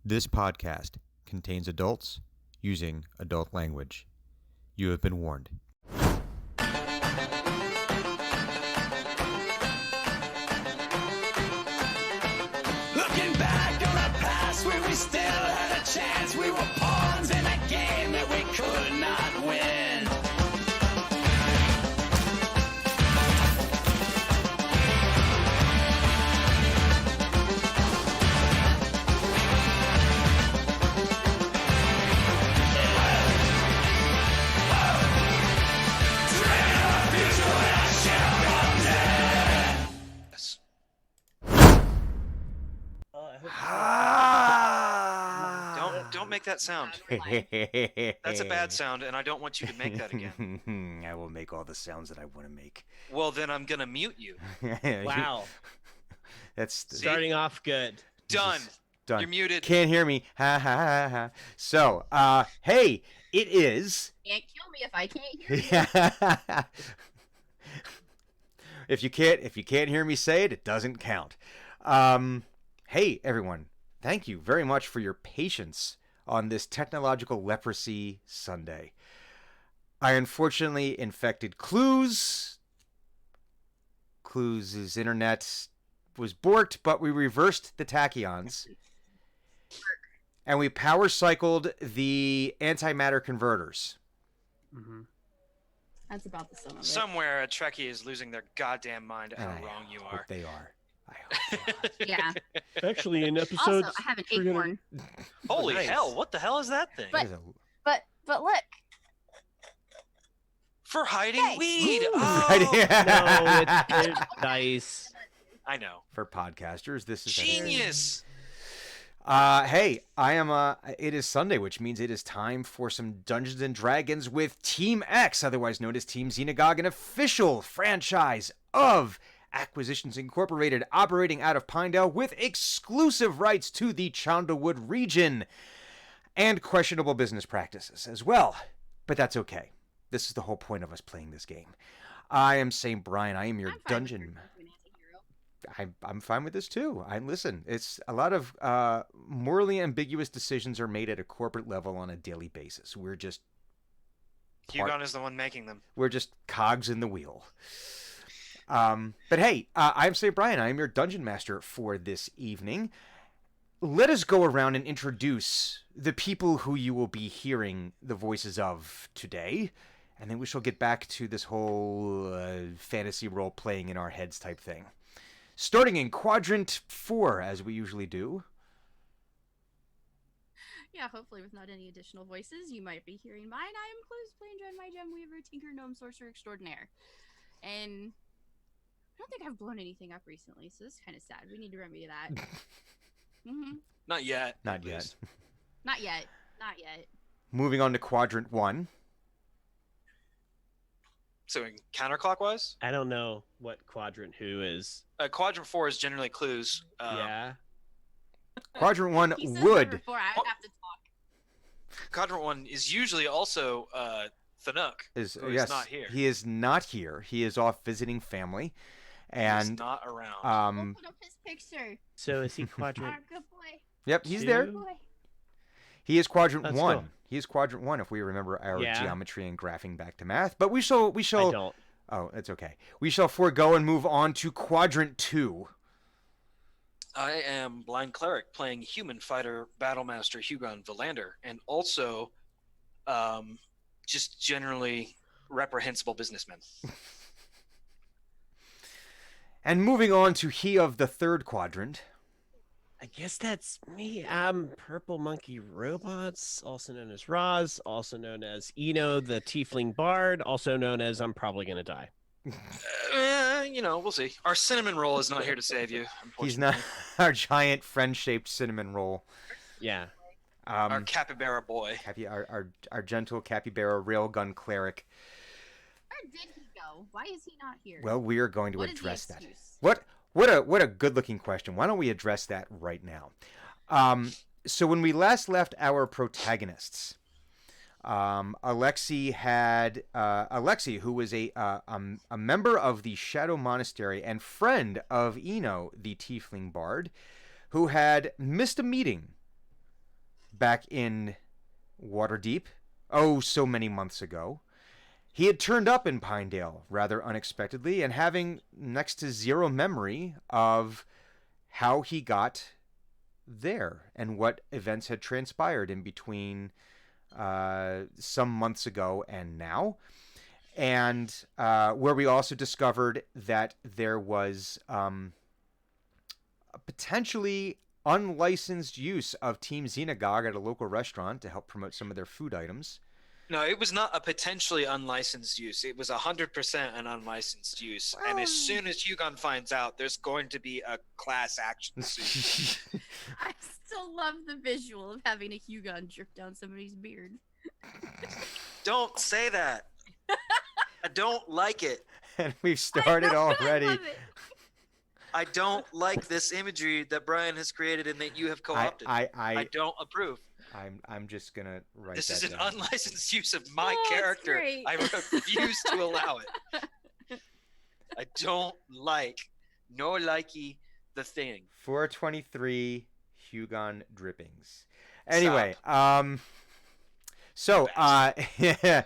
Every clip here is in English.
This podcast contains adults using adult language. You have been warned. Looking back on the past where we still had a chance. We were pawns in a game that we could not win. Don't make that sound. That's a bad sound, and I don't want you to make that again. I will make all the sounds that I want to make. Well, then I'm gonna mute you. Wow. That's Starting off good. Done. done. You're muted. Can't hear me. Ha ha ha ha. So, hey, it is. Can't kill me if I can't hear you. If you can't hear me say it, it doesn't count. Hey everyone, thank you very much for your patience on this technological leprosy Sunday. I unfortunately infected Clues. Clues' internet was borked, but we reversed the tachyons. And we power cycled the antimatter converters. Mm-hmm. That's about the sum of it. Somewhere a Trekkie is losing their goddamn mind at And how I wrong you hope are. they are. I hope they are. Yeah. Actually, in episode Also, I have an 300 acorn. Holy Nice. hell! What the hell is that thing? But- There's a- But look. For hiding Hey. weed. Ooh. Oh, No, it's dice. I know. For podcasters, this is Genius. Hey, I am. It is Sunday, which means it is time for some Dungeons and Dragons with Team X, otherwise known as Team Xenagog, an official franchise of Acquisitions Incorporated, operating out of Pinedale with exclusive rights to the Chandlewood region and questionable business practices as well. But that's okay. This is the whole point of us playing this game. I am St. Brian. I am your I'm fine with dungeon. turning into an anti-hero. I'm fine with this too. Listen. It's a lot of morally ambiguous decisions are made at a corporate level on a daily basis. We're just Hugon is the one making them. cogs in the wheel. But hey, I'm St. Brian. I am your dungeon master for this evening. Let us go around and introduce the people who you will be hearing the voices of today, and then we shall get back to this whole fantasy role playing in our heads type thing. Starting in quadrant 4, as we usually do. Yeah, hopefully with not any additional voices, you might be hearing mine. I am Clues, Plain Gen, my Gem Weaver, Tinker, Gnome, Sorcerer Extraordinaire. And I don't think I've blown anything up recently, so this is kind of sad. We need to remedy that. Not yet. Not at yet. least. Not yet. Not yet. Moving on to quadrant 1. So in counterclockwise, I don't know what quadrant who is. quadrant 4 is generally Clues. Yeah. Quadrant 1 He said that would. before I Oh. have to talk. Quadrant 1 is usually also Thanuk. Is who is yes, not here. he is not here. He is off visiting family, He's and not around. um, Put up his picture. So is he quadrant? Good boy. yep, he's Two? there. Good boy. He is quadrant That's 1. cool. He is quadrant 1 if we remember our Yeah. geometry and graphing back to math. But we shall. I don't. Oh, it's okay. We shall forego and move on to quadrant 2. I am Blind Cleric playing Human Fighter Battlemaster Hugon Valander, and also just generally reprehensible businessman. And moving on to he of the third quadrant. I guess that's me. I'm Purple Monkey Robots, also known as Roz, also known as Eno the Tiefling Bard, also known as I'm probably gonna die. We'll see. Our cinnamon roll is not here to save you. He's not our giant friend-shaped cinnamon roll. Yeah. Our capybara boy. Our gentle capybara railgun cleric. Where did he go? Why is he not here? Well, we are going to What is the address that. excuse? What a good looking question. Why don't we address that right now? So when we last left our protagonists, Alexi, who was a member of the Shadow Monastery and friend of Eno, the Tiefling Bard, who had missed a meeting back in Waterdeep, oh, so many months ago. He had turned up in Pinedale rather unexpectedly and having next to zero memory of how he got there and what events had transpired in between some months ago and now. And where we also discovered that there was a potentially unlicensed use of Team Xenagog at a local restaurant to help promote some of their food items. No, it was not a potentially unlicensed use. It was 100% an unlicensed use. And as soon as Hugon finds out, there's going to be a class action suit. I still love the visual of having a Hugon drip down somebody's beard. Don't say that. I don't like it. And we've started already. I love it. I don't like this imagery that Brian has created and that you have co-opted. I don't approve. I'm just gonna write This that is an down. unlicensed use of my Oh, it's character. great. I refuse to allow it. I don't like, no likey the thing. 423 Hugon drippings. Anyway, so yeah,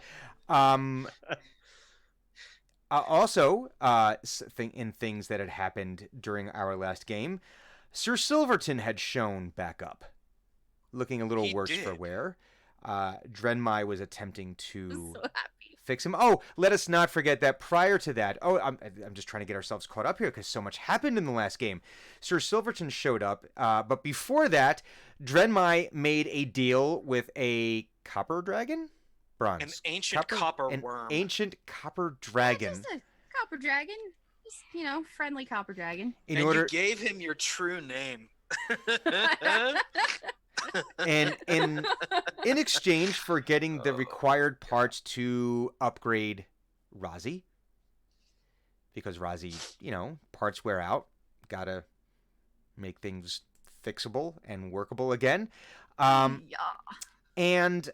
also in things that had happened during our last game, Sir Silverton had shown back up, looking a little He worse for did. wear. Drenmai was attempting I'm to so happy. fix him. Oh, let us not forget that prior to that, I'm just trying to get ourselves caught up here because so much happened in the last game. Sir Silverton showed up, but before that, Drenmai made a deal with a copper dragon? Bronze. An ancient copper an worm. ancient copper Yeah, dragon. just a copper dragon. Just, friendly copper dragon. In and order, you gave him your true name. and in exchange for getting the required parts to upgrade Razi, because Razi, parts wear out, gotta make things fixable and workable again. Yeah. And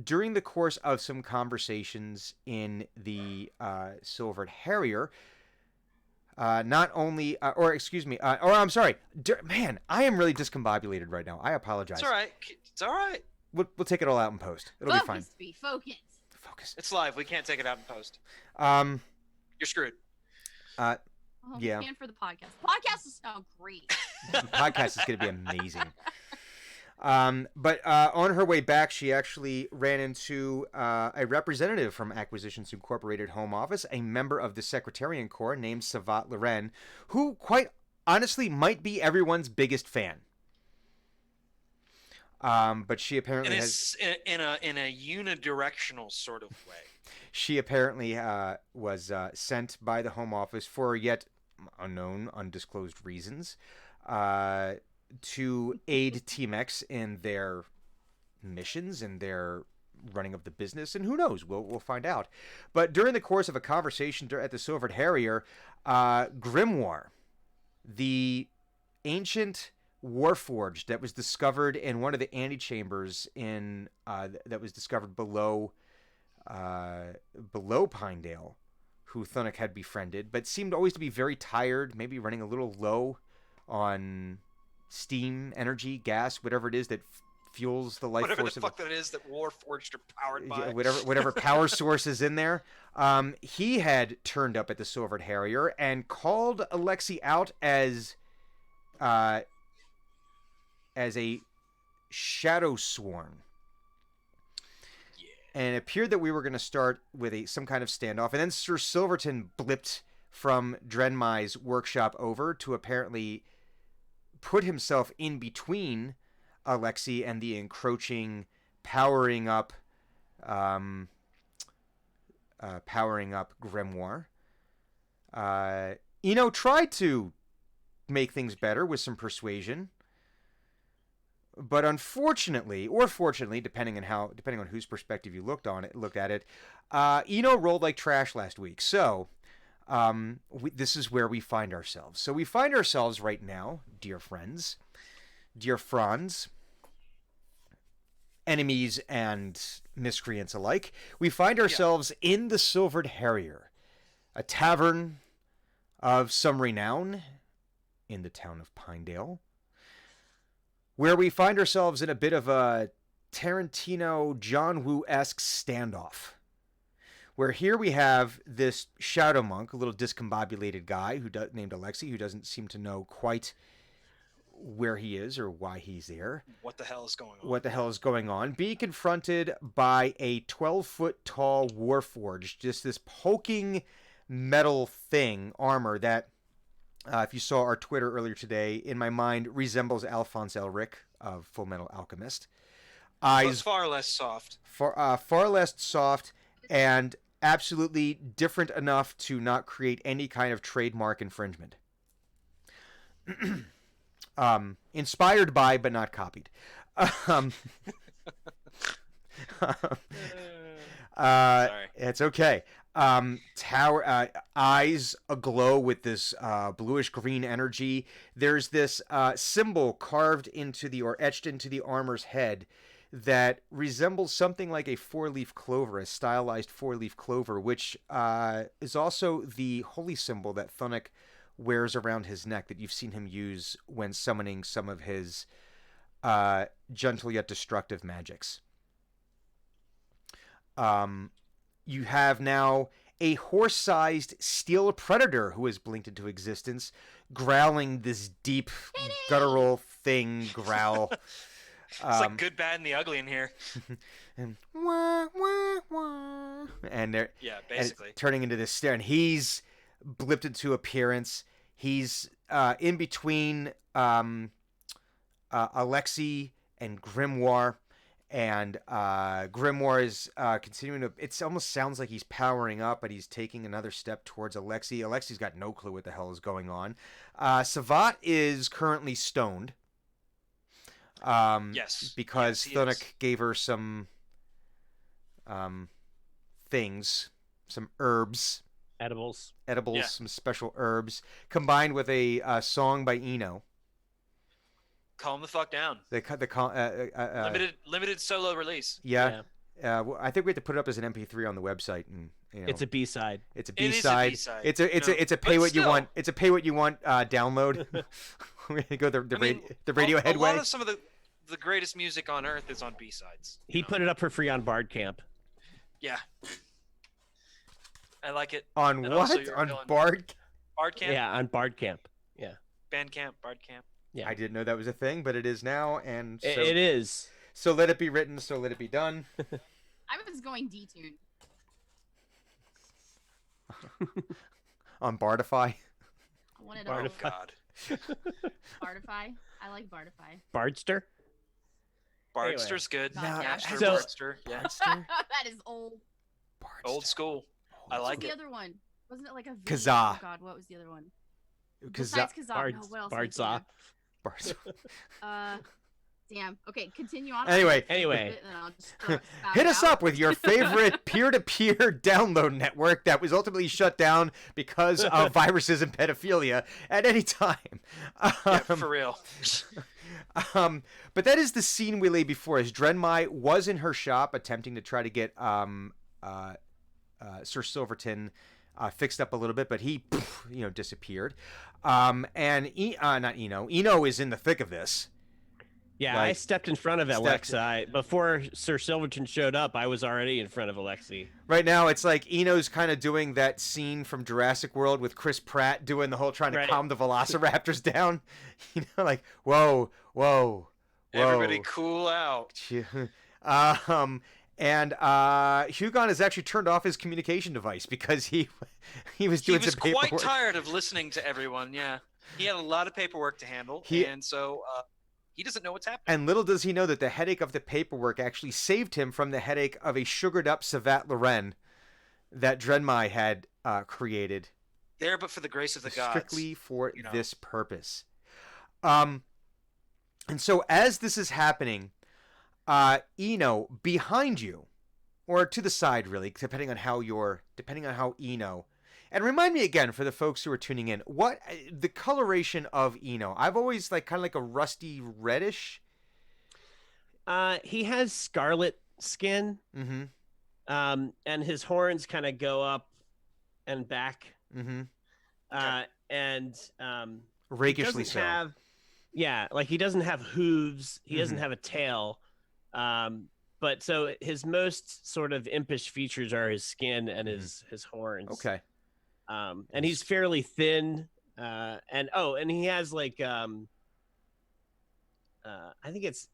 during the course of some conversations in the Silvered Harrier, not only, I'm sorry, man, I am really discombobulated right now. I apologize. It's all right. It's all right. We'll take it all out in post. It'll be fine. Focus. Focus. It's live. We can't take it out in post. Um, You're screwed. Oh, Yeah. We can for the podcast. Podcast will sound great. the podcast is going to be amazing. But on her way back, she actually ran into a representative from Acquisitions Incorporated Home Office, a member of the Secretarian Corps named Savat Loren, who, quite honestly, might be everyone's biggest fan. But she apparently And has. it's in a unidirectional sort of way. She apparently was sent by the Home Office for yet unknown, undisclosed reasons to aid Team X in their missions and their running of the business. And who knows? We'll find out. But during the course of a conversation at the Silvered Harrier, Grimoire, the ancient Warforged that was discovered in one of the antechambers in that was discovered below Pinedale, who Thunuk had befriended, but seemed always to be very tired, maybe running a little low on steam, energy, gas, whatever it is that fuels the life Whatever force the of fuck that is that Warforged are powered by. whatever power source is in there. He had turned up at the Silvered Harrier and called Alexi out as a shadow sworn. And it appeared that we were going to start with some kind of standoff. And then Sir Silverton blipped from Drenmai's workshop over to apparently put himself in between Alexi and the encroaching, powering up Grimoire. Eno tried to make things better with some persuasion. But unfortunately, or fortunately, depending on whose perspective you looked at it, Eno rolled like trash last week. So, this is where we find ourselves. So we find ourselves right now, dear friends, dear Franz, enemies and miscreants alike. We find ourselves in the Silvered Harrier, a tavern of some renown in the town of Pinedale, where we find ourselves in a bit of a Tarantino, John Woo-esque standoff. Where here we have this shadow monk, a little discombobulated guy named Alexei, who doesn't seem to know quite where he is or why he's there. What the hell is going on? What the hell is going on? Being confronted by a 12-foot tall warforged, just this poking metal thing, armor that, if you saw our Twitter earlier today, in my mind resembles Alphonse Elric of Full Metal Alchemist. But Eyes far less soft. far less soft and absolutely different enough to not create any kind of trademark infringement. Inspired by, but not copied. Sorry. It's okay. Tower eyes aglow with this bluish green energy. There's this symbol carved into or etched into the armor's head that resembles something like a four-leaf clover, a stylized four-leaf clover, which is also the holy symbol that Thunuk wears around his neck that you've seen him use when summoning some of his gentle yet destructive magics. You have now a horse-sized steel predator who has blinked into existence, growling this deep, guttural thing growl. It's like good, bad, and the ugly in here. And wah, wah, wah. And they're Yeah, and basically. turning into this stare. And he's blipped into appearance. He's in between Alexei and Grimoire. And Grimoire is continuing to... It almost sounds like he's powering up, but he's taking another step towards Alexei. Alexei's got no clue what the hell is going on. Savat is currently stoned. Yes. Because Yes, he Thunuk is. gave her some things, some herbs, Edibles. edibles, Yeah. some special herbs, combined with a song by Eno. Calm the fuck down. Limited solo release. Yeah. I think we have to put it up as an MP3 on the website, and It's a B-side. it's a It is a B-side. B-side, It's a you know, pay but what you still. want. It's a pay what you want download. We're gonna go the Radiohead a way. lot of some of the greatest music on earth is on B-sides. He put it up for free on Bard Camp. Yeah. I like it. On and also what? you're On villain. Bard? Bardcamp, Yeah, on Bard Camp. Bandcamp, Bardcamp. Yeah. I didn't know that was a thing, but it is now, and so, It is. so let it be written, so let it be done. I was going detune. On Bardify. I want it Oh all. God. Bardify. I like Bardify. Bardster? Bardster's good. No, Master so- Bardster. Yeah. That is old. Old school. I What like was the it. other one? Wasn't it like a Kazaa. Oh God, what was the other one? Kazaa. Besides Kazaa, no, what else? am I Bardsaw. thinking? Damn. Okay, continue on. Anyway. Anyway. And then I'll just throw it spout Hit us out. up with your favorite peer-to-peer download network that was ultimately shut down because of viruses and pedophilia at any time. Yeah, for real. But that is the scene we lay before us. Drenmai was in her shop attempting to try to get Sir Silverton fixed up a little bit, but he, disappeared. And not Eno. Eno is in the thick of this. Yeah, Like, I stepped in front of stepped- Alexa. Before Sir Silverton showed up, I was already in front of Alexei. Right now, it's like Eno's kind of doing that scene from Jurassic World with Chris Pratt doing the whole trying to Right. calm the velociraptors down. Like, whoa. Everybody cool out. And Hugon has actually turned off his communication device because he was He doing was some paperwork. quite tired of listening to everyone. Yeah. He had a lot of paperwork to handle, He- and so he doesn't know what's happening. And little does he know that the headache of the paperwork actually saved him from the headache of a sugared up Savat Loren that Drenmai had created There, but for the grace of the gods. strictly for you know. this purpose. And so as this is happening, Eno behind you, or to the side really, depending on how Eno. And remind me again for the folks who are tuning in, what the coloration of Eno. I've always kind of like a rusty reddish. He has scarlet skin, Mm-hmm. and his horns kind of go up and back. Mm-hmm. And he Rakishly doesn't so. have Yeah, like he doesn't have hooves. He doesn't Mhm. have a tail. But so his most sort of impish features are his skin and his horns. Okay. And he's fairly thin. And he has like I think it's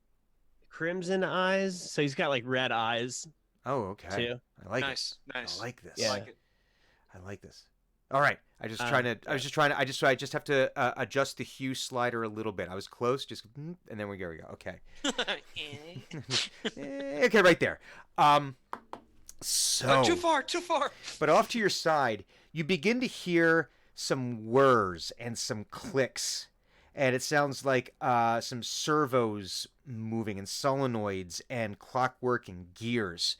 crimson eyes. So he's got like red eyes Oh, okay. too. I like Nice, it. nice. I like this. Yeah. Like it. I like this. All right. I just trying to. I was just trying to. I just have to adjust the hue slider a little bit. I was close. Just and then we go. Okay. Okay, right there. So. Too far, too far. But off to your side, you begin to hear some whirs and some clicks, and it sounds like some servos moving and solenoids and clockwork and gears.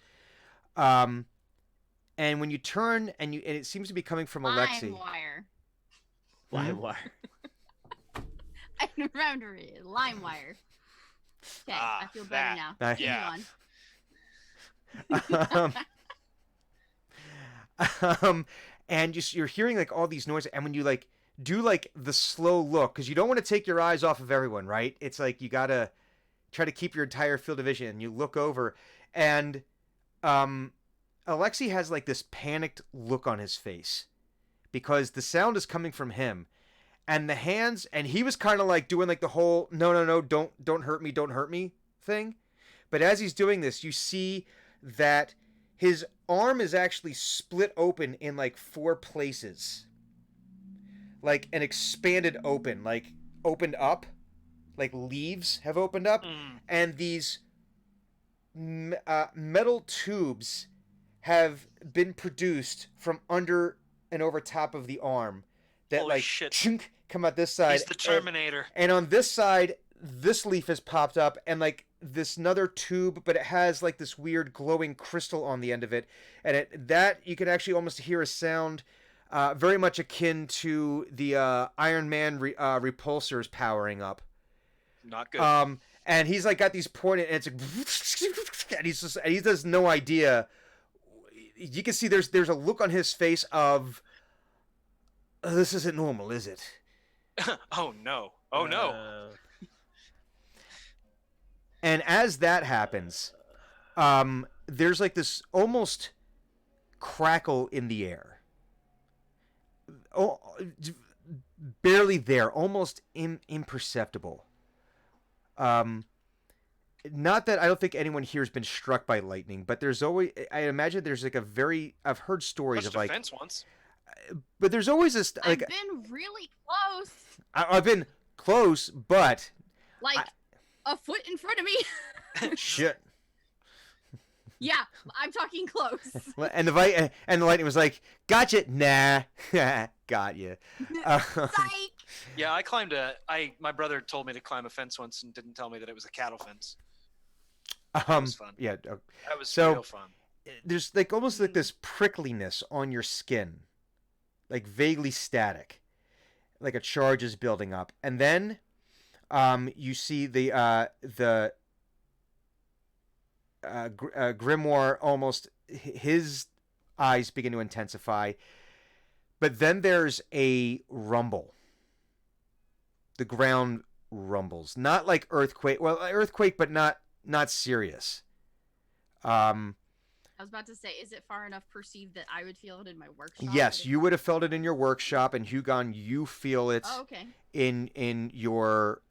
And when you turn and it seems to be coming from Alexi. LimeWire. LimeWire. I remember it. LimeWire. Okay, I feel better now. Nice. Yeah. Continue on. And you're hearing like all these noises, and when you like do like the slow look, because you don't want to take your eyes off of everyone, right? It's like you gotta try to keep your entire field of vision, and you look over, and Alexi has like this panicked look on his face because the sound is coming from him, and the hands, and he was kind of like doing like the whole no, don't hurt me thing, but as he's doing this, you see that his arm is actually split open in like 4 places, like an expanded open, like opened up, like leaves have opened up, and these metal tubes have been produced from under and over top of the arm that Holy like shit. chunk, come out this side. He's the Terminator. And on this side, this leaf has popped up, and like this another tube, but it has like this weird glowing crystal on the end of it, and that you can actually almost hear a sound very much akin to the Iron Man repulsors powering up. Not good. And he's like got these pointed, and it's like, and he has no idea. You can see there's a look on his face of this isn't normal, is it? Oh no. Oh no. And as that happens, there's like this almost crackle in the air. Oh, barely there, almost imperceptible. Not that I don't think anyone here has been struck by lightning, but there's always, I imagine there's like I've heard stories Touched of a like, fence once. but there's always this like, I've been really close. I've been close, but Like a foot in front of me. shit. Yeah, I'm talking close. And the lightning was like, "Gotcha, nah, got you." Psych. Yeah, I climbed my brother told me to climb a fence once and didn't tell me that it was a cattle fence. was fun. Yeah. That was So- real fun. There's like almost like this prickliness on your skin, like vaguely static, like a charge is building up, and then, you see the Grimoire almost his eyes begin to intensify, but then there's a rumble. The ground rumbles, not like earthquake. Well, earthquake, but not serious. I was about to say, is it far enough perceived that I would feel it in my workshop? Yes, you would have felt it in your workshop, and Hugon, you feel it Oh, okay. in your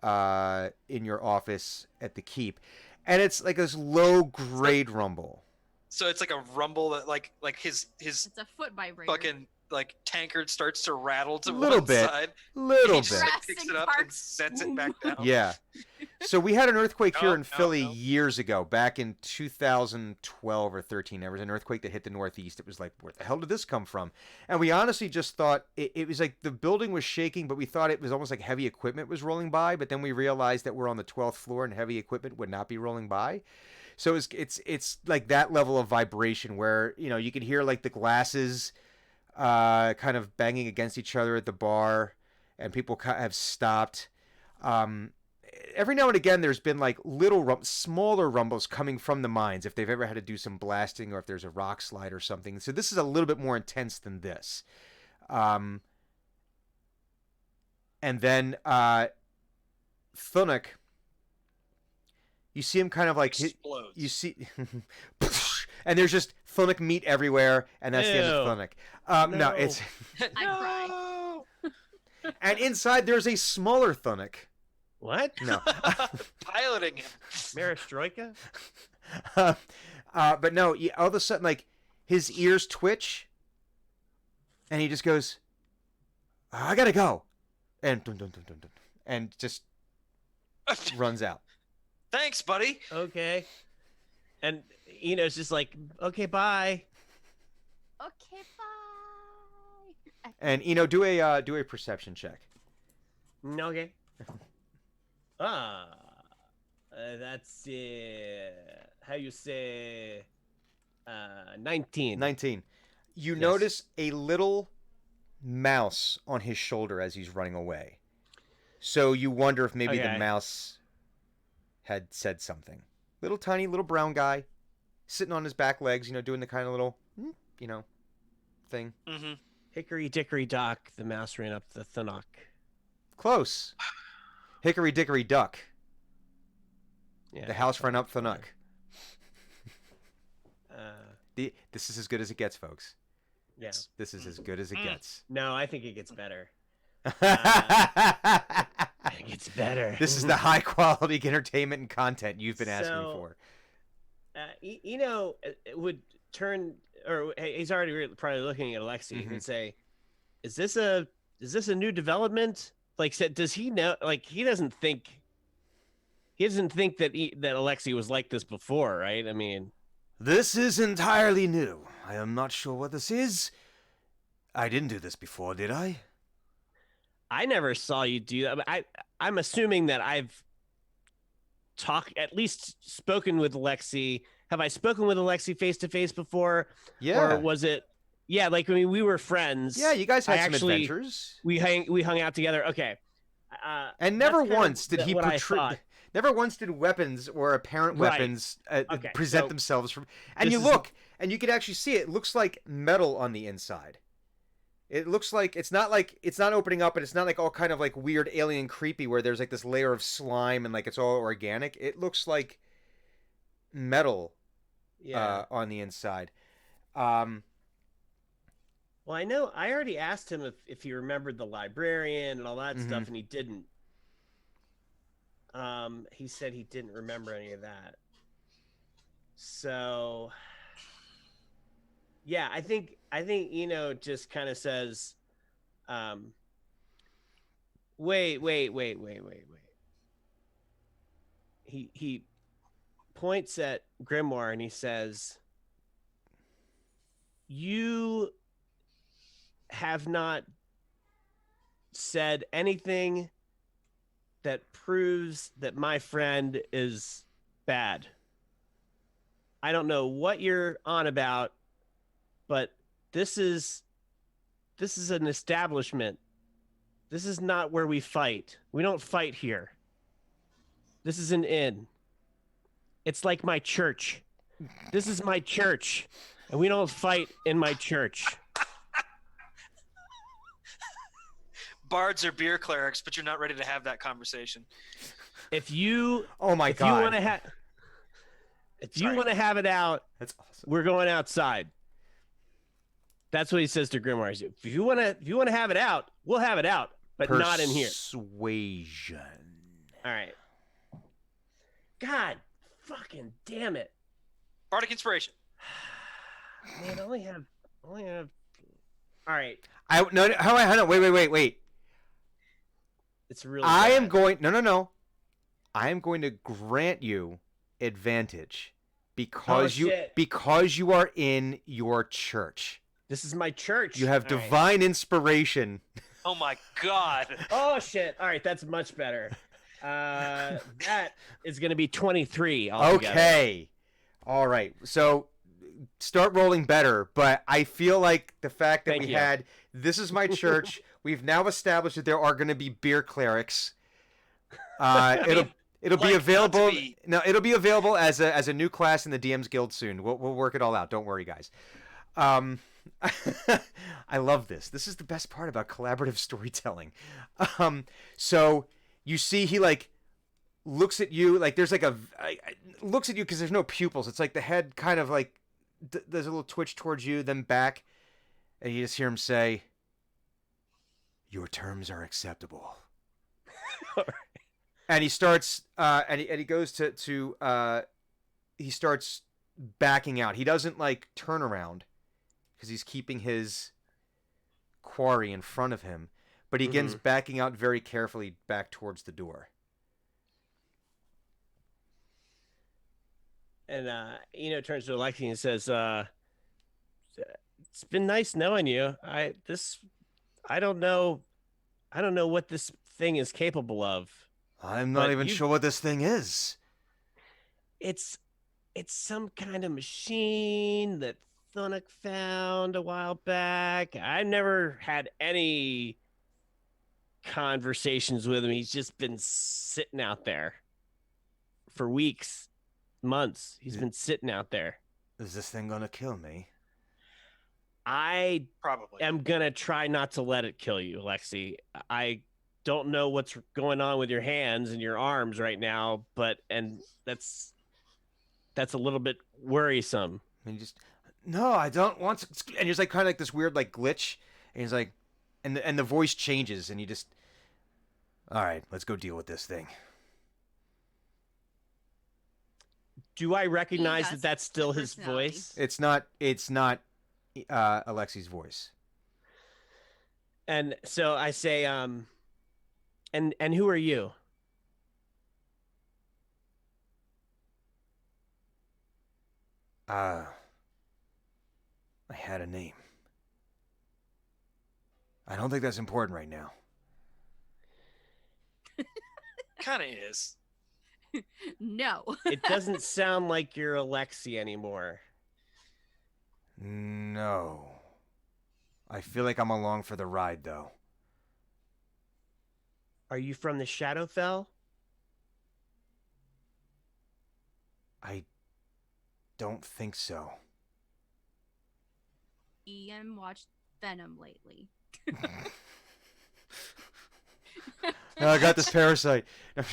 office at the keep, and it's like this low grade rumble. So it's like a rumble that like his It's a foot vibrator. fucking like tankard starts to rattle to Little one bit. side. Little He just bit, like, Jurassic picks it up and Park. sets it back down. yeah. So we had an earthquake here No, in no, Philly no. years ago, back in 2012 or 13. There was an earthquake that hit the Northeast. It was like, where the hell did this come from? And we honestly just thought it was like the building was shaking, but we thought it was almost like heavy equipment was rolling by. But then we realized that we're on the 12th floor and heavy equipment would not be rolling by. So it's like that level of vibration where, you know, you can hear like the glasses kind of banging against each other at the bar, and people have stopped. Every now and again, there's been like smaller rumbles coming from the mines if they've ever had to do some blasting or if there's a rock slide or something. So this is a little bit more intense than this. And then Thunuk, you see him kind of like Explodes. you see, and there's just Thunuk meat everywhere, and that's the end of Ew. Thunuk. No, No. it's I cry. and inside there's a smaller Thunuk. What? No, Piloting him. Maristroika? but no, all of a sudden, like his ears twitch, and he just goes, "I gotta go," and dun, dun, dun, dun, dun, and just runs out. Thanks, buddy. Okay. And Eno's just like, okay, bye. Okay, bye. And do a perception check. Okay. That's how you say 19. 19. You Yes. notice a little mouse on his shoulder as he's running away. So you wonder if maybe the Okay. mouse had said something. Little tiny little brown guy sitting on his back legs, doing the kind of little, thing. Mm-hmm. Hickory dickory dock, the mouse ran up the Thunuk. Close. Hickory dickory duck. Yeah, The house ran up Thunuk. This is as good as it gets, folks. Yeah. This is as good as it gets. No, I think it gets better. This It gets better. is the high quality entertainment and content you've been asking So- for. Eno would turn, or hey, he's already probably looking at Alexi Mhm. and say, "Is this a new development?" Like, said, does he know? Like, he doesn't think that that Alexi was like this before, right? I mean, This is entirely new. I am not sure what this is. I didn't do this before, did I? I never saw you do that. But I'm assuming that I've at least spoken with Alexi. Have I spoken with Alexi face to face before? Yeah. Or was it? Yeah, like, I mean, we were friends. Yeah, you guys had I some actually- adventures. We hung out together. Okay. And never that's kind of once did he what I portray. thought. Never once did weapons or apparent Right. weapons Okay, present so themselves from. And this you is- look, and you can actually see it looks like metal on the inside. It looks like it's not opening up, and it's not like all kind of like weird alien creepy where there's like this layer of slime and like it's all organic. It looks like metal Yeah. on the inside. Well, I know I already asked him if he remembered the librarian and all that Mm-hmm. stuff, and he didn't. He said he didn't remember any of that. So, yeah, I think Eno just kind of says, wait. He points at Grimoire and he says, "You have not said anything that proves that my friend is bad. I don't know what you're on about, but this is an establishment. This is not where we fight. We don't fight here. This is an inn. It's like my church. This is my church, and we don't fight in my church." Bards are beer clerics, but you're not ready to have that conversation. If you Oh my if god. you want to have if you Sorry. want to have it out, That's awesome. we're going outside. That's what he says to Grimoire. If you want to have it out, we'll have it out, but not in here. Persuasion. All right. God, fucking damn it, Bardic inspiration. man! I only have. All right, Hang on. Wait. it's really. I am bad. going. No. I am going to grant you advantage because shit. because you are in your church. This is my church. You have All right. divine inspiration. Oh my god. Oh shit! All right, that's much better. That is going to be 23 altogether. Okay. All right. So start rolling better, but I feel like the fact that Thank we you. had this is my church. We've now established that there are going to be beer clerics. It'll be like, not to available. be- No, it'll be available as a new class in the DM's Guild soon. We'll work it all out. Don't worry, guys. I love this. This is the best part about collaborative storytelling. So you see, he like looks at you like there's like looks at you because there's no pupils. It's like the head kind of like there's a little twitch towards you, then back, and you just hear him say, "Your terms are acceptable." And he starts and he goes to he starts backing out. He doesn't like turn around because he's keeping his quarry in front of him, but he begins backing out very carefully back towards the door. And Eno turns to Alexi and says, "It's been nice knowing you. I don't know what this thing is capable of. I'm not even sure what this thing is." It's some kind of machine that Thunuk found a while back. I've never had any conversations with him. He's just been sitting out there for weeks, months. He's been sitting out there. Is this thing gonna kill me? I Probably. am gonna try not to let it kill you, Lexi. I don't know what's going on with your hands and your arms right now, and that's a little bit worrisome. And no, I don't want to. And there's like kind of like this weird like glitch, and he's like, and the voice changes, and all right, let's go deal with this thing. Do I recognize Yes, that that's still his personality. voice? It's not Alexi's voice. And so I say, and who are you? I had a name. I don't think that's important right now. Kind of is. No. It doesn't sound like you're Alexi anymore. No. I feel like I'm along for the ride, though. Are you from the Shadowfell? I don't think so. Ian watched Venom lately. No, I got this parasite. I've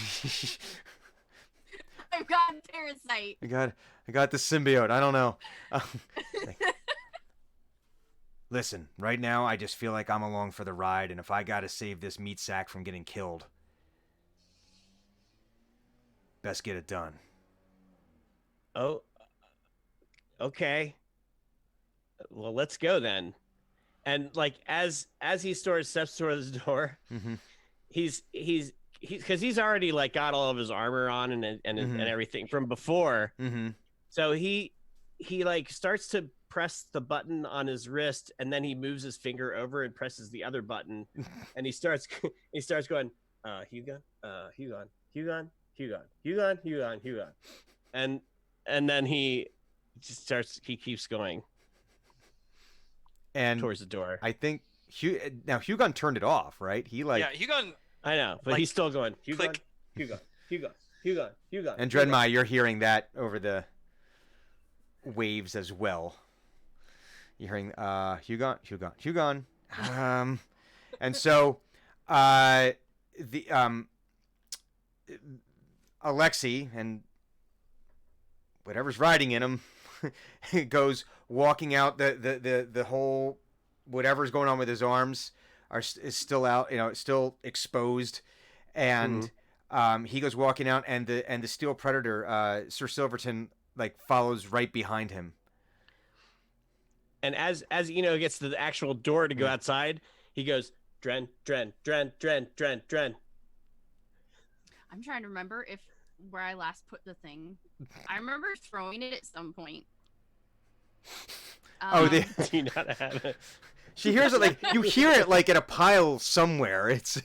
got a parasite. I got this symbiote. I don't know. Listen, right now I just feel like I'm along for the ride, and if I gotta save this meat sack from getting killed, best get it done. Oh, okay. Well, let's go then. And like as he steps towards the door, Mm-hmm. he's because he's already like got all of his armor on and everything from before. Mm-hmm. So he like starts to press the button on his wrist, and then he moves his finger over and presses the other button, and he starts going, Hugon, Hugon, Hugon, Hugon, Hugon, Hugon, Hugon, and then he keeps going And towards the door. I think Hugon turned it off, right? He like Yeah, Hugon. I know, but like, he's still going. Hugon, click. Hugon, Hugon, Hugon, Hugon. and Drenmai, you're hearing that over the waves as well. You're hearing Hugon, Hugon, Hugon. And so the Alexi and whatever's riding in him goes walking out the whole whatever's going on with his arms is still out, it's still exposed, and he goes walking out, and the Steel Predator, Sir Silverton, like follows right behind him. And as Eno gets to the actual door to go outside, he goes, Dren, Dren, Dren, Dren, Dren, Dren. I'm trying to remember where I last put the thing. I remember throwing it at some point. Do you not have it? She hears it, like, you hear it like in a pile somewhere. It's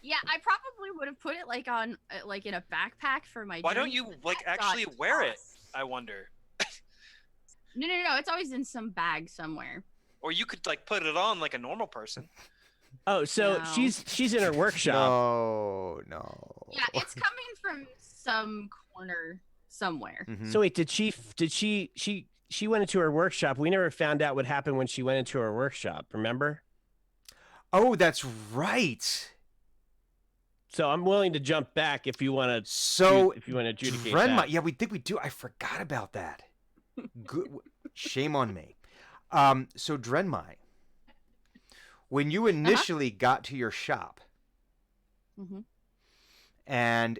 Yeah, I probably would have put it like on like in a backpack for my. Why don't drink, you but like that actually got wear it? tossed. I wonder. No. It's always in some bag somewhere. Or you could like put it on like a normal person. Oh, so No. she's in her workshop. no. Yeah, it's coming from some corner somewhere. Mhm. So wait, did she went into her workshop? We never found out what happened when she went into her workshop. Remember? Oh, that's right. So I'm willing to jump back if you want to. So if you want to adjudicate Drenmai, that. yeah, we think we do. I forgot about that. Good, shame on me. So Drenmai, when you initially got to your shop, Mhm. and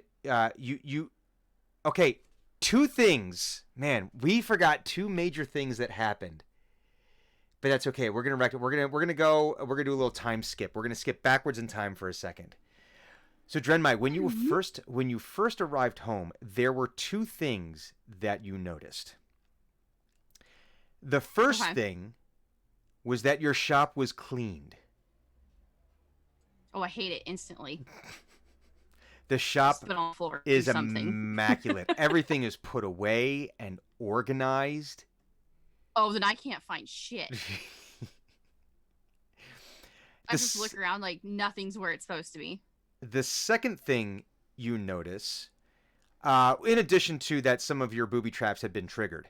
okay, two things, man, we forgot two major things that happened, but that's okay. We're gonna do a little time skip. We're gonna skip backwards in time for a second. So Drenmai, when you first arrived home, there were two things that you noticed. The first thing was that your shop was cleaned. Oh, I hate it instantly. The shop Spit on the floor. is Do something. immaculate. Everything is put away and organized. Oh, then I can't find shit. I just look around like nothing's where it's supposed to be. The second thing you notice, in addition to that, some of your booby traps had been triggered.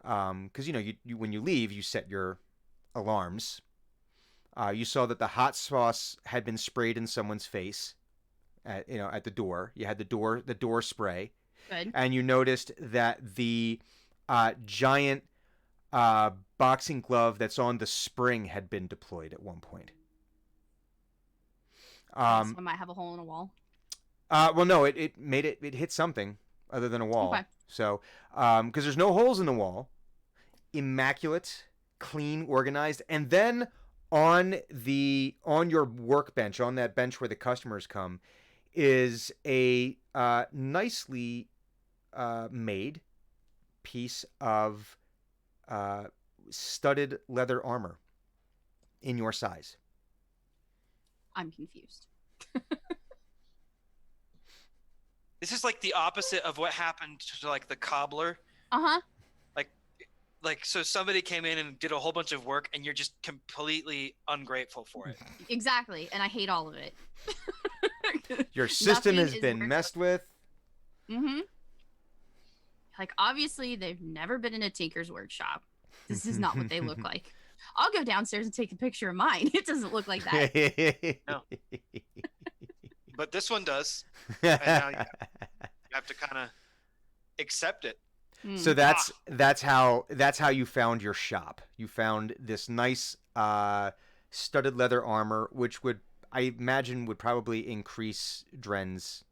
Because you when you leave, you set your alarms. You saw that the hot sauce had been sprayed in someone's face, at the door. You had the door spray. Good. And you noticed that the giant boxing glove that's on the spring had been deployed at one point. So I might have a hole in a wall. Well, no, it hit something other than a wall. Okay. So, because there's no holes in the wall, immaculate, clean, organized, and then on your workbench, on that bench where the customers come, is a nicely made piece of studded leather armor in your size. I'm confused. This is like the opposite of what happened to like the cobbler. Uh-huh. Like so somebody came in and did a whole bunch of work and you're just completely ungrateful for it. Exactly, and I hate all of it. Your system has Nothing is been worth messed with. Mm-hmm. Like, obviously, they've never been in a tinker's workshop. This is not what they look like. I'll go downstairs and take a picture of mine. It doesn't look like that. No. But this one does. And now you have to kind of accept it. So that's how you found your shop. You found this nice studded leather armor, which I imagine would probably increase Dren's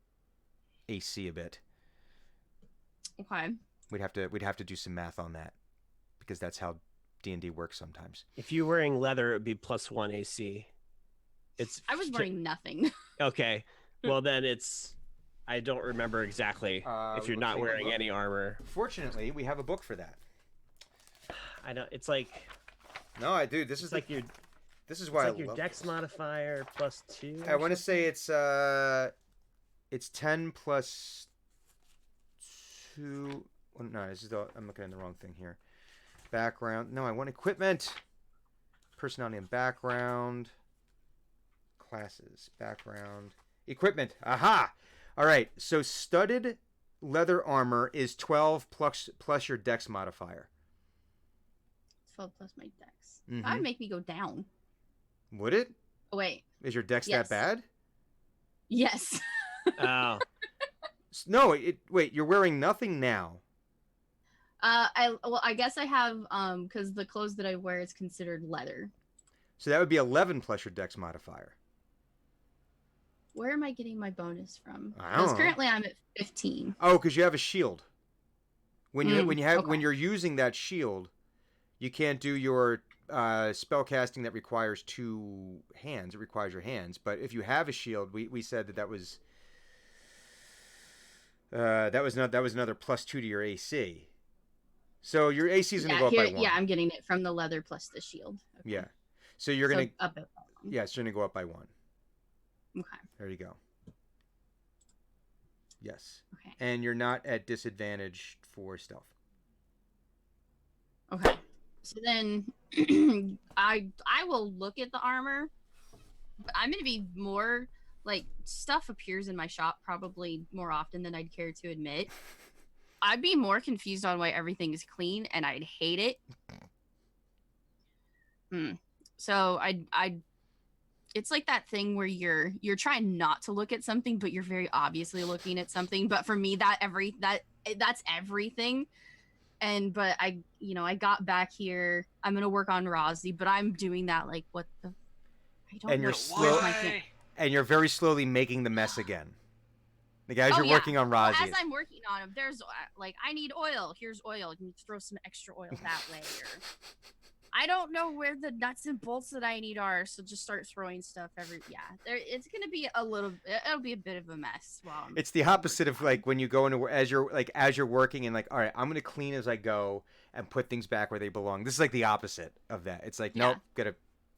AC a bit. Okay. We'd have to do some math on that because that's how D&D works sometimes. If you're wearing leather, it would be +1 AC. I was wearing nothing. Okay. Well, then I don't remember exactly if you're not wearing any armor. Fortunately, we have a book for that. I know it's like No, I do. This is like your This is why I your love dex this. modifier +2. I want to say it's 10 plus 2. Well, no, I'm looking at the wrong thing here. Background. No, I want equipment. Personality and background. Classes. Background. Equipment. Aha! All right. So studded leather armor is 12 plus your dex modifier. 12 plus my dex. Mhm. That would make me go down. Would it? Oh, wait. Is your dex Yes. that bad? Yes. Oh, No. Wait. You're wearing nothing now. I guess I have because the clothes that I wear is considered leather. So that would be 11 plus your dex modifier. Where am I getting my bonus from? I don't Because know. currently I'm at 15. Oh, because you have a shield. When okay. you're using that shield, you can't do your spell casting that requires 2 hands. It requires your hands. But if you have a shield, we said that was another +2 to your AC. So your AC is going to go up by 1. Yeah, I'm getting it from the leather plus the shield. Okay. Yeah. So you're going to up at 1. yeah, it's going to go up by 1. Okay. There you go. Yes. Okay. And you're not at disadvantage for stealth. Okay. So then I will look at the armor. But I'm gonna be more like stuff appears in my shop probably more often than I'd care to admit. I'd be more confused on why everything is clean and I'd hate it. So I'd it's like that thing where you're trying not to look at something, but you're very obviously looking at something. But for me, that's everything. But I got back here. I'm gonna work on Rozzy, but I'm doing that like what the I don't And know. you're slow- And you're very slowly making the mess again. Like as you're working on Well, Rozzy. as I'm working on him, there's like I need oil. Here's oil. You need to throw some extra oil that way. Or I don't know where the nuts and bolts that I need are, so just start throwing stuff it's gonna be it'll be a bit of a mess. It's the opposite of like when you go into as you're working and like, all right, I'm gonna clean as I go and put things back where they belong. This is like the opposite of that. It's like, nope, gotta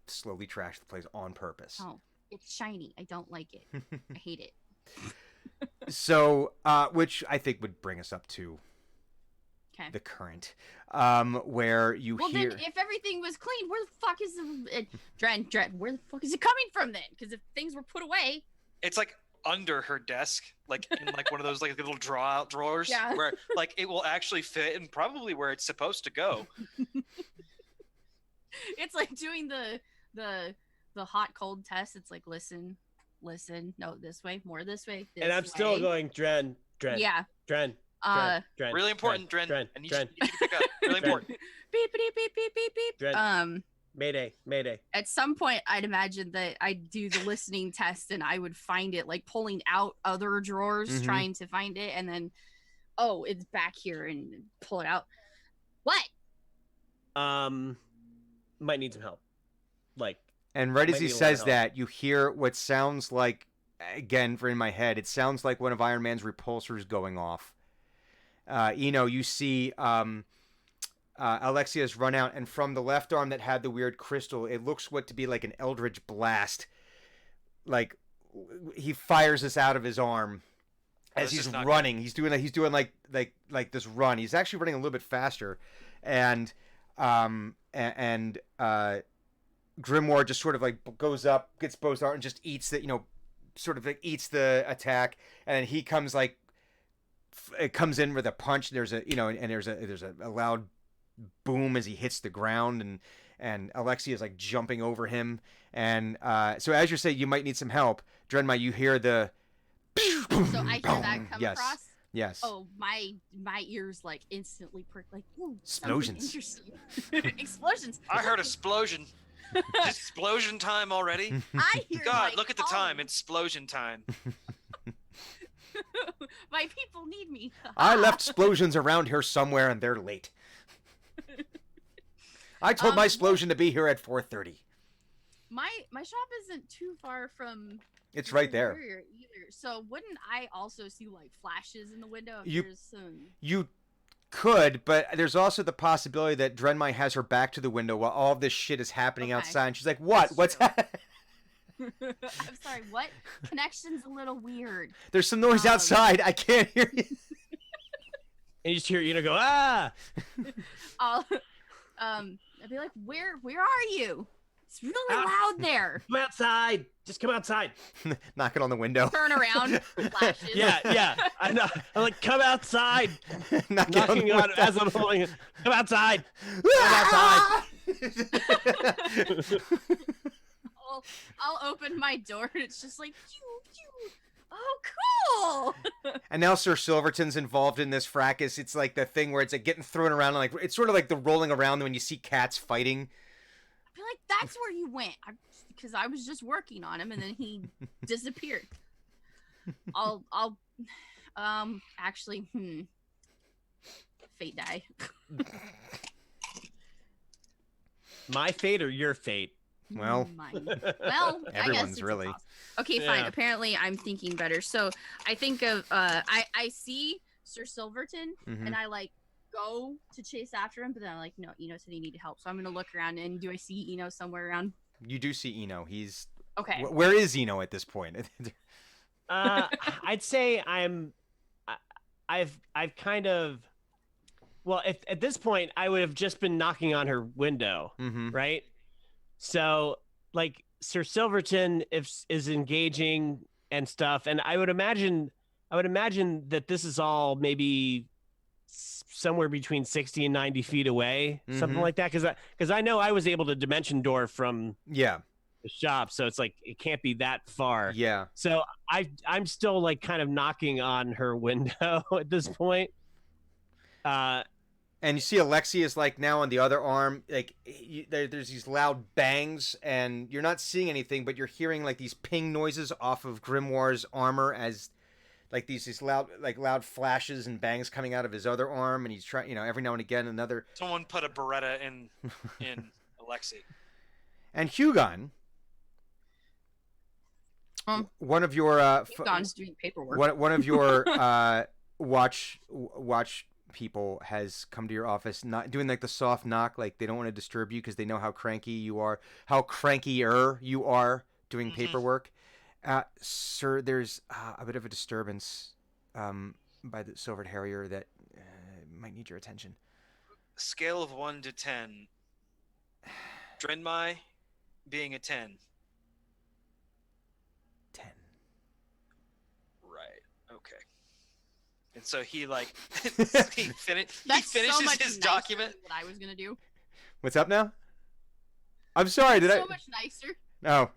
slowly trash the place on purpose. Oh, it's shiny. I don't like it. I hate it. So, which I think would bring us up to the current, where you hear. Then if everything was clean, where the fuck is Dren? Where the fuck is it coming from then? Because if things were put away, it's like under her desk, like in like one of those like little drawers, where like it will actually fit and probably where it's supposed to go. It's like doing the hot cold test. It's like listen, no, this way, more this way. And I'm still going Dren. Yeah. Dren. Really important, Dren. I need you to pick up. Really important. Beep beep beep beep beep beep. Dren. Mayday. At some point, I'd imagine that I'd do the listening test and I would find it, like pulling out other drawers, trying to find it, and then, oh, it's back here, and pull it out. What? Might need some help. And right as he says that, you hear what sounds like, again, in my head, it sounds like one of Iron Man's repulsors going off. You see Alexia's run out, and from the left arm that had the weird crystal, it looks what to be like an eldritch blast. Like he fires this out of his arm as he's running. He's doing like this run. He's actually running a little bit faster, and Grimoire just sort of like goes up, gets both arms, and just eats the sort of like eats the attack, and he comes like. It comes in with a punch. There's a there's a loud boom as he hits the ground, and Alexia is like jumping over him. And so as you're saying, you might need some help, Drenmai. You hear the. So I hear that come across. Yes. Oh, my ears like instantly perk. Like explosions. Interesting. Explosions. I heard explosion. Explosion time already. I hear. God, look at the time. It's explosion time. My people need me. I left explosions around here somewhere, and they're late. I told my explosion to be here at 4:30. My shop isn't too far from. It's right there. Either. So wouldn't I also see like flashes in the window? You could, but there's also the possibility that Drenmai has her back to the window while all this shit is happening outside, and she's like, "What? What's happening?" I'm sorry, what? Connection's a little weird. There's some noise outside. I can't hear you. And you just hear go, ah! I'll be like, where are you? It's really loud there. Come outside. Just come outside. Knocking on the window. Turn around. Flashes. Yeah. I'm like, come outside. Knocking on as I'm holding it. Come outside. Come outside. I'll open my door and it's just like, pew. Oh, cool. And now Sir Silverton's involved in this fracas. It's like the thing where it's like getting thrown around, and like it's sort of like the rolling around when you see cats fighting. I feel like that's where you went, because I was just working on him and then he disappeared. I'll actually fate die. My fate or your fate? Well, everyone's really. Awesome. Okay, fine. Apparently, I'm thinking better. So I think of I see Sir Silverton, and I like go to chase after him, but then I'm like, no, Eno said he needed help, so I'm gonna look around. And do I see Eno somewhere around? You do see Eno. He's okay. Where is Eno at this point? I'd say I've kind of. Well, if at this point I would have just been knocking on her window, right? So, like, Sir Silverton is engaging and stuff, and I would imagine that this is all maybe somewhere between 60 and 90 feet away, something like that, because I know I was able to dimension door from the shop, so it's like it can't be that far. Yeah. So I'm still like kind of knocking on her window at this point. And you see Alexi is like now on the other arm. Like there's these loud bangs, and you're not seeing anything, but you're hearing like these ping noises off of Grimoire's armor as like these loud flashes and bangs coming out of his other arm, and he's trying, you know, every now and again another. Someone put a Beretta in Alexi. And Hugon, one of your Hugon's doing paperwork. one of your watch people has come to your office, not doing like the soft knock, like they don't want to disturb you because they know how cranky you are, how crankier you are doing paperwork. Sir, there's a bit of a disturbance by the Silvered Harrier that might need your attention. Scale of 1 to 10. Drenmai being a 10. 10. Right. Okay. And so he like he That's finishes so much his nicer document. than what I was gonna do. What's up now? I'm sorry. Did So I? much nicer. Oh.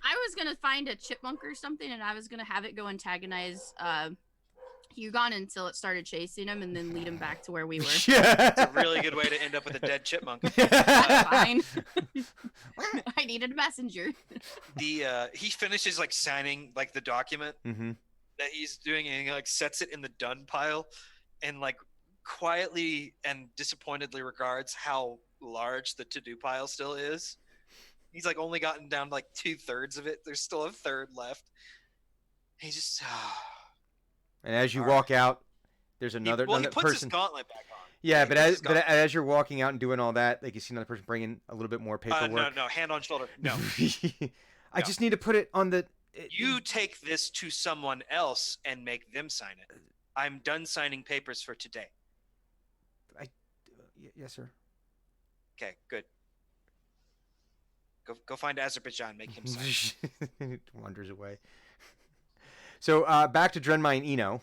I was gonna find a chipmunk or something, and I was gonna have it go antagonize Hugon until it started chasing him, and then lead him back to where we were. Yeah. It's a really good way to end up with a dead chipmunk. That's fine. I needed a messenger. He finishes like signing like the document Mm-hmm. that he's doing, and he like sets it in the done pile, and like quietly and disappointedly regards how large the to-do pile still is. He's like only gotten down like 2/3 of it. There's still a third left. He just And as you All walk out, there's he another puts person. his gauntlet back on. Yeah, He but puts his but gauntlet- as you're walking out and doing all that, like you see another person bringing a little bit more paperwork. no, hand on shoulder. No, I just need to put it on the. you take this to someone else and make them sign it. I'm done signing papers for today. Yes, sir. Okay, good. Go find Azerbaijan, make him sign. Wanders away. So back to Drenmai and Eno.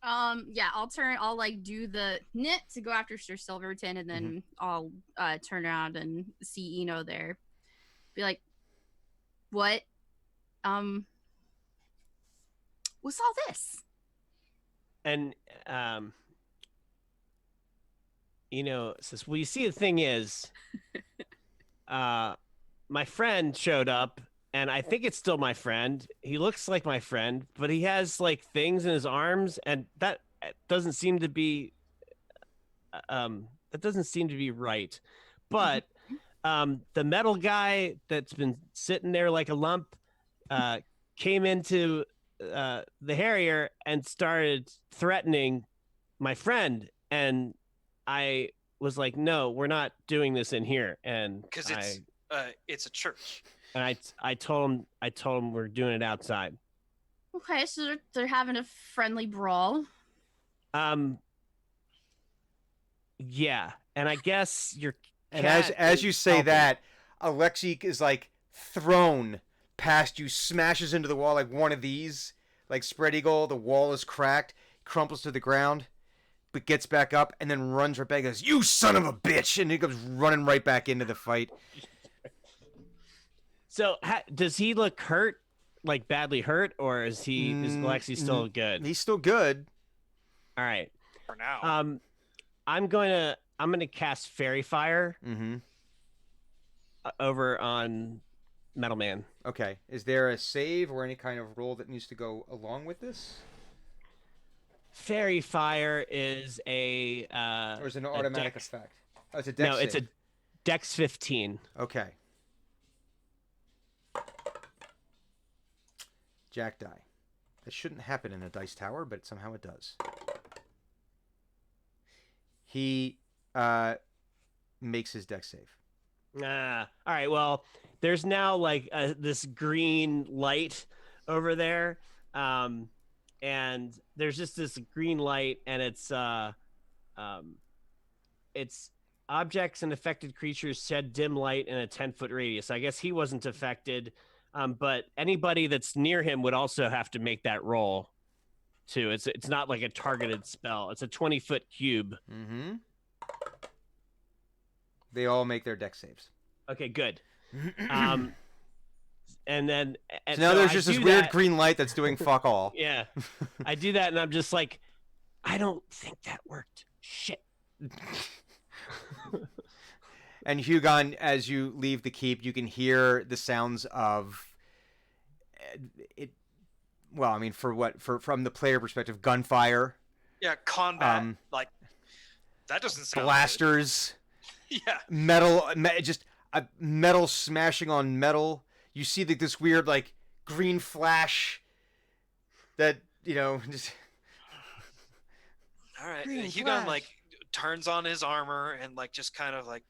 Yeah, I'll like do the knit to go after Sir Silverton, and then I'll turn around and see Eno there. Be like, what? What's all this? And says, well, you see, the thing is, my friend showed up, and I think it's still my friend. He looks like my friend, but he has like things in his arms, and that doesn't seem to be right. But the metal guy that's been sitting there like a lump came into the Harrier and started threatening my friend, and I was like, no, we're not doing this in here. And Because it's a church. and I told him we're doing it outside. Okay, so they're having a friendly brawl. Yeah, and I guess your And cat as is you say helping. that, Alexi is like thrown past you, smashes into the wall like one of these, like spread eagle. The wall is cracked, crumples to the ground, but gets back up and then runs right back. And goes, "You son of a bitch!" And he goes running right back into the fight. So does he look hurt, like badly hurt, or is Alexi still good? He's still good. All right. For now. I'm gonna cast Fairy Fire Mm-hmm. over on Metal Man. Okay. Is there a save or any kind of roll that needs to go along with this? Fairy Fire is Or is it an automatic dex- effect? Oh, it's a dex No, it's a save. Dex 15. Okay. Jack die. That shouldn't happen in a dice tower, but somehow it does. He makes his dex save. All right. Well, there's now like this green light over there, and there's just this green light, and it's objects and affected creatures shed dim light in a 10-foot radius. I guess he wasn't affected, but anybody that's near him would also have to make that roll, too. It's not like a targeted spell. It's a 20-foot cube. Mm-hmm. They all make their deck saves. Okay, good. And then So now there's I just this do weird that. green light that's doing fuck all. Yeah, I do that, and I'm just like, I don't think that worked. Shit. And Hugon, as you leave the keep, you can hear the sounds of it. Well, I mean, from the player perspective, gunfire, Yeah, combat. Um, Like that doesn't sound good. blasters, Yeah. just metal smashing on metal. You see this weird like green flash that just. All right. Green Hugon flash. like turns on his armor and like just kind of like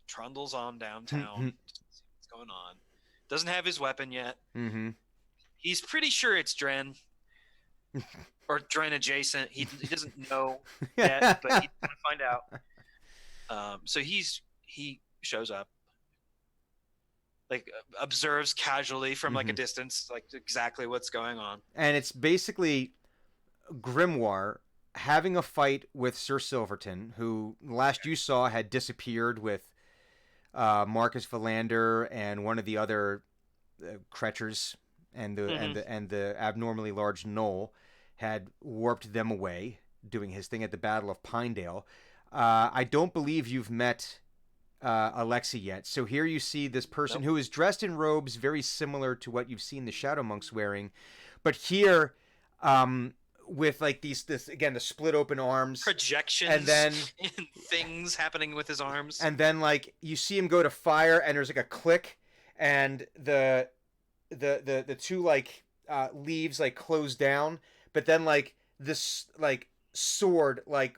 trundles on downtown. Just see what's going on. Doesn't have his weapon yet. Mm-hmm. He's pretty sure it's Dren. Or Dren adjacent. He doesn't know yet, but he's gonna find out. So he shows up, like observes casually from like a distance, like exactly what's going on. And it's basically Grimoire having a fight with Sir Silverton, who last you saw had disappeared with Marcus Valander and one of the other Kretchers, and the abnormally large Knoll had warped them away, doing his thing at the Battle of Pinedale. I don't believe you've met Alexi yet. So here you see this person who is dressed in robes very similar to what you've seen the Shadow Monks wearing, but here with like this again, the split open arms, Projections and then and things happening with his arms. and then like you see him go to fire, and there's like a click, and the two like leaves like close down, but then like this like sword like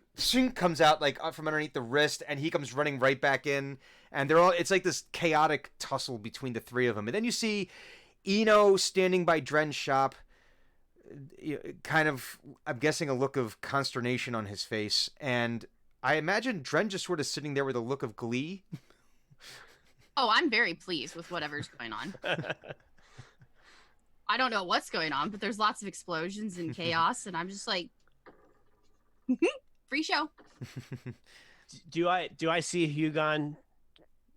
comes out like from underneath the wrist, and he comes running right back in, and it's like this chaotic tussle between the three of them. And then you see Eno standing by Dren's shop, kind of, I'm guessing, a look of consternation on his face, and I imagine Dren just sort of sitting there with a look of glee. Oh, I'm very pleased with whatever's going on. I don't know what's going on, but there's lots of explosions and chaos, and I'm just like, free show. Do I see Hugon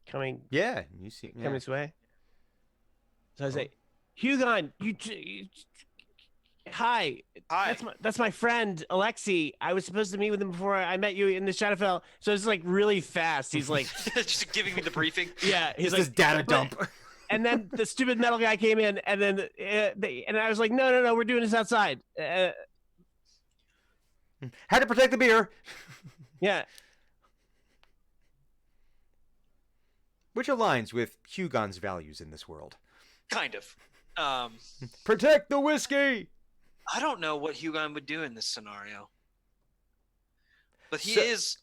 coming Yeah, you see. coming this way? So I say, Hugon, you hi. Hi. That's my friend Alexi. I was supposed to meet with him before I met you in the Shadowfell. So it's like really fast. He's like, Just giving me the briefing. yeah, he's It's like this data dump. And then the stupid metal guy came in, and then and I was like, no, we're doing this outside. Had to protect the beer. Yeah. Which aligns with Hugon's values in this world. Kind of. Protect the whiskey! I don't know what Hugon would do in this scenario. But he So- is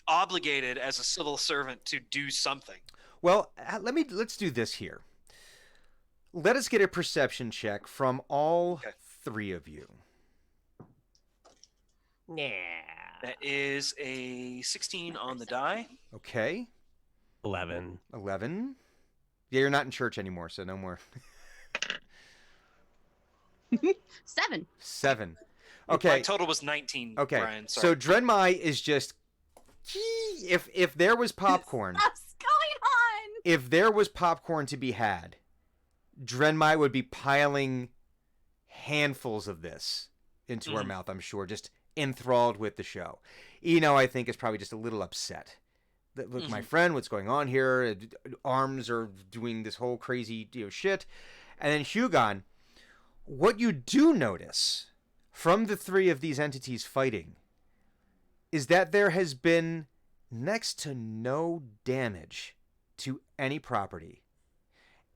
obligated as a civil servant to do something. Well, let's do this here. Let us get a perception check from all Okay. three of you. Yeah. That is a 16 on the die. Okay. 11. 11. Yeah, you're not in church anymore, so no more. 7. 7. My Okay. total was 19, Okay. Brian. So Sorry. Drenmai is just, if there was popcorn, What's going on? if there was popcorn to be had, Drenmai would be piling handfuls of this into her mouth, I'm sure, just enthralled with the show. Eno, I think, is probably just a little upset. Look, my friend, what's going on here? Arms are doing this whole crazy shit. And then Hugon, what you do notice from the three of these entities fighting is that there has been next to no damage to any property,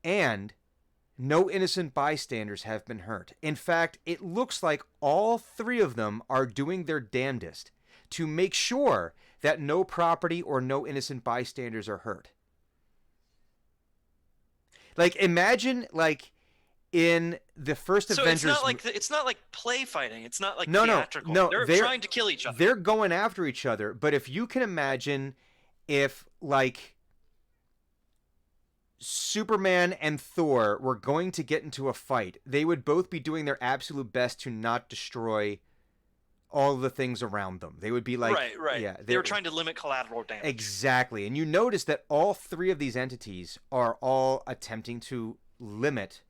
and no innocent bystanders have been hurt. In fact, it looks like all three of them are doing their damnedest to make sure that no property or no innocent bystanders are hurt. Like, imagine, like, in the first So Avengers... it's not like play fighting. It's not like No, theatrical. no, they're they're- trying to kill each other. They're going after each other, but if you can imagine if, like, Superman and Thor were going to get into a fight, they would both be doing their absolute best to not destroy all the things around them. They would be like, right. yeah, They were trying to limit collateral damage. exactly. And you notice that all three of these entities are all attempting to limit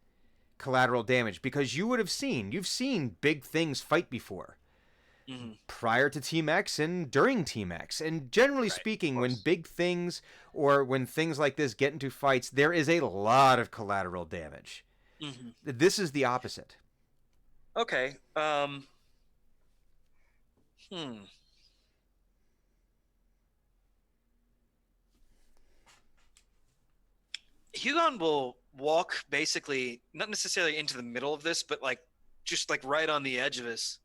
collateral damage, because you've seen big things fight before. Prior to Team X and during Team X. And generally speaking, when big things or when things like this get into fights, there is a lot of collateral damage. This is the opposite. Okay. Hugon will walk basically not necessarily into the middle of this, but like just like right on the edge of this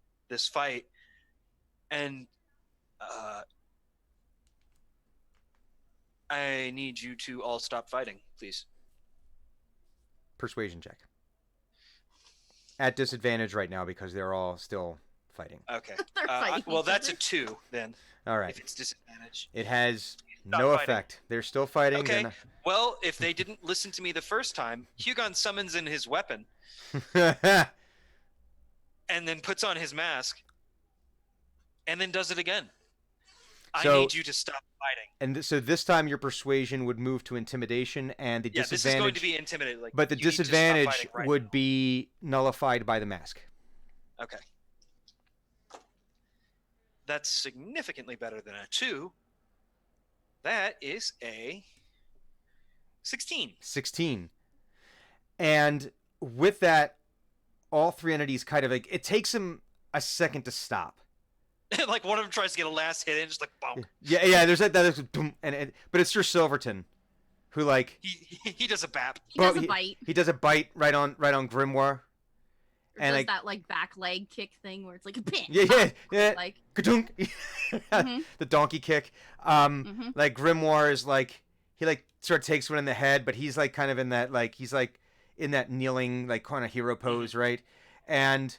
fight, and I need you to all stop fighting, please. Persuasion check. At disadvantage right now because they're all still fighting. Okay. They're fighting Well, each that's other. a 2 then. All right. If it's disadvantage. It has Stop no fighting. effect. They're still fighting. Okay. Well, if they didn't listen to me the first time, Hugon summons in his weapon Not... and then puts on his mask and then does it again. I So- need you to stop fighting. And so this time your persuasion would move to intimidation, and the Yeah, this is disadvantage. going to be intimidating. Like, but the you need to stop disadvantage fighting right would now. be nullified by the mask. Okay. That's significantly better than a 2. That is a 16. 16. And with that, all three entities kind of like, it takes them a second to stop. Like one of them tries to get a last hit in, just like bonk. Yeah. There's that. There's boom, but it's Sir Silverton, who like He does a bap. He does well, a bite. He does a bite right on Grimoire. Or and, does like- that like back leg kick thing where it's like a pin. Yeah. Like Ka-dunk. Mhm. The donkey kick. Like Grimoire is like he like sort of takes one in the head, but he's like kind of in that like he's like in that kneeling like kind of hero pose, right? And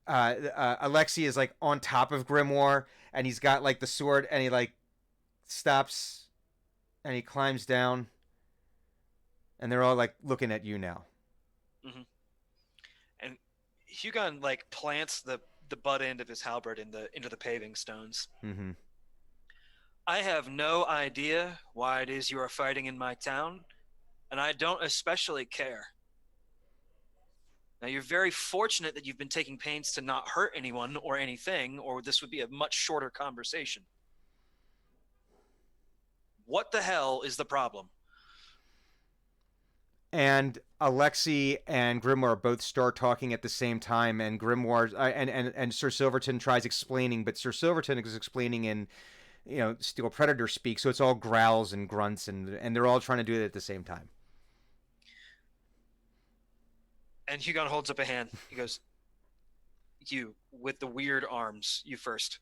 Alexi is like on top of Grimoire, and he's got like the sword, and he like stops, and he climbs down, and they're all like looking at you now. And Hugon like plants the butt end of his halberd into the paving stones. Mm-hmm. I have no idea why it is you are fighting in my town, and I don't especially care. Now, you're very fortunate that you've been taking pains to not hurt anyone or anything, or this would be a much shorter conversation. What the hell is the problem? And Alexi and Grimoire both start talking at the same time, and Grimoire and Sir Silverton tries explaining, but Sir Silverton is explaining in, Steel Predator speak, so it's all growls and grunts, and they're all trying to do it at the same time. And Hugon holds up a hand. He goes, "You with the weird arms, you first.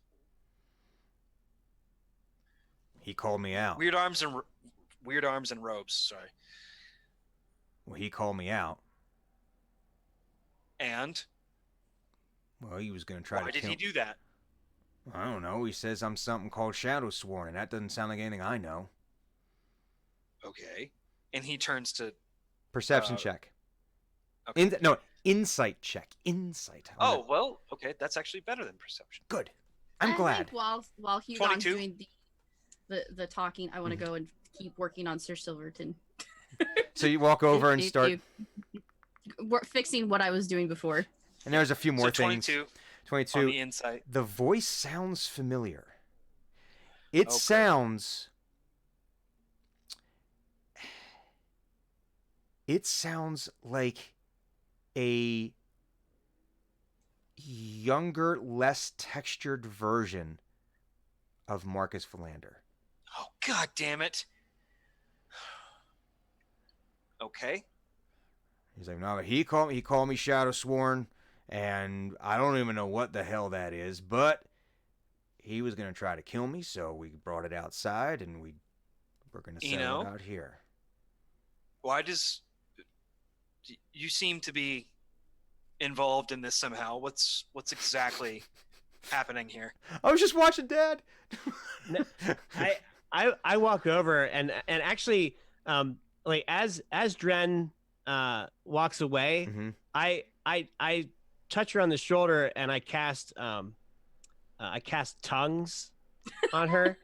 He called me out. Weird arms and robes. Sorry. Well, he called me out. And Well, he was going to try why to did kill he do that? I don't know. He says I'm something called Shadow Sworn, and that doesn't sound like anything I know. Okay." And he turns to. Perception check. Okay. Insight check. Insight. Oh well, okay. That's actually better than perception. Good. I'm I glad. think while Hugon's 22? doing the talking, I want to go and keep working on Sir Silverton. So you walk over and start, We're fixing what I was doing before. and there's a few more So things. 22 on 22. the insight. The voice sounds familiar. It Okay. sounds. It sounds like a younger, less textured version of Marcus Philander. Oh god damn it. Okay. He's like, no, he called me Shadow Sworn, and I don't even know what the hell that is, but he was gonna try to kill me, so we brought it outside, and we're gonna settle it out here. Why does you seem to be involved in this somehow? What's exactly happening here? I was just watching Dad. I walk over and actually like as Dren walks away, Mhm. I touch her on the shoulder and I cast tongues on her,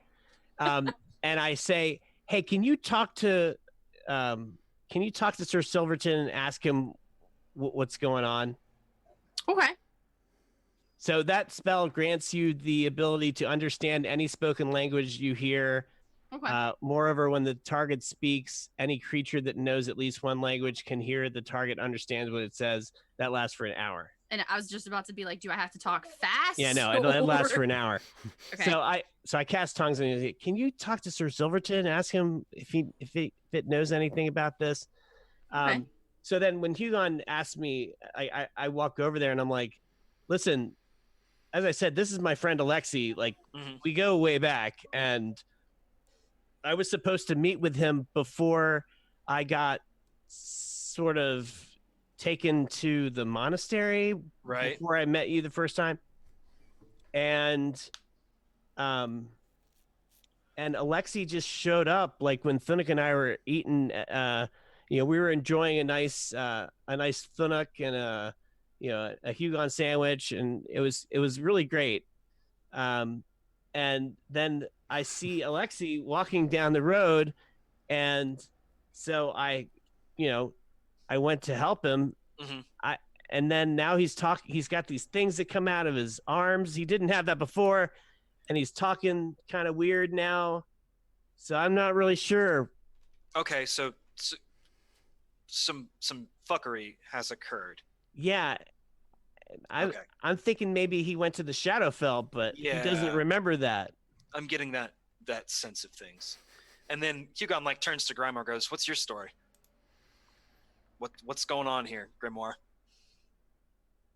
and I say, "Hey, can you talk to Sir Silverton and ask him what's going on?" Okay. So that spell grants you the ability to understand any spoken language you hear. Okay. Moreover, when the target speaks, any creature that knows at least one language can hear the target understands what it says. That lasts for an hour. And I was just about to be like, do I have to talk fast? Yeah, no, it lasts for an hour. Okay. So I cast tongues and I say, "Can you talk to Sir Silverton? Ask him if it knows anything about this." Okay. So then when Hugon asked me, I walk over there and I'm like, "Listen, as I said, this is my friend Alexi. Like, we go way back, and I was supposed to meet with him before I got sort of taken to the monastery, Right. before I met you the first time, and Alexi just showed up like when Thunuk and I were eating. We were enjoying a nice Thunuk and a Hugon sandwich, and it was really great. And then I see Alexi walking down the road, and so I went to help him. And then now he's got these things that come out of his arms. He didn't have that before, and he's talking kind of weird now. So I'm not really sure. Okay, so some fuckery has occurred. Yeah. Okay. I'm thinking maybe he went to the Shadowfell, but he doesn't Yeah. remember that. I'm getting that sense of things. And then Hugon like turns to Grimoire, goes, "What's your story? What's going on here, Grimoire?"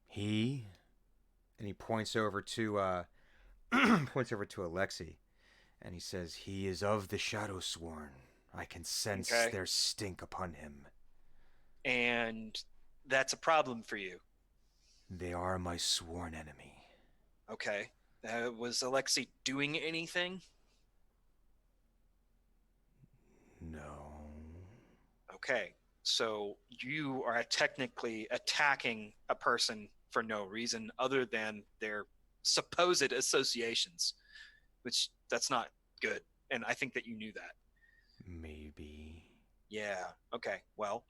He points over to Alexi, and he says, "He is of the Shadow Sworn. I can sense Okay. their stink upon him. And that's a problem for you. They are my sworn enemy." Okay. Was Alexi doing anything? No. Okay. So you are technically attacking a person for no reason other than their supposed associations, which that's not good. And I think that you knew that. Maybe. Yeah. Okay. Well,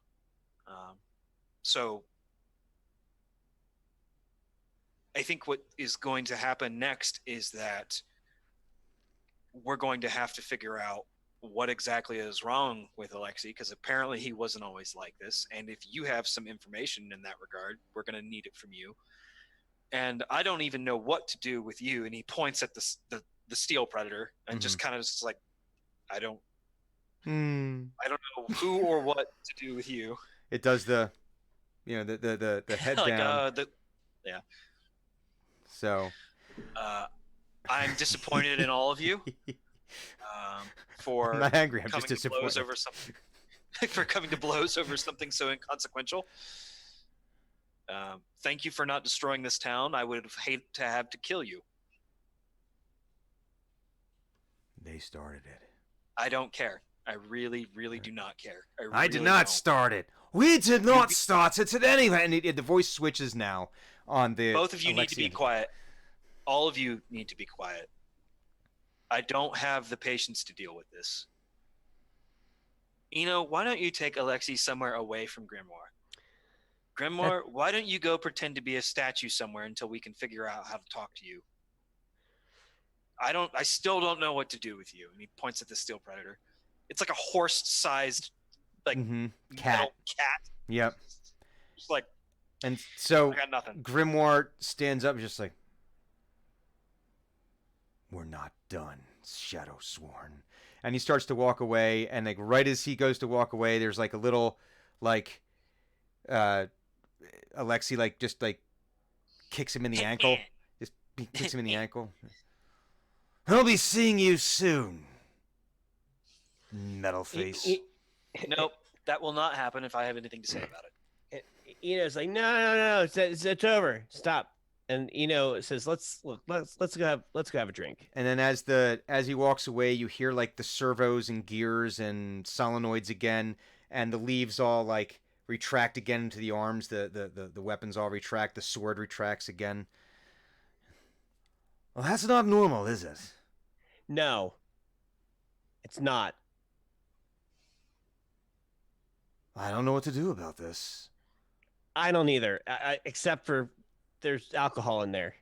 so I think what is going to happen next is that we're going to have to figure out what exactly is wrong with Alexi, because apparently he wasn't always like this. And if you have some information in that regard, we're going to need it from you. And I don't even know what to do with you. And he points at the steel predator and just kind of just like, I don't know who or what to do with you. It does the head Like, down. yeah. So I'm disappointed in all of you for I'm not angry. I'm coming just to blows disappointed. over something. For coming to blows over something so inconsequential. Thank you for not destroying this town. I would have hated to have to kill you. They started it. I don't care. I really, really do not care. I did really not don't. start it. We did not start it at any rate. And the voice switches now on the. Both of you need to Alexi be entity. quiet. All of you need to be quiet. I don't have the patience to deal with this. Why don't you take Alexi somewhere away from Grimoire? Grimoire, why don't you go pretend to be a statue somewhere until we can figure out how to talk to you? I still don't know what to do with you. And he points at the steel predator. It's like a horse-sized, like, Cat. metal cat. Yep. Just like, And so I got nothing. Grimoire stands up, just like, "We're not done, Shadow Sworn." And he starts to walk away, and like right as he goes to walk away, there's like a little, like, Alexi like just like kicks him in the ankle. Just kicks him in the ankle. "I'll be seeing you soon, metal face." Nope, that will not happen if I have anything to say about it. It's like, no, it's over. Stop. And says, let's go have a drink. And then as he walks away, you hear like the servos and gears and solenoids again, and the leaves all like retract again into the arms. The weapons all retract. The sword retracts again. Well, that's not normal, is it? No, it's not. I don't know what to do about this. I don't either, except for there's alcohol in there.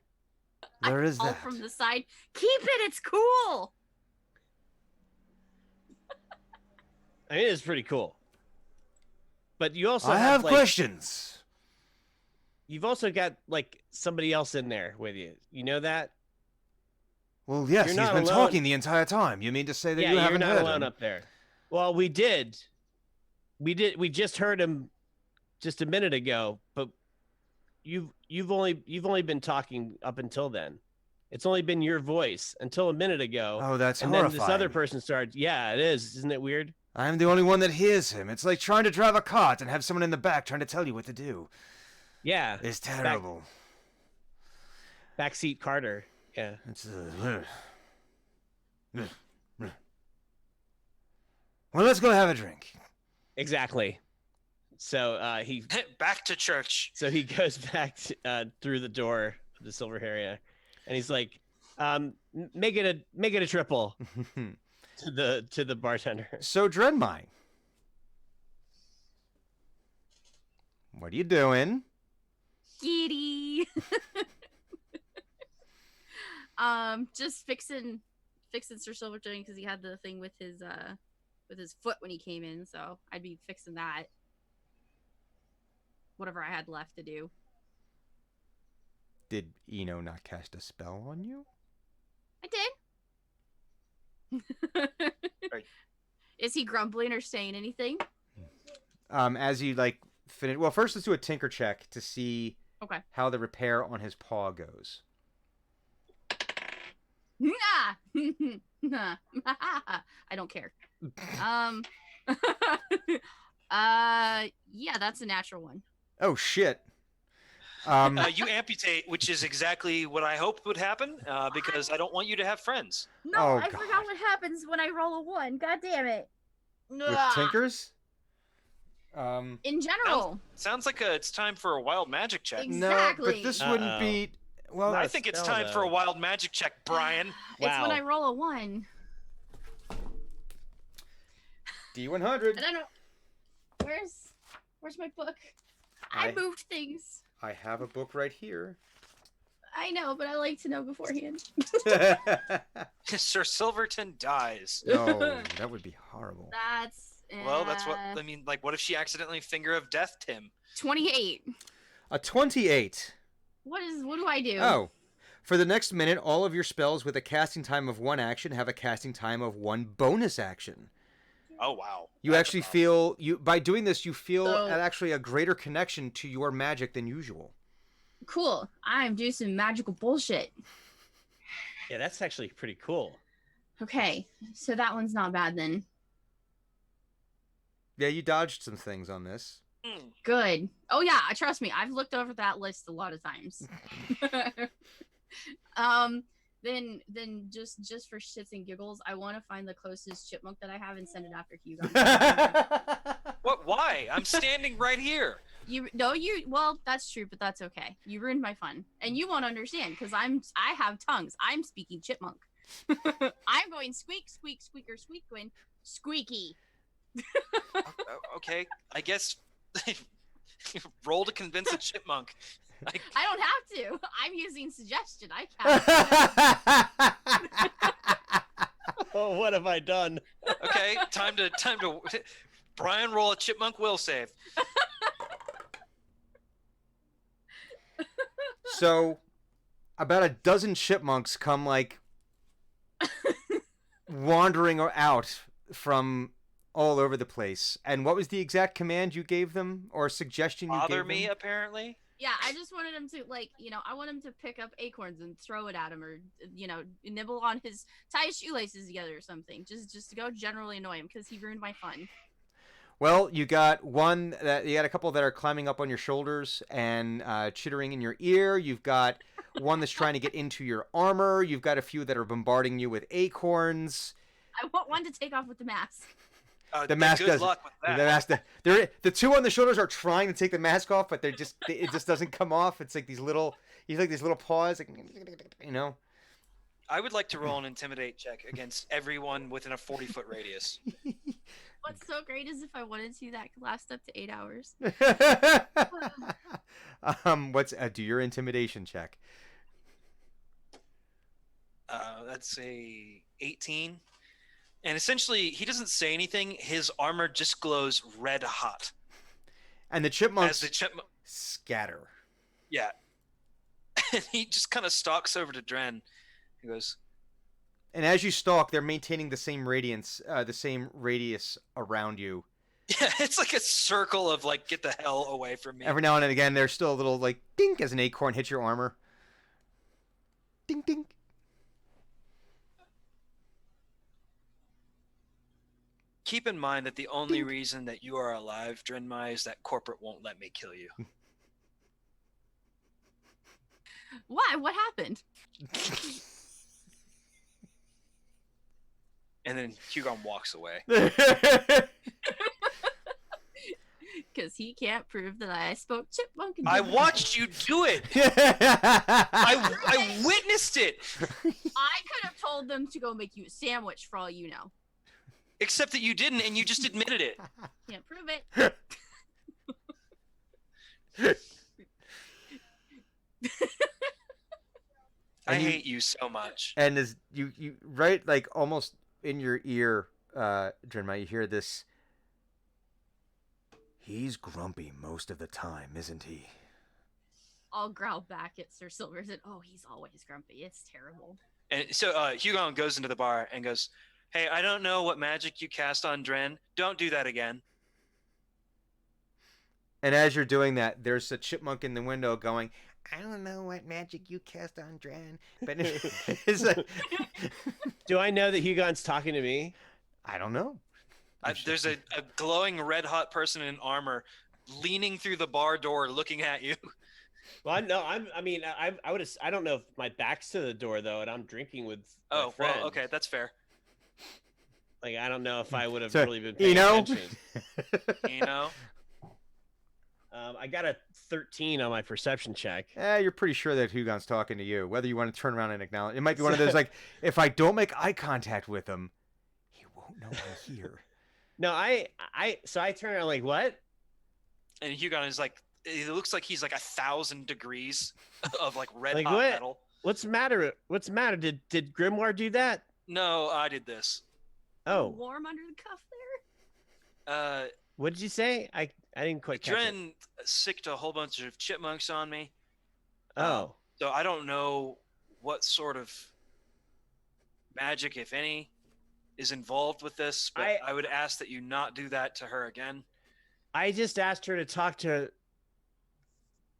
There is All that. from the side. Keep it. It's cool. I mean, it's pretty cool. But you also I have like, questions. You've also got like somebody else in there with you. You know that? Well, yes, You're he's not been alone. talking the entire time. You mean to say that Yeah, you you're haven't not heard alone him? up there. Well, we did. We just heard him just a minute ago, but you've only been talking up until then. It's only been your voice until a minute ago. Oh, that's and horrifying. then this other person starts. Yeah, it is. Isn't it weird? I'm the only one that hears him. It's like trying to drive a cart and have someone in the back trying to tell you what to do. Yeah. It's terrible. Backseat Carter. Yeah. It's well, let's go have a drink. Exactly. So he Back to church. goes back through the door of the silver area, and he's like, make it a triple to the bartender. So, Drenmai, what are you doing? Giddy. Just fixing Sir Silvertongue because he had the thing with his foot when he came in, so I'd be fixing that. Whatever I had left to do. Did Eno not cast a spell on you? I did. Right. Is he grumbling or saying anything? As you like finish. Well, first let's do a tinker check to see Okay. how the repair on his paw goes. Nah. I don't care. Yeah, that's a natural one. Oh shit. You amputate, which is exactly what I hoped would happen, because I don't want you to have friends. No, Oh, I God. forgot what happens when I roll a 1. God damn it. With tinkers. In general. Sounds like it's time for a wild magic check. No, Exactly. but this wouldn't be. Well, Not I a think it's spell, time for a though. wild magic check, Brian. It's when Wow. I roll a 1. D100. And I don't. Where's my book? I I- moved things. I have a book right here. I know, but I like to know beforehand. Sir Silverton dies. No, that would be horrible. That's. Well, that's what I mean. Like, what if she accidentally finger of death him? 28. A 28. What do I do? Oh. For the next minute, all of your spells with a casting time of 1 action have a casting time of 1 bonus action. Oh wow. You That's actually enough. feel by doing this, you feel So- actually a greater connection to your magic than usual. Cool. I'm doing some magical bullshit. Yeah, that's actually pretty cool. Okay, so that one's not bad then. Yeah, you dodged some things on this. Hmm. Good. Oh yeah, trust me, I've looked over that list a lot of times. Then just for shits and giggles, I want to find the closest chipmunk that I have and send it after Hugo. What? Why? I'm standing right here. Well, that's true, but that's okay. You ruined my fun, and you won't understand because I have tongues. I'm speaking chipmunk. I'm going squeak, squeak, squeaker, squeak, going squeaky. Okay, I guess. Roll to convince a chipmunk. I don't have to. I'm using suggestion. I can't. Oh, what have I done? Okay, time to. Brian, roll a chipmunk will save. So, about a dozen chipmunks come like wandering out from all over the place. And what was the exact command you gave them or suggestion you Bother gave me, them? apparently. Yeah, I just wanted him to I want him to pick up acorns and throw it at him, or nibble on tie his shoelaces together or something. Just to go generally annoy him because he ruined my fun. Well, you got a couple that are climbing up on your shoulders and chittering in your ear. You've got one that's trying to get into your armor. You've got a few that are bombarding you with acorns. I want one to take off with the mask. The mask good does. luck with The that. mask. The two on the shoulders are trying to take the mask off, but it just doesn't come off. It's like these little. He's like these little paws, like, you know. I would like to roll an intimidate check against everyone within a 40-foot radius. What's so great is if I wanted to, that could last up to 8 hours. Do your intimidation check. That's a 18. And essentially, he doesn't say anything. His armor just glows red hot. And the As chipmunks the chipmunk, scatter. yeah. And he just kind of stalks over to Dren. He goes, And as you stalk, they're maintaining the same radiance, the same radius around you. yeah, it's like a circle of like, get the hell away from me. Every now and again, there's still a little like dink as an acorn hits your armor. Dink dink. Keep in mind that the only reason that you are alive, Drenmai, is that corporate won't let me kill you. Why? What happened? And then Hugon walks away. Because he can't prove that I spoke chipmunk. and I didn't. watched you do it. I witnessed it. I could have told them to go make you a sandwich for all you know. Except that you didn't, and you just admitted it. Can't prove it. I And you- hate you so much. And as you right like almost in your ear, Drenmai, you hear this. He's grumpy most of the time, isn't he? I'll growl back at Sir Silvers and he's always grumpy. It's terrible. And so Hugon goes into the bar and goes, "Hey, I don't know what magic you cast on Dren. Don't do that again." And as you're doing that, there's a chipmunk in the window going, I don't know what magic you cast on Dren, but it's like, Do I know that Hugon's talking to me? I don't know. There's a glowing red-hot person in armor leaning through the bar door looking at you. Well, no, I would. I don't know if my back's to the door though, and I'm drinking with. My Oh, friend. well, okay, that's fair. Like I don't know if I would have So, really been paying attention. You know? I got a 13 on my perception check. You're pretty sure that Hugon's talking to you, whether you want to turn around and acknowledge. It might be one of those like, if I don't make eye contact with him, he won't know I'm here. No, so I turn around like what? And Hugon is like, it looks like he's like 1,000 degrees of like red Like hot what? metal. What's the matter? What's the matter? Did Grimoire do that? No, I did this. Oh, Warm under the cuff there? what did you say? I didn't quite catch it. Dren sicked a whole bunch of chipmunks on me. Oh, So I don't know what sort of magic, if any, is involved with this, but I would ask that you not do that to her again. I just asked her to talk to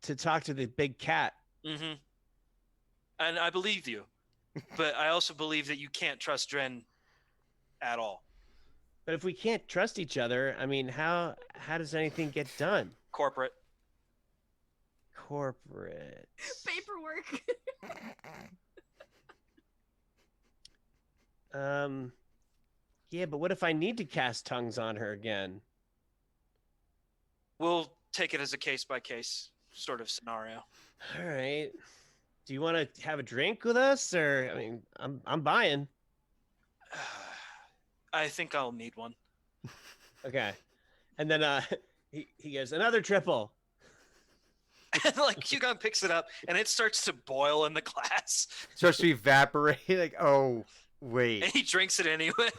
the big cat. Mm-hmm. And I believe you, but I also believe that you can't trust Dren at all. But if we can't trust each other, I mean, how does anything get done? Corporate. Corporate. Paperwork. Yeah, but what if I need to cast tongues on her again? We'll take it as a case-by-case sort of scenario. All right. Do you want to have a drink with us, or I mean, I'm buying. I think I'll need one. Okay. And then he goes another triple. And like Hugon picks it up and it starts to boil in the glass. Starts to evaporate. Like, oh, wait. And he drinks it anyway.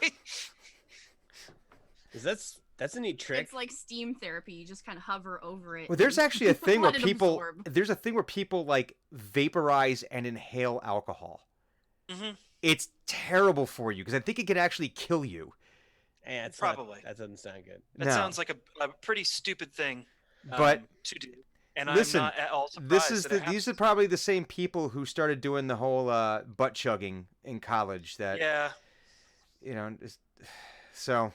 That's a neat trick. It's like steam therapy. You just kind of hover over it. Well, there's and actually a thing where let it people. absorb. There's a thing where people like vaporize and inhale alcohol. Mm-hmm. It's terrible for you because I think it could actually kill you. Yeah, it's Probably. that doesn't sound good. That No. sounds like a pretty stupid thing But to do. And listen, I'm not at all surprised this is that the, it happens. these are probably the same people who started doing the whole butt chugging in college. That Yeah, you know, so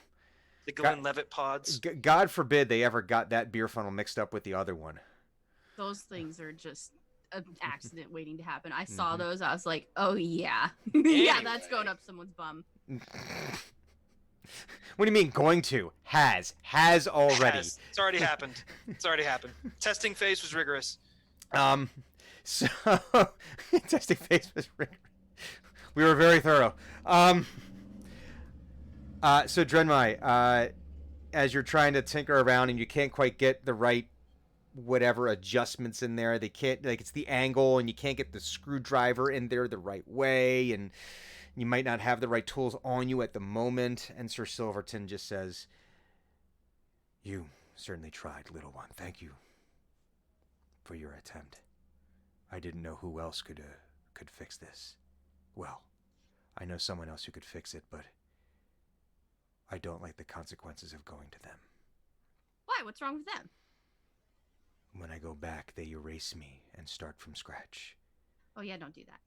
the Glenn Levitt pods. God forbid they ever got that beer funnel mixed up with the other one. Those things are just an accident waiting to happen. I saw Mhm. those. I was like, oh yeah, yeah, that's Anyway. going up someone's bum. What do you mean going to? Has already. Yes, it's already happened. It's already happened. Testing phase was rigorous. So testing phase was rigorous. We were very thorough. So Drenmai, as you're trying to tinker around and you can't quite get the right whatever adjustments in there, they can't, like, it's the angle and you can't get the screwdriver in there the right way, and you might not have the right tools on you at the moment. And Sir Silverton just says, "You certainly tried, little one. Thank you for your attempt. I didn't know who else could fix this. Well, I know someone else who could fix it, but I don't like the consequences of going to them. Why? What's wrong with them? When I go back, they erase me and start from scratch." Oh yeah, don't do that.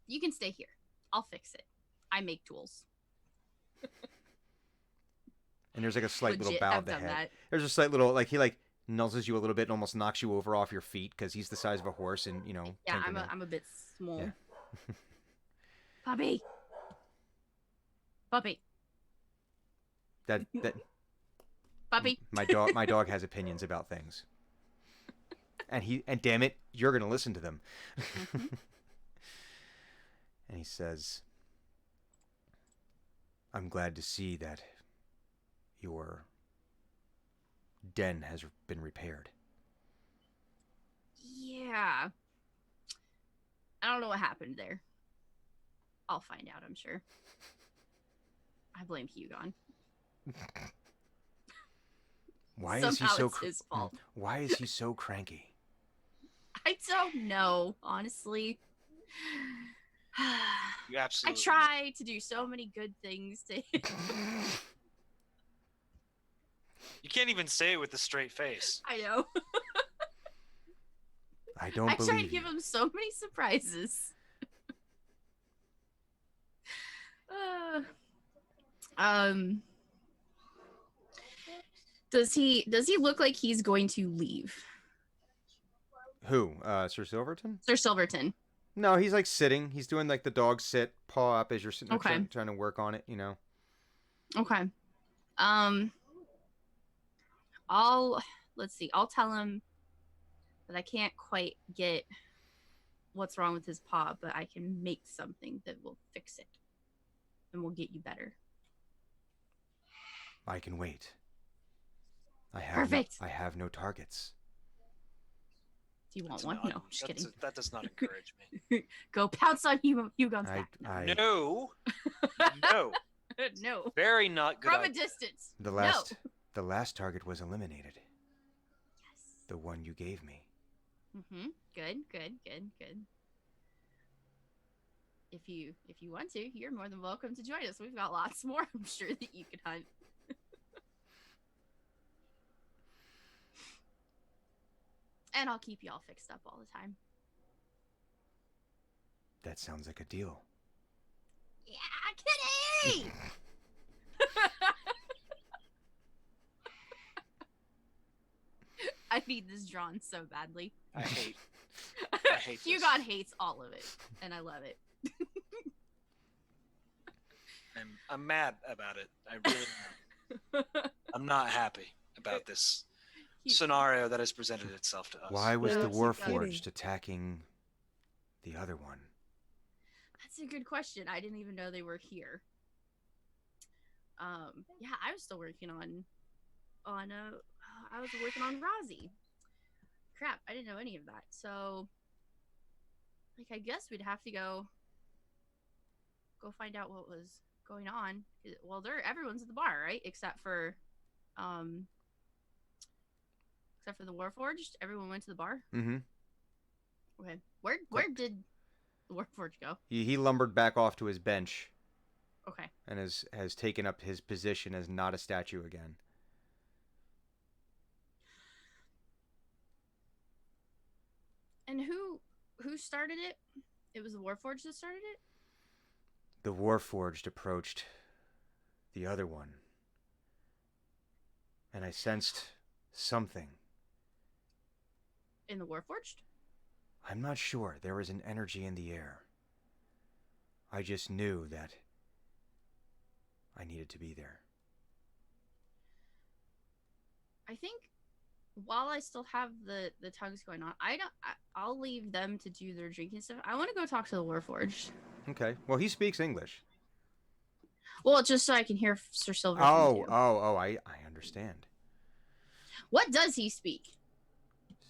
You can stay here. I'll fix it. I make tools. And there's like a slight little Legit, bow I've of the done head. that. There's a slight little, like, he like nuzzles you a little bit and almost knocks you over off your feet because he's the size of a horse, and Yeah, thinking I'm a bit small. Yeah. Puppy. Puppy. that Puppy. my dog has opinions about things. And damn it, you're gonna listen to them. Mhm. And he says, "I'm glad to see that your den has been repaired." Yeah. I don't know what happened there. I'll find out, I'm sure. I blame Hugon. Why is he Somehow so it's his fault. Why is he so cranky? I don't know, honestly. You I absolutely. try to do so many good things to him. You can't even say it with a straight face. I know. I don't I try to believe give you. him so many surprises. Um does he look like he's going to leave? Who? Sir Silverton? Sir Silverton. No, he's like sitting. He's doing like the dog sit, paw up as you're sitting there Okay. trying to work on it, Okay. Let's see. I'll tell him that I can't quite get what's wrong with his paw, but I can make something that will fix it and will get you better. I can wait. Perfect. I have no targets. Do you want That's one? not- No, just kidding. That does not encourage me. Go pounce on Hugon's back. No. No. No. Very not good From a idea. distance. The No. last target was eliminated. Yes. The one you gave me. Mm-hmm. Good. If you want to, you're more than welcome to join us. We've got lots more, I'm sure, that you could hunt. And I'll keep you all fixed up all the time. That sounds like a deal. Yeah, kitty! I need this drawn so badly. I hate this. Hugon hates all of it, and I love it. I'm mad about it. I really am. I'm not happy about this scenario that has presented itself to us. Why was the That's Warforged attacking the other one? That's a good question. I didn't even know they were here. Yeah, I was still working on I was working on Rozzy. Crap, I didn't know any of that. So, like, I guess we'd have to go find out what was going on. Well, everyone's at the bar, right? Except for the Warforged. Everyone went to the bar. Mm-hmm. Okay, where did the Warforged go? He lumbered back off to his bench Okay. and has taken up his position as not a statue again. And who started it? It was the Warforged that started it? The Warforged approached the other one, and I sensed something. In the Warforged? I'm not sure. There was an energy in the air. I just knew that I needed to be there. I think while I still have the tugs going on, I'll leave them to do their drinking stuff. I want to go talk to the Warforged. Okay. Well, he speaks English. Well, just so I can hear Sir Silverton. I understand. What does he speak?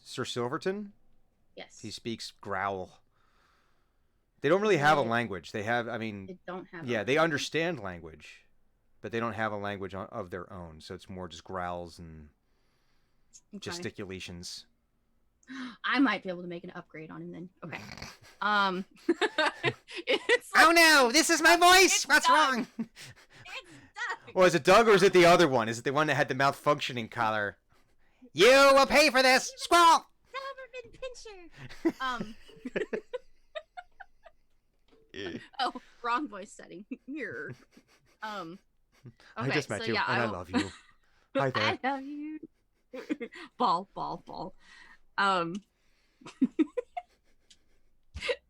Sir Silverton? Yes. He speaks Growl. They don't really have a Right. language. They have, I mean, They don't have. yeah, they understand language, but they don't have a language of their own. So it's more just growls and Okay. gesticulations. I might be able to make an upgrade on him then. Okay. It's Oh no, this is my voice. It's What's Doug. wrong? It's Doug. Well, is it Doug or is it the other one? Is it the one that had the malfunctioning collar? You will pay for this, squirrel. Doberman Pinscher. Oh, wrong voice setting. Mirror. Okay, I just met so you, yeah, and I will- love you. Hi there. I love you. Ball.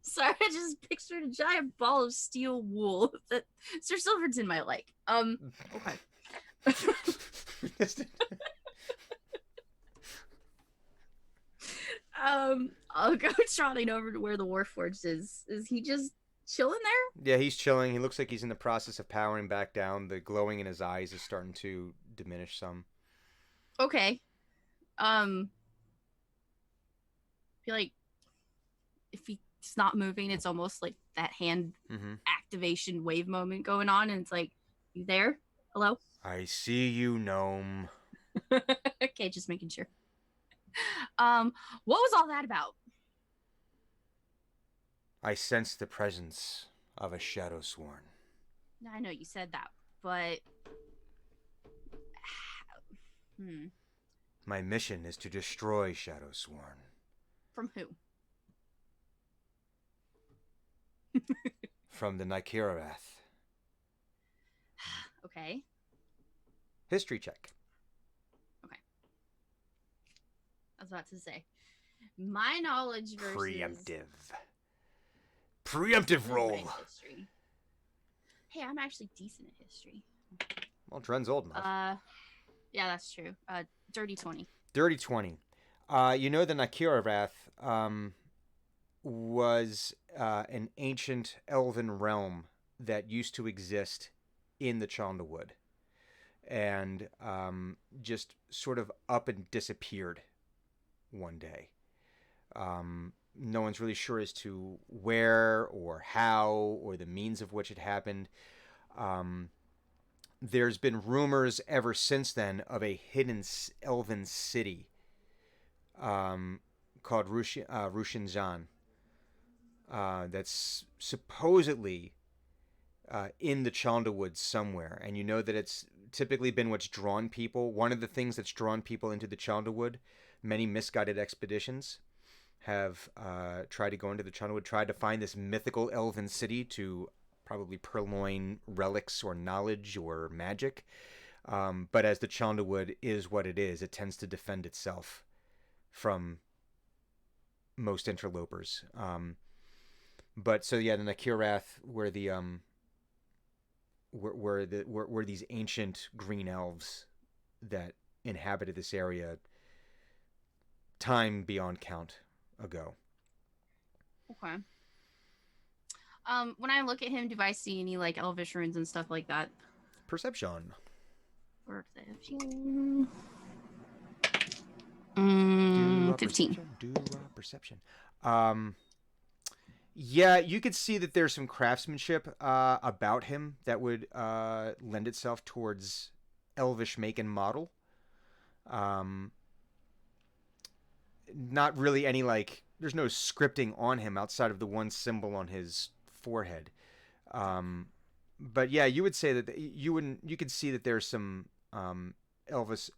Sorry, I just pictured a giant ball of steel wool that Sir Silverton might like. Okay. I'll go trotting over to where the Warforged is. Is he just chilling there? Yeah, he's chilling. He looks like he's in the process of powering back down. The glowing in his eyes is starting to diminish some. Okay. Feel like if he's not moving, it's almost like that hand Mm-hmm. activation wave moment going on, and it's like, you there? Hello? I see you, gnome. Okay, just making sure. What was all that about? I sense the presence of a shadow sworn. I know you said that, but My mission is to destroy Shadow Sworn. from who? From the Nikirarath. Okay. History check. I was about to say, my knowledge versus Preemptive roll. Right, history. Hey, I'm actually decent at history. Well, Dren's old enough. Yeah, that's true. Dirty 20. Dirty 20. You know the Nikirarath was an ancient elven realm that used to exist in the Chandlewood. And just sort of up and disappeared one day. No one's really sure as to where or how or the means of which it happened. There's been rumors ever since then of a hidden elven city called Rushinjan that's supposedly in the Chandlewood somewhere. And you know that it's typically been what's drawn people. One of the things that's drawn people into the Chandlewood, many misguided expeditions have tried to go into the Chandlewood, tried to find this mythical elven city to probably purloin relics or knowledge or magic. But as the Chandlewood is what it is, it tends to defend itself from most interlopers. But so yeah, the Nikirarath were the were these ancient green elves that inhabited this area time beyond count ago. Okay. When I look at him, do I see any like elvish runes and stuff like that? Perception. Perception. 15. Perception. Yeah, you could see that there's some craftsmanship about him that would lend itself towards elvish make and model. Not really any there's no scripting on him outside of the one symbol on his forehead. But yeah, you would say that you could see that there's some elven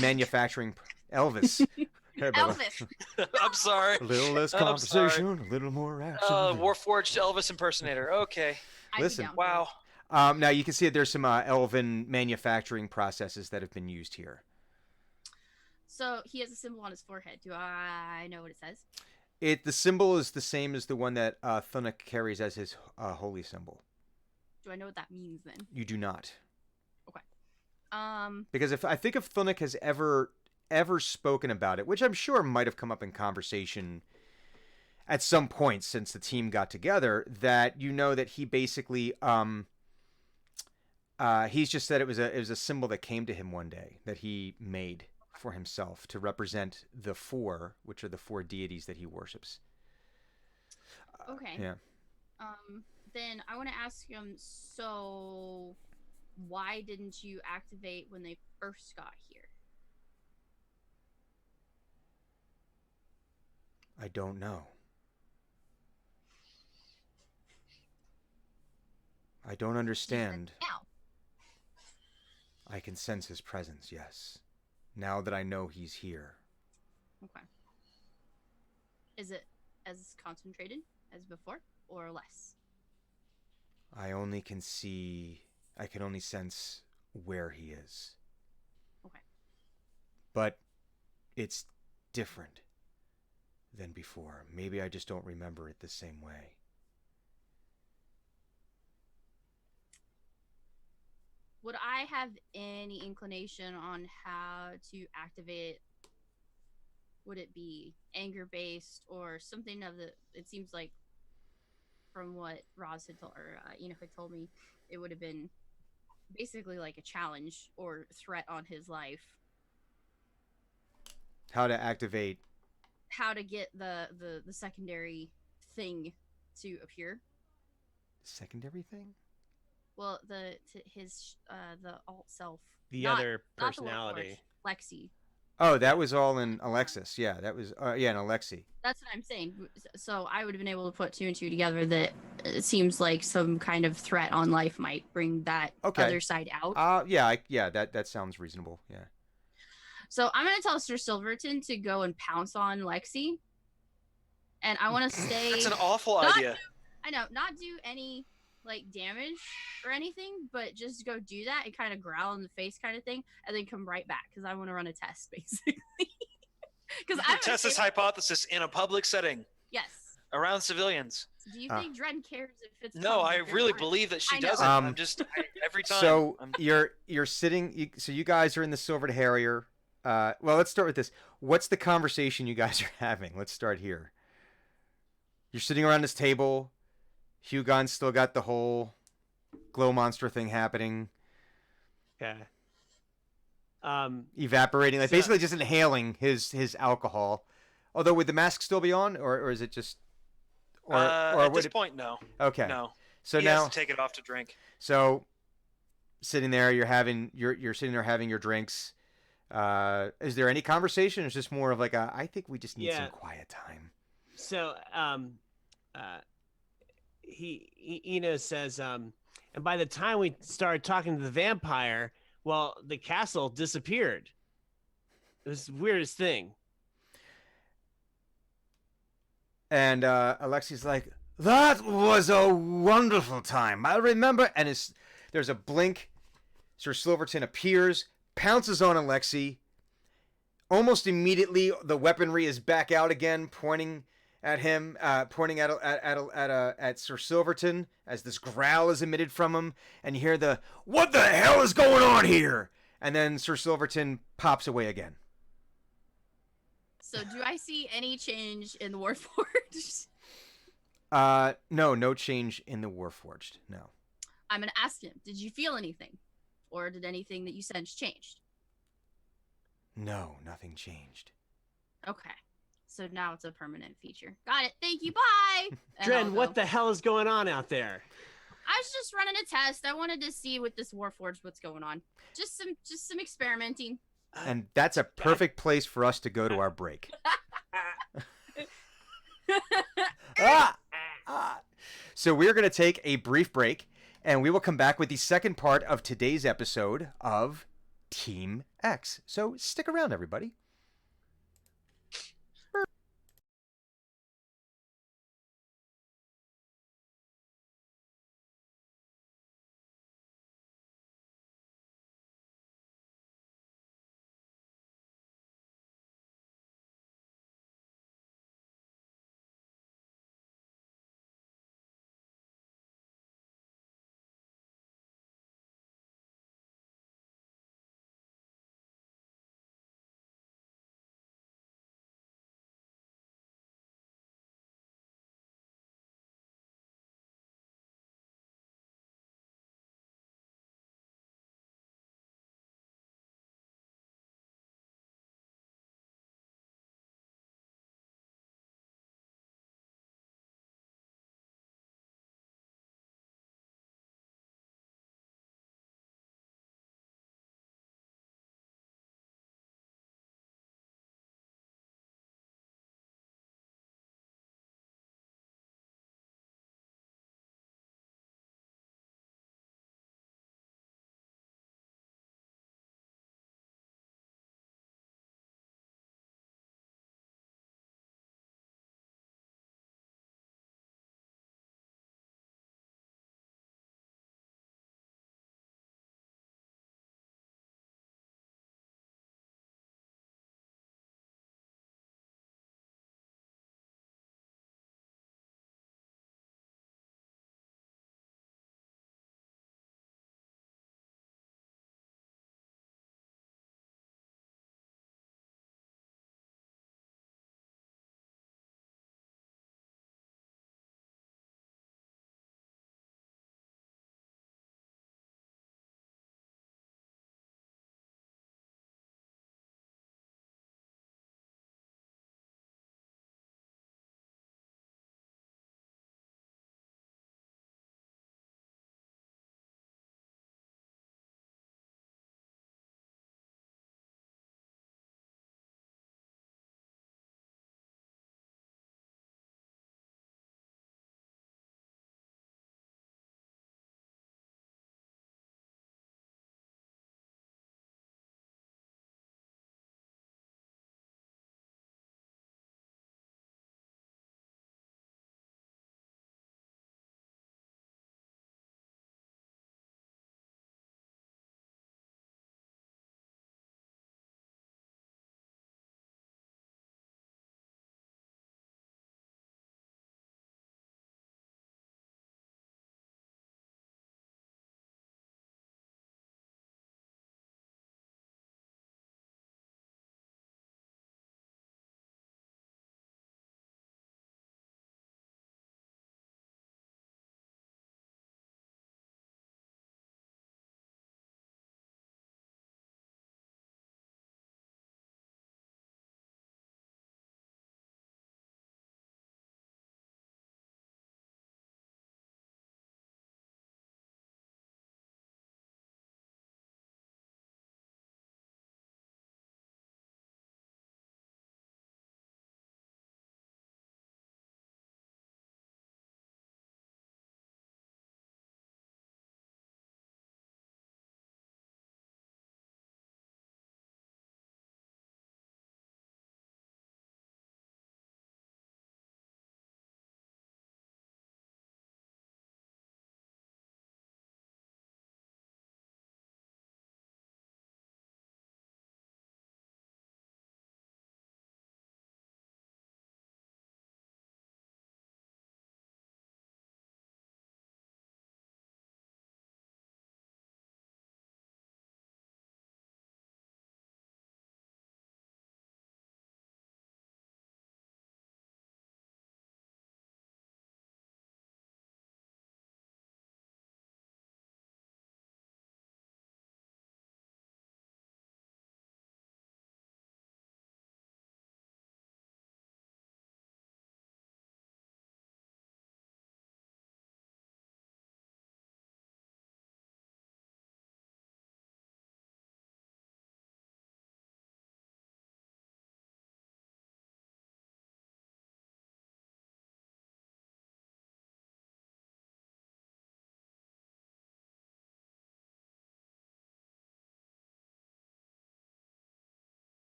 manufacturing. Elvis. Hey, brother. Elvis. I'm sorry. A little less I'm sorry. conversation, a little more action. Warforged Elvis impersonator. Okay. I'd be Listen. down for it. Wow. Now you can see that there's some elven manufacturing processes that have been used here. So he has a symbol on his forehead. Do I know what it says? The symbol is the same as the one that Thunuk carries as his holy symbol. Do I know what that means then? You do not. Um, Because if I think if Thunuk has ever spoken about it, which I'm sure might have come up in conversation at some point since the team got together, that you know that he basically he's just said it was a symbol that came to him one day that he made for himself to represent the four, which are the four deities that he worships. okay. Yeah. Then I want to ask him. So, why didn't you activate when they first got here? I don't know. I don't understand. Now, I can sense his presence, yes. Now that I know he's here. okay. Is it as concentrated as before, or less? I can only sense where he is. Okay. But it's different than before. Maybe I just don't remember it the same way. Would I have any inclination on how to activate? Would it be anger based or something of the? It seems like from what Roz had told, or Enoch had told me, it would have been basically like a challenge or threat on his life. How to activate? How to get the secondary thing to appear? Secondary thing? Well, his the alt self, The not, other not the Warforged, personality. Lexi. Oh, that was all in Alexis. Yeah, that was in Alexi. That's what I'm saying. So I would have been able to put two and two together that it seems like some kind of threat on life might bring that Okay. other side out. That sounds reasonable. Yeah. So I'm gonna tell Sir Silverton to go and pounce on Lexi, and I want to stay. That's an awful Not idea. I know, not do any like damage or anything, but just go do that and kind of growl in the face, kind of thing, and then come right back because I want to run a test, basically. Because I Test this hypothesis in a public setting Yes. around civilians. Do you think Dren cares if it's? No, I public or really not? believe that she I know. doesn't. I'm just every time. So I'm, you're sitting. So you guys are in the Silvered Harrier. Well, let's start with this. What's the conversation you guys are having? Let's start here. You're sitting around this table. Hugon's still got the whole glow monster thing happening, Okay. evaporating, like So- basically just inhaling his alcohol. Although would the mask still be on, or is it just, or at would this it? point, no. Okay. No. So He now, has to take it off to drink. so sitting there, you're sitting there having your drinks. Is there any conversation? Or is this more of like I think we just need some Yeah. quiet time. So Eno says, and by the time we started talking to the vampire, well, the castle disappeared. It was the weirdest thing. And Alexi's like, that was a wonderful time. I remember. And there's a blink. Sir Silverton appears, pounces on Alexi. Almost immediately, the weaponry is back out again, pointing at him, pointing at Sir Silverton as this growl is emitted from him, and you hear the "What the hell is going on here?" And then Sir Silverton pops away again. So do I see any change in the Warforged? No change in the Warforged. No. I'm gonna ask him. Did you feel anything, or did anything that you sensed changed? No, nothing changed. Okay. So now it's a permanent feature. Got it. Thank you. Bye. And I'll Dren, go. what the hell is going on out there? I was just running a test. I wanted to see with this Warforged what's going on. Just some experimenting. And that's a perfect place for us to go to our break. So we're going to take a brief break, and we will come back with the second part of today's episode of Team X. So stick around, everybody.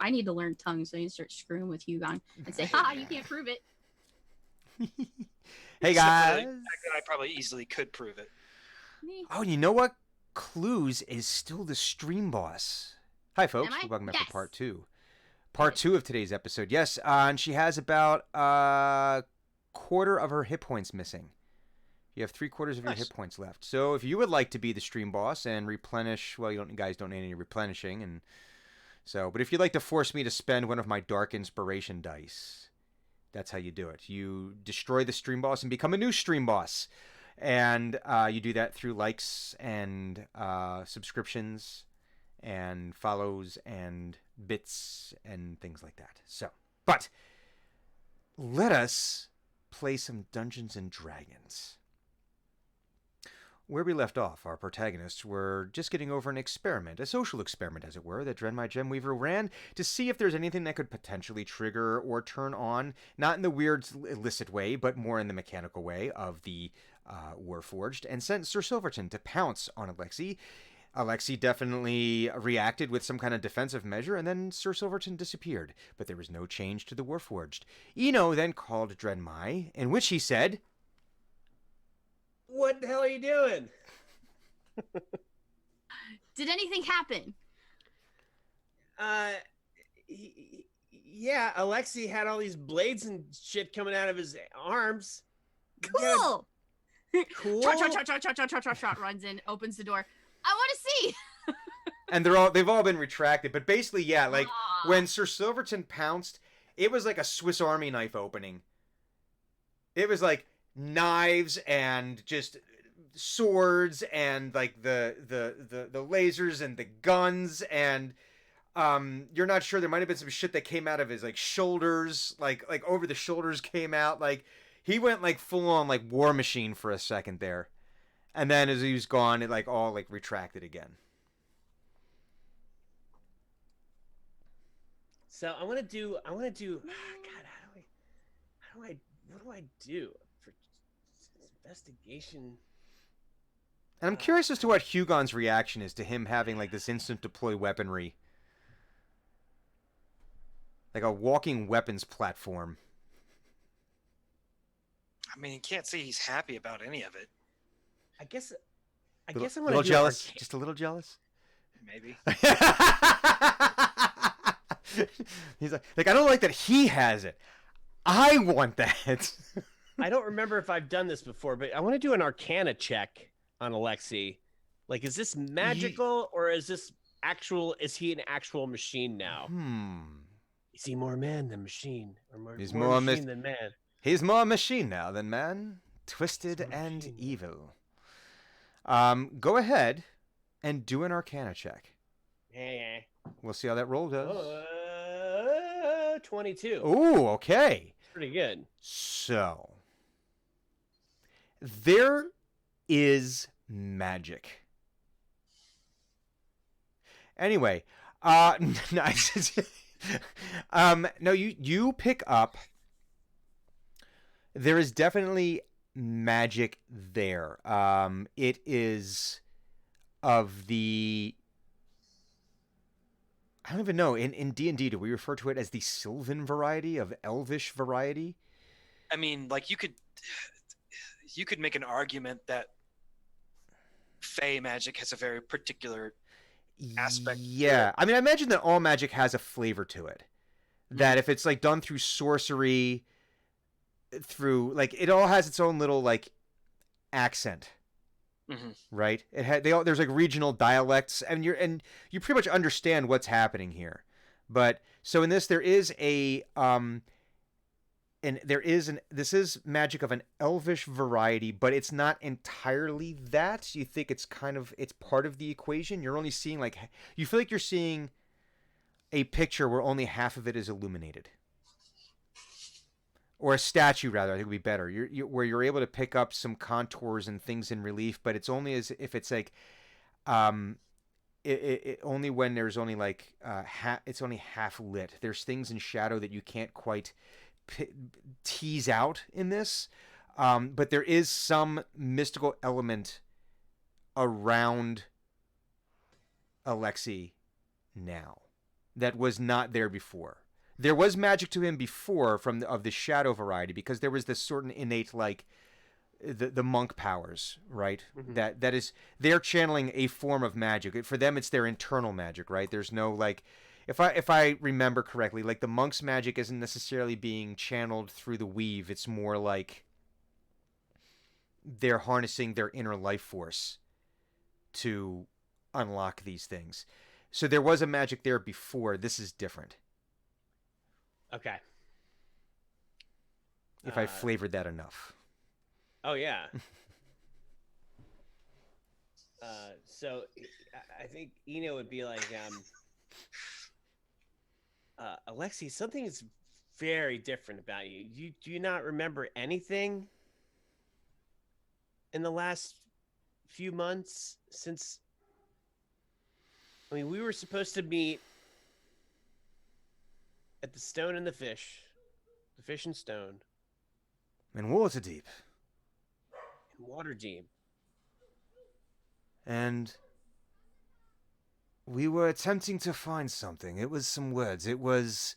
I need to learn tongues. So I need to start screwing with Hugon and say, "Ha, you can't prove it." Hey Except for the guys. fact that I probably easily could prove it. Me. Oh, you know what? Clues is still the stream boss. Hi, folks. Am I? Welcome back Yes. for part 2. Part 2 of today's episode. Yes, and she has about a quarter of her hit points missing. You have 3/4 of your Nice. hit points left. So if you would like to be the stream boss and replenish, well, you guys don't need any replenishing, and so. But if you'd like to force me to spend one of my dark inspiration dice, that's how you do it. You destroy the stream boss and become a new stream boss. And you do that through likes and subscriptions and follows and bits and things like that. So, but let us play some Dungeons and Dragons. Where we left off, our protagonists were just getting over an experiment, a social experiment, as it were, that Dren, my Gemweaver, ran to see if there's anything that could potentially trigger or turn on, not in the weird, illicit way, but more in the mechanical way of the Warforged, and sent Sir Silverton to pounce on Alexei. Alexei definitely reacted with some kind of defensive measure, and then Sir Silverton disappeared. But there was no change to the Warforged. Eno then called Drenmai, in which he said, What the hell are you doing? Did anything happen? Yeah, Alexei had all these blades and shit coming out of his arms. You gotta- Cool. Cool. Trot runs in, opens the door. I want to see. and they've all been retracted. But basically, yeah, like Ah. when Sir Silverton pounced, it was like a Swiss Army knife opening. It was like knives and just swords and like the lasers and the guns, and you're not sure, there might have been some shit that came out of his like shoulders, like over the shoulders came out. Like he went like full on like War Machine for a second there, and then as he was gone, it like all like retracted again. So I want to do. God, what do I do for investigation? And I'm curious as to what Hugon's reaction is to him having like this instant deploy weaponry, like a walking weapons platform. I mean, you can't say he's happy about any of it. I guess I Little- want to little do jealous, arcane- just a little jealous. Maybe. He's like I don't like that he has it. I want that. I don't remember if I've done this before, but I want to do an Arcana check on Alexei. Like, is this magical or is this actual? Is he an actual machine now? Is he more man than machine, or more, He's more more machine than man? He's more machine now than man, twisted He's more and machine. evil. Go ahead and do an Arcana check. Yeah. We'll see how that roll does. 22. Ooh, okay. Pretty good. So, there is magic. Anyway, nice. No, you pick up. There is definitely magic there. It is of the. I don't even know. In D&D, do we refer to it as the Sylvan variety, of Elvish variety? I mean, like you could make an argument that Fey magic has a very particular aspect to Yeah. I mean, I imagine that all magic has a flavor to it. That if it's like done through sorcery, through like it all has its own little like accent. Mhm. Right? There's like regional dialects, and you pretty much understand what's happening here. But so in this there is this is magic of an elvish variety, but it's not entirely that. You think it's part of the equation. You're only seeing you feel like you're seeing a picture where only half of it is illuminated. Or a statue, rather, I think would be better. Where you're able to pick up some contours and things in relief, but it's only as if it's like, only when there's only like it's only half lit. There's things in shadow that you can't quite tease out in this, but there is some mystical element around Alexei now that was not there before. There was magic to him before of the shadow variety, because there was this certain innate, like, the monk powers, right? That is, they're channeling a form of magic. For them, it's their internal magic, right? There's no, like, if I remember correctly, like, the monk's magic isn't necessarily being channeled through the weave. It's more like they're harnessing their inner life force to unlock these things. So there was a magic there before. This is different. Okay. If I flavored that enough. Oh yeah. So I think Eno would be like, Alexi, something is very different about you. Do you not remember anything in the last few months since? I mean, we were supposed to meet at the Stone and the Fish and Stone, In Waterdeep. in Waterdeep. And we were attempting to find something. It was some words. It was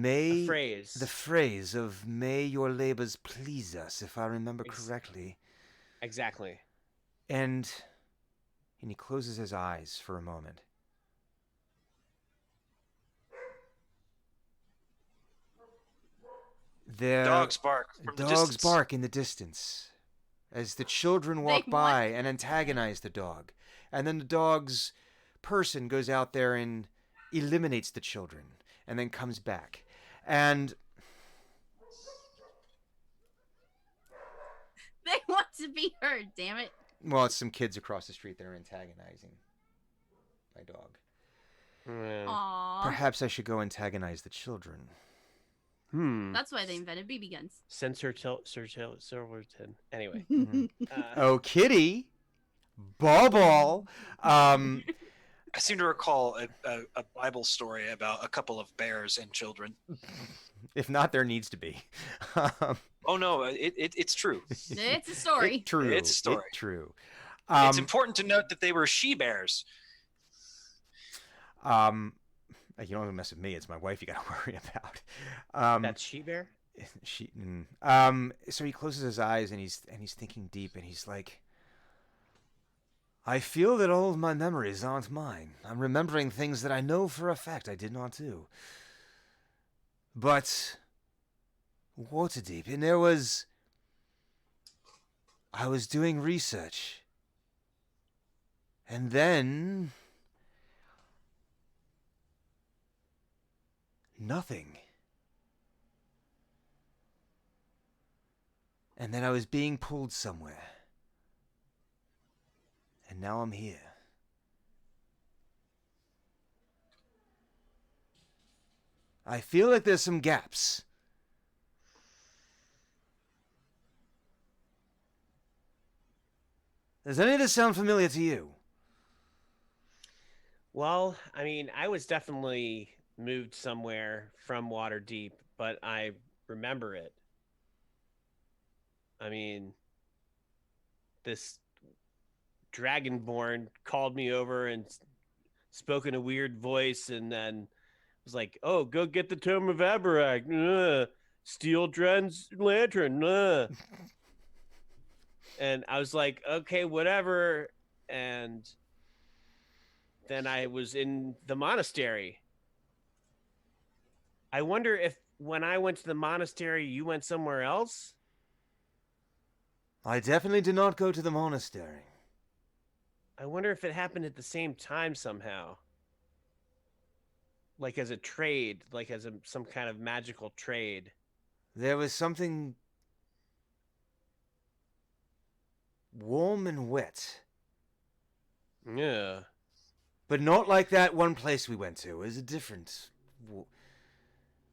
A phrase. the phrase of "May your labors please us," if I remember correctly. Exactly. And he closes his eyes for a moment. There Dogs bark from the dogs distance. bark in the distance as the children walk They by want- and antagonize the dog. And then the dog's person goes out there and eliminates the children and then comes back. And They want to be heard, damn it. well, it's some kids across the street that are antagonizing my dog. Yeah. Aww. Perhaps I should go antagonize the children. That's why they invented BB guns. Send Sir Silverton. Anyway. Oh, kitty. Ball. I seem to recall a Bible story about a couple of bears and children. If not, there needs to be. Oh no, it's true. It's a story. True. It's a story. True. It's important to note that they were she bears. You don't have to mess with me. It's my wife you got to worry about. That's She-Bear? So he closes his eyes and he's thinking deep, and he's like, I feel that all of my memories aren't mine. I'm remembering things that I know for a fact I did not do. But Waterdeep, and I was doing research. And then nothing. And then I was being pulled somewhere. And now I'm here. I feel like there's some gaps. Does any of this sound familiar to you? Well, I mean, I was definitely moved somewhere from Waterdeep, but I remember it. I mean, this Dragonborn called me over and spoke in a weird voice, and then was like, "Oh, go get the Tome of Abarak. Steal Dren's lantern." And I was like, "Okay, whatever." And then I was in the monastery. I wonder if when I went to the monastery, you went somewhere else? I definitely did not go to the monastery. I wonder if it happened at the same time somehow. Like as a trade, like as some kind of magical trade. There was something warm and wet, Yeah. but not like that one place we went to. It was a different.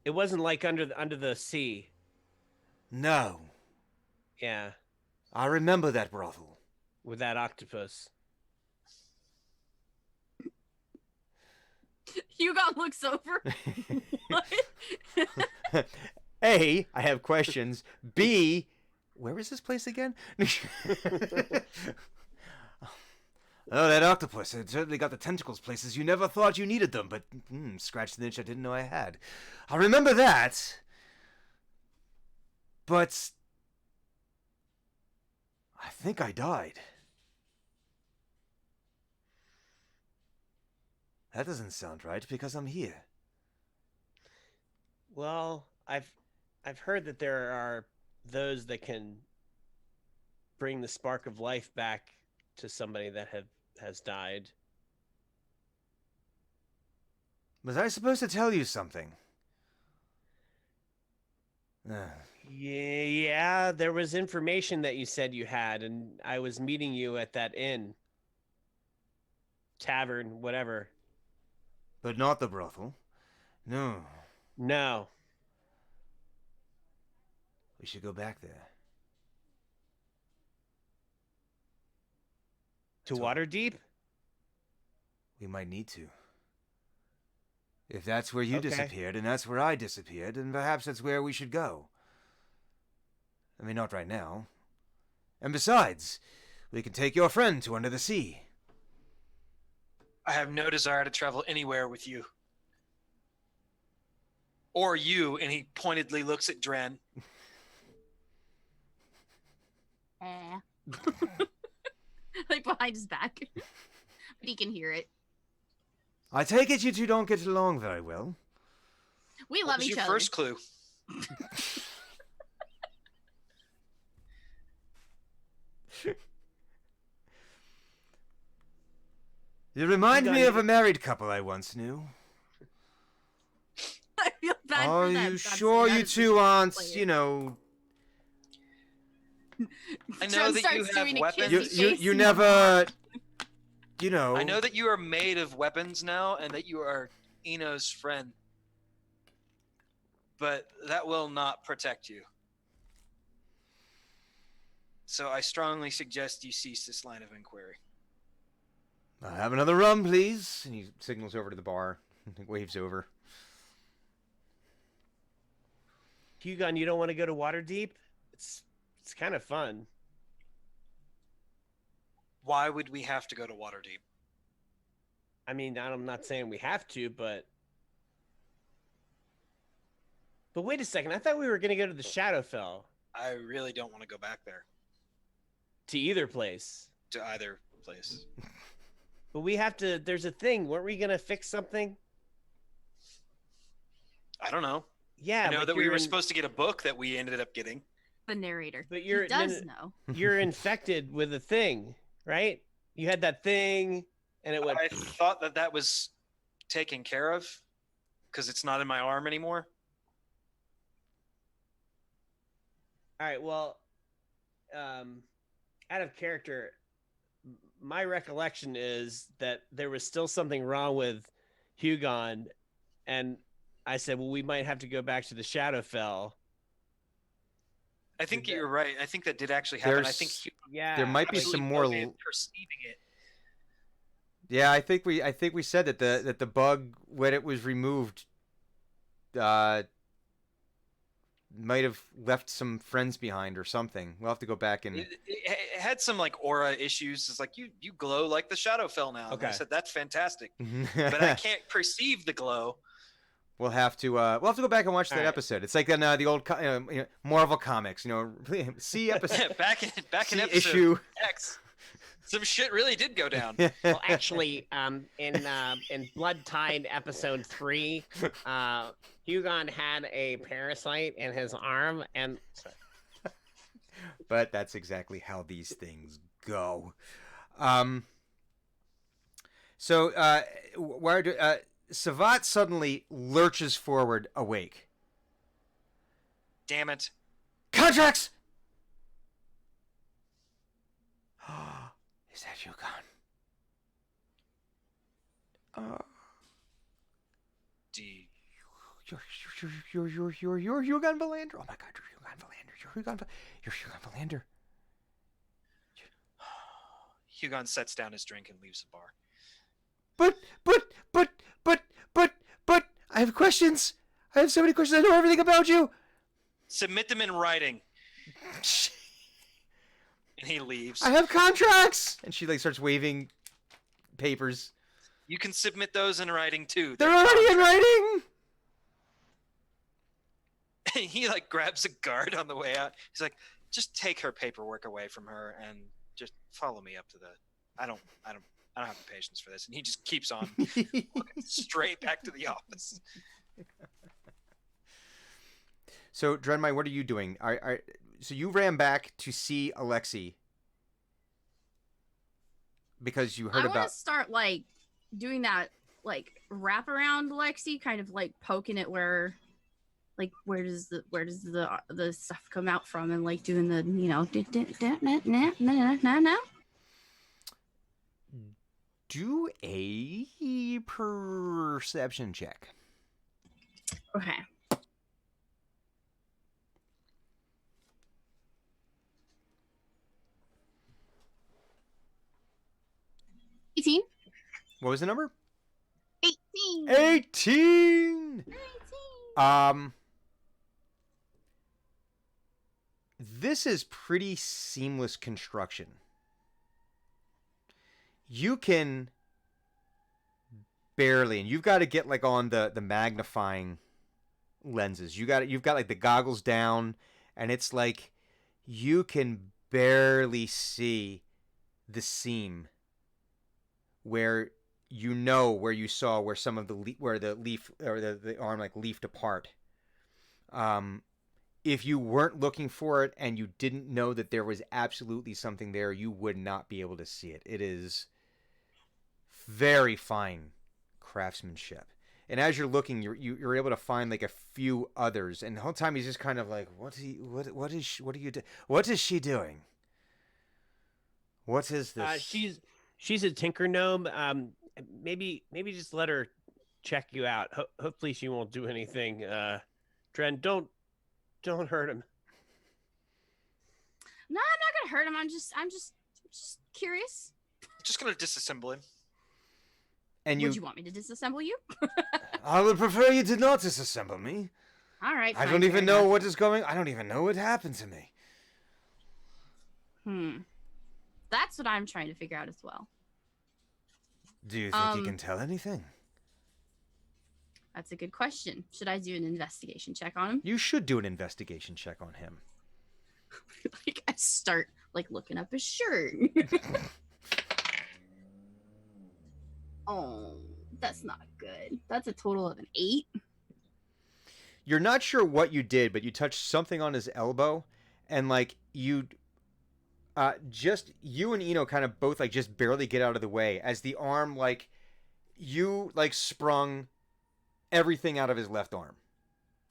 It wasn't like under the sea. No, Yeah, I remember that brothel. with that octopus. Hugon looks over. What? A, I have questions. B, where was this place again? Oh, that octopus. It certainly got the tentacles places you never thought you needed them, but scratched an itch I didn't know I had. I remember that. But I think I died. That doesn't sound right because I'm here. Well, I've heard that there are those that can bring the spark of life back to somebody that has died. Was I supposed to tell you something? Yeah, there was information that you said you had, and I was meeting you at that inn, tavern, whatever. But not the brothel. No. No. We should go back there. To So- Waterdeep? We might need to. If that's where you Okay. disappeared and that's where I disappeared, then perhaps that's where we should go. I mean, not right now. And besides, we can take your friend to Under the Sea. I have no desire to travel anywhere with you. Or you, and he pointedly looks at Dren. Like behind his back. But he can hear it. I take it you two don't get along very well. We What love was each your other. first clue? You remind You me got of a married couple I once knew. I feel bad Are for them. you I'm sure so you mad two aren't, player. you know... I know Dren that you starts have doing a weapons. kissy face You and never... You know... I know that you are made of weapons now, and that you are Eno's friend. But that will not protect you. So I strongly suggest you cease this line of inquiry. I'll have another rum, please. And he signals over to the bar. Waves over. Hugon, you don't want to go to Waterdeep? It's kind of fun. Why would we have to go to Waterdeep? I mean, I'm not saying we have to, but wait a second. I thought we were going to go to the Shadowfell. I really don't want to go back there To either place. to either place. But we have to, there's a thing. Weren't we going to fix something? I don't know. Yeah. I know like that we you're were in- supposed to get a book that we ended up getting. The narrator. But He you're- no, does no, know. You're infected with a thing, right? You had that thing and it went. I thought that that was taken care of because it's not in my arm anymore. All right. Well, out of character, my recollection is that there was still something wrong with Hugon, and I said, well, we might have to go back to the Shadowfell. I think Did that- you're right. I think that did actually happen. I think There's- you Yeah. There might be actually some more... noted perceiving it. Yeah, I think we said that the bug, when it was removed, might have left some friends behind or something. We'll have to go back and... It had some like aura issues. It's like you glow like the Shadowfell now. And I Okay. said that's fantastic, but I can't perceive the glow. we'll have to go back and watch that All right. episode. It's like in the old Marvel comics, see episode, back in see episode issue. X, some shit really did go down. Well, actually, in Blood Tide episode 3, Hugon had a parasite in his arm, and But that's exactly how these things go. Savat suddenly lurches forward, awake. Damn it! Contracts! Is that you, Khan? D. You're Hugon Valander. Oh my God, you're Hugon Valander. You're Hugon Valander. Hugon sets down his drink and leaves the bar. But, I have questions. I have so many questions. I know everything about you. Submit them in writing. And he leaves. I have contracts. And she starts waving papers. You can submit those in writing too. They're already in writing. He like grabs a guard on the way out. He's like, just take her paperwork away from her and just follow me up to the. I don't have the patience for this. And he just keeps on walking straight back to the office. So, Drenmai, what are you doing? So you ran back to see Alexi because you heard I want about. to start like doing that like wrap around Lexi, kind of like poking it where does the stuff come out from, and like doing the no. Do a perception check. Okay. What was the number? 18. 18. This is pretty seamless construction. You can barely, and you've got to get like on the magnifying lenses. You've got like the goggles down, and it's like you can barely see the seam where you saw where some of where the leaf or the arm like leafed apart. If you weren't looking for it and you didn't know that there was absolutely something there, you would not be able to see it. It is very fine craftsmanship. And as you're looking, you're able to find like a few others. And the whole time he's just kind of like, what is she doing? What is this? She's a tinker gnome. Maybe just let her check you out. Hopefully she won't do anything. Dren, don't hurt him. No, I'm not gonna hurt him. I'm just curious. Just gonna disassemble him. And Would you want me to disassemble you? I would prefer you did not disassemble me. All right. I fine, don't even fair know enough. what is going. I don't even know what happened to me. That's what I'm trying to figure out as well. Do you think you can tell anything? That's a good question. Should I do an investigation check on him? You should do an investigation check on him. Like I start like looking up his shirt. Oh, that's not good. That's a total of an 8. You're not sure what you did, but you touched something on his elbow, and like you and Eno kind of both like just barely get out of the way as the arm like you like sprung everything out of his left arm.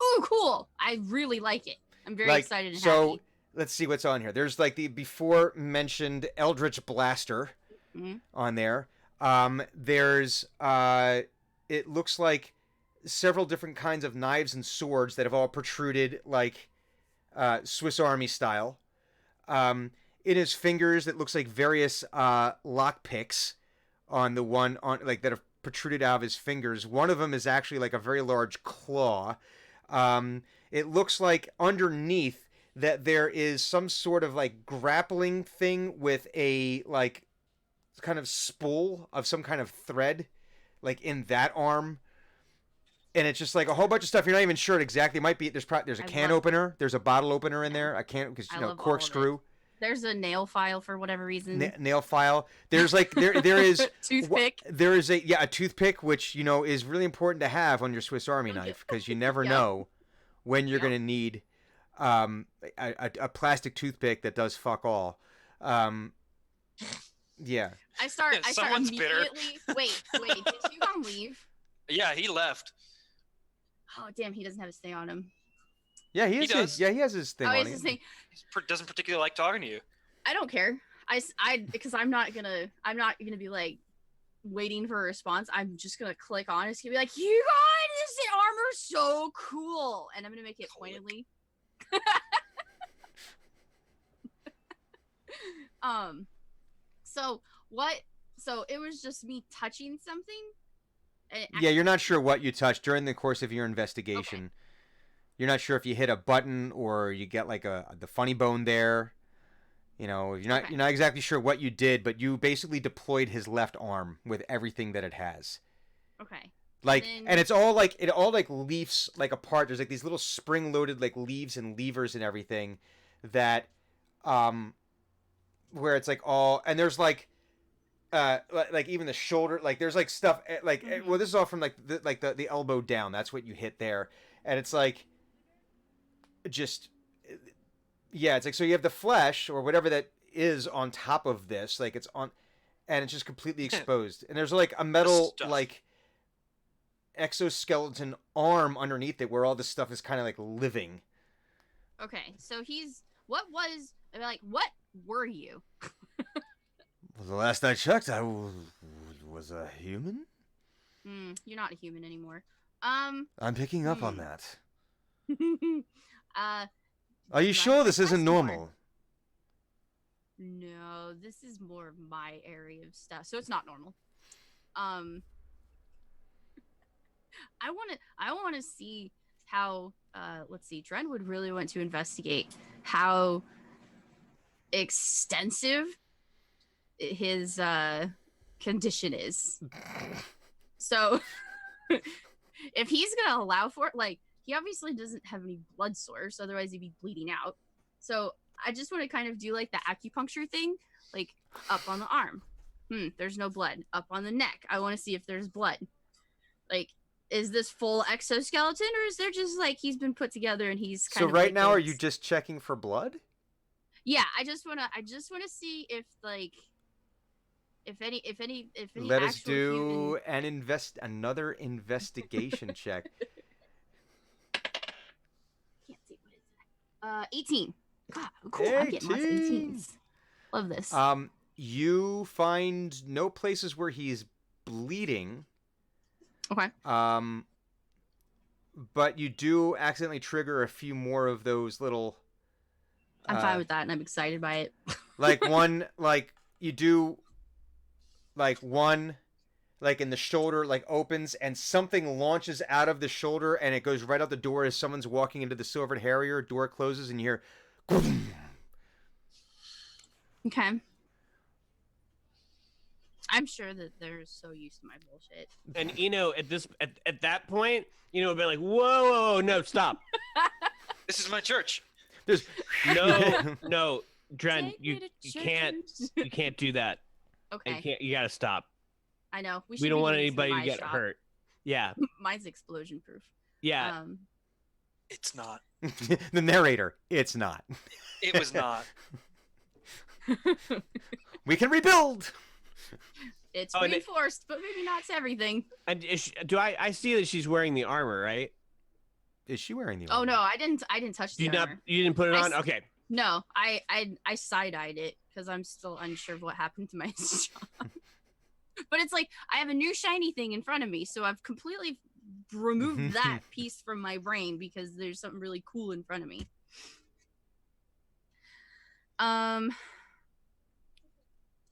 Oh, cool. I really like it. I'm very Like, excited and so happy. let's see what's on here. There's like the before mentioned Eldritch Blaster on there. There's it looks like several different kinds of knives and swords that have all protruded like Swiss Army style. In his fingers, it looks like various lock picks on the one on like that have protruded out of his fingers. One of them is actually like a very large claw. It looks like underneath that there is some sort of like grappling thing with a like kind of spool of some kind of thread like in that arm. And it's just like a whole bunch of stuff. You're not even sure exactly. It might be there's a can opener. There's a bottle opener in there. A can because I love all of corkscrew. There's a nail file for whatever reason. Nail file. There's like there is Toothpick. There is a toothpick which is really important to have on your Swiss Army knife because you never know when you're gonna need a plastic toothpick that does fuck all. Yeah. I start Someone's bitter. immediately. Wait, did Hugon leave? Yeah, he left. Oh damn, he doesn't have his thing on him. Yeah, He does. he has his thing Oh, on he's him. his thing. He doesn't particularly like talking to you. I don't care. Because I'm not gonna be like waiting for a response. I'm just gonna click on. It's gonna be like, you guys, this armor's so cool, and I'm gonna make it pointedly. So what? So it was just me touching something. Yeah, you're not sure what you touched during the course of your investigation. Okay. You're not sure if you hit a button or you get like the funny bone there. You know, Okay. you're not exactly sure what you did, but you basically deployed his left arm with everything that it has. Okay. Like, Then- and it's all like it all like leaves like apart. There's like these little spring-loaded like leaves and levers and everything that, where it's like all, and there's like even the shoulder, like there's like stuff like well, this is all from like the elbow down. That's what you hit there, and it's like just yeah, it's like so you have the flesh or whatever that is on top of this, like it's on, and it's just completely exposed, and there's like a metal stuff. like exoskeleton arm underneath it where all this stuff is kind of like living. Okay. So what were you? Well, the last I checked, I was a human. You're not a human anymore. I'm picking up on that. uh, Are you Right, sure this that's isn't more- normal? no, this is more of my area of stuff, so it's not normal. I want to see how. Let's see. Dren would really want to investigate how extensive his condition is. So, if he's gonna allow for it, like he obviously doesn't have any blood source, otherwise he'd be bleeding out. So I just want to kind of do like the acupuncture thing, like up on the arm. There's no blood. Up on the neck. I want to see if there's blood. Like, is this full exoskeleton, or is there just like he's been put together and he's kind So of right like now, are this- you just checking for blood? Yeah, I just wanna see if like if any Let us actual do human- another investigation check. Can't see what is that. 18. God, cool. I'm getting lots of 18. 18s. Love this. You find no places where he's bleeding. Okay. But you do accidentally trigger a few more of those little. I'm fine with that, and I'm excited by it. Like one, like you do, like one, like in the shoulder, like opens and something launches out of the shoulder and it goes right out the door as someone's walking into the Silvered Harrier. Door closes and you hear. Okay. I'm sure that they're so used to my bullshit. And Eno at that point, would be like, whoa, no, stop. This is my church. There's No, Dren, Take you me to can't do that. Okay. You gotta stop. I know. We should don't be want doing this in anybody to my get shop. hurt. Yeah, Mine's explosion proof. yeah. It's not. the narrator. It's not. It was not. We can rebuild. It's Oh, and reinforced, but maybe not to everything. And I see that she's wearing the armor, right? Is she wearing the? Oh armor? no, I didn't touch the armor. You didn't put it I on? s- Okay. No, I side-eyed it because I'm still unsure of what happened to my shop. But it's like I have a new shiny thing in front of me, so I've completely removed that piece from my brain because there's something really cool in front of me.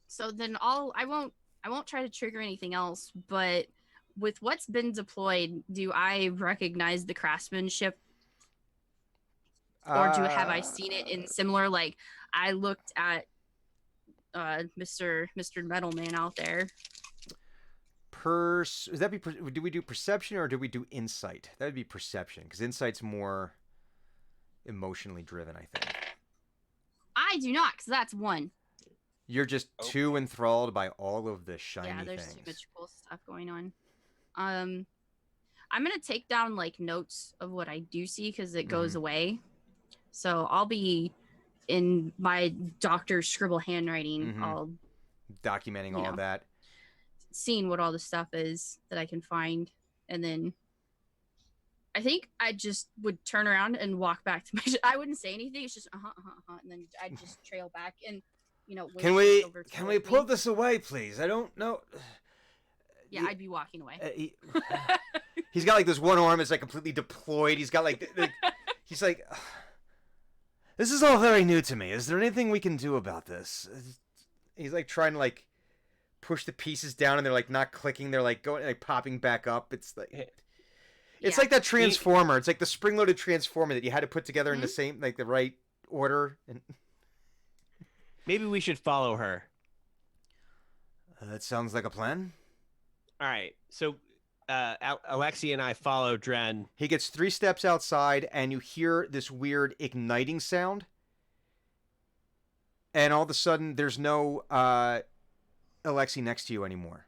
So then I won't try to trigger anything else, but with what's been deployed, do I recognize the craftsmanship, or have I seen it in similar? Like I looked at Mr. Metalman out there. Does that be? Do we do perception or do we do insight? That would be perception because insight's more emotionally driven. I think I do not, because that's one. you're just too enthralled by all of the shiny Yeah, there's things. too much cool stuff going on. I'm gonna take down like notes of what I do see because it goes away. So I'll be in my doctor's scribble handwriting, Mhm. all Documenting all know. of that. seeing what all the stuff is that I can find, and then I think I just would turn around and walk back to my. I wouldn't say anything. It's just and then I'd just trail back and wait Can for we Silver to can look we at pull me. this away, please? I don't know. Yeah, I'd be walking away. He's got like this one arm is like completely deployed. He's got like he's like, this is all very new to me. Is there anything we can do about this? He's like trying to like push the pieces down and they're like not clicking. They're like going like popping back up. It's like it's Yeah. like that transformer. It's like the spring-loaded transformer that you had to put together in the Mhm. same like the right order. And Maybe we should follow her. That sounds like a plan. All right. So Alexi and I follow Dren. He gets 3 steps outside, and you hear this weird igniting sound. And all of a sudden, there's no Alexi next to you anymore.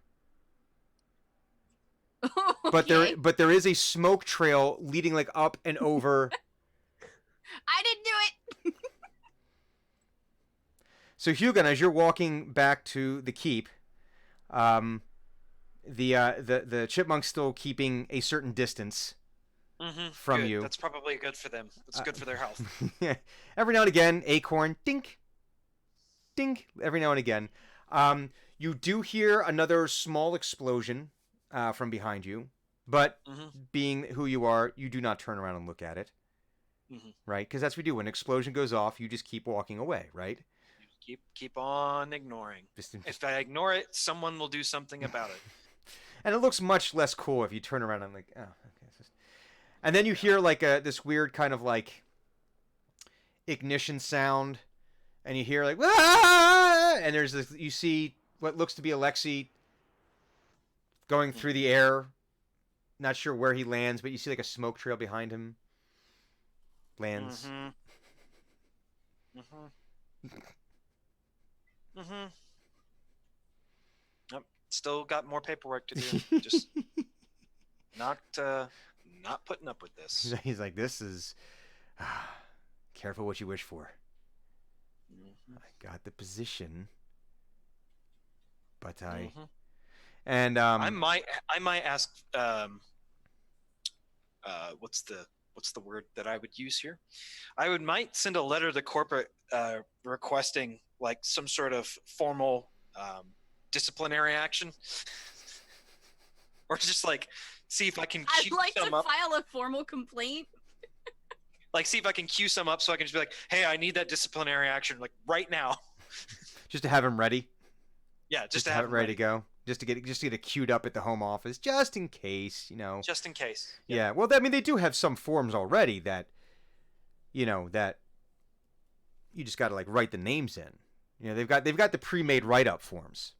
But there is a smoke trail leading like up and over. I didn't do it. So Hugon, as you're walking back to the keep, the chipmunk's still keeping a certain distance from Good. you. That's probably good for them. That's good for their health. Every now and again, acorn, dink, dink. Every now and again, you do hear another small explosion from behind you, but being who you are, you do not turn around and look at it, right? Because that's what we do. When an explosion goes off, you just keep walking away, right? Keep on ignoring. If I ignore it, someone will do something about it. And it looks much less cool if you turn around and like, oh, okay. And then you hear like this weird kind of like ignition sound, and you hear like, ah! And there's this, you see what looks to be Alexi going through the air. Not sure where he lands, but you see like a smoke trail behind him. Lands. Yep. Still got more paperwork to do. Just not putting up with this. He's like, this is careful what you wish for. I got the position, but and I might ask what's the word that I would use here? I might send a letter to corporate requesting like some sort of formal disciplinary action, or just like see if I can I'd cue like to some up. file a formal complaint. Like see if I can cue some up so I can just be like, hey, I need that disciplinary action like right now. just to have him ready. Yeah, just to have have it ready to go. Just to get it queued up at the home office, just in case, you know. Just in case. Yeah. Well, I mean, they do have some forms already that, you know, that you just got to like write the names in. You know, they've got the pre-made write-up forms.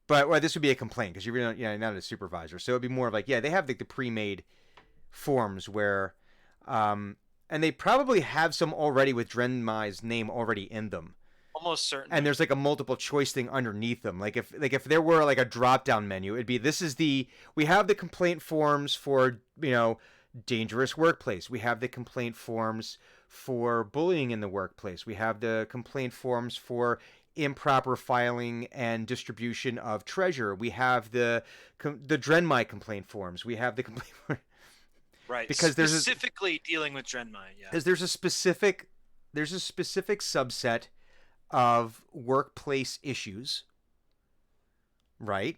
But this would be a complaint because you're not a supervisor, so it'd be more of like, yeah, they have like the pre-made forms where, and they probably have some already with Drenmai's name already in them. Almost certain. And there's like a multiple choice thing underneath them. Like if there were like a drop down menu, it'd be we have the complaint forms for, you know, dangerous workplace. We have the complaint forms for bullying in the workplace. We have the complaint forms for improper filing and distribution of treasure. We have the Drenmai complaint forms. We have the complaint right. Because specifically dealing with Drenmai, yeah. Because there's a specific subset of workplace issues, right?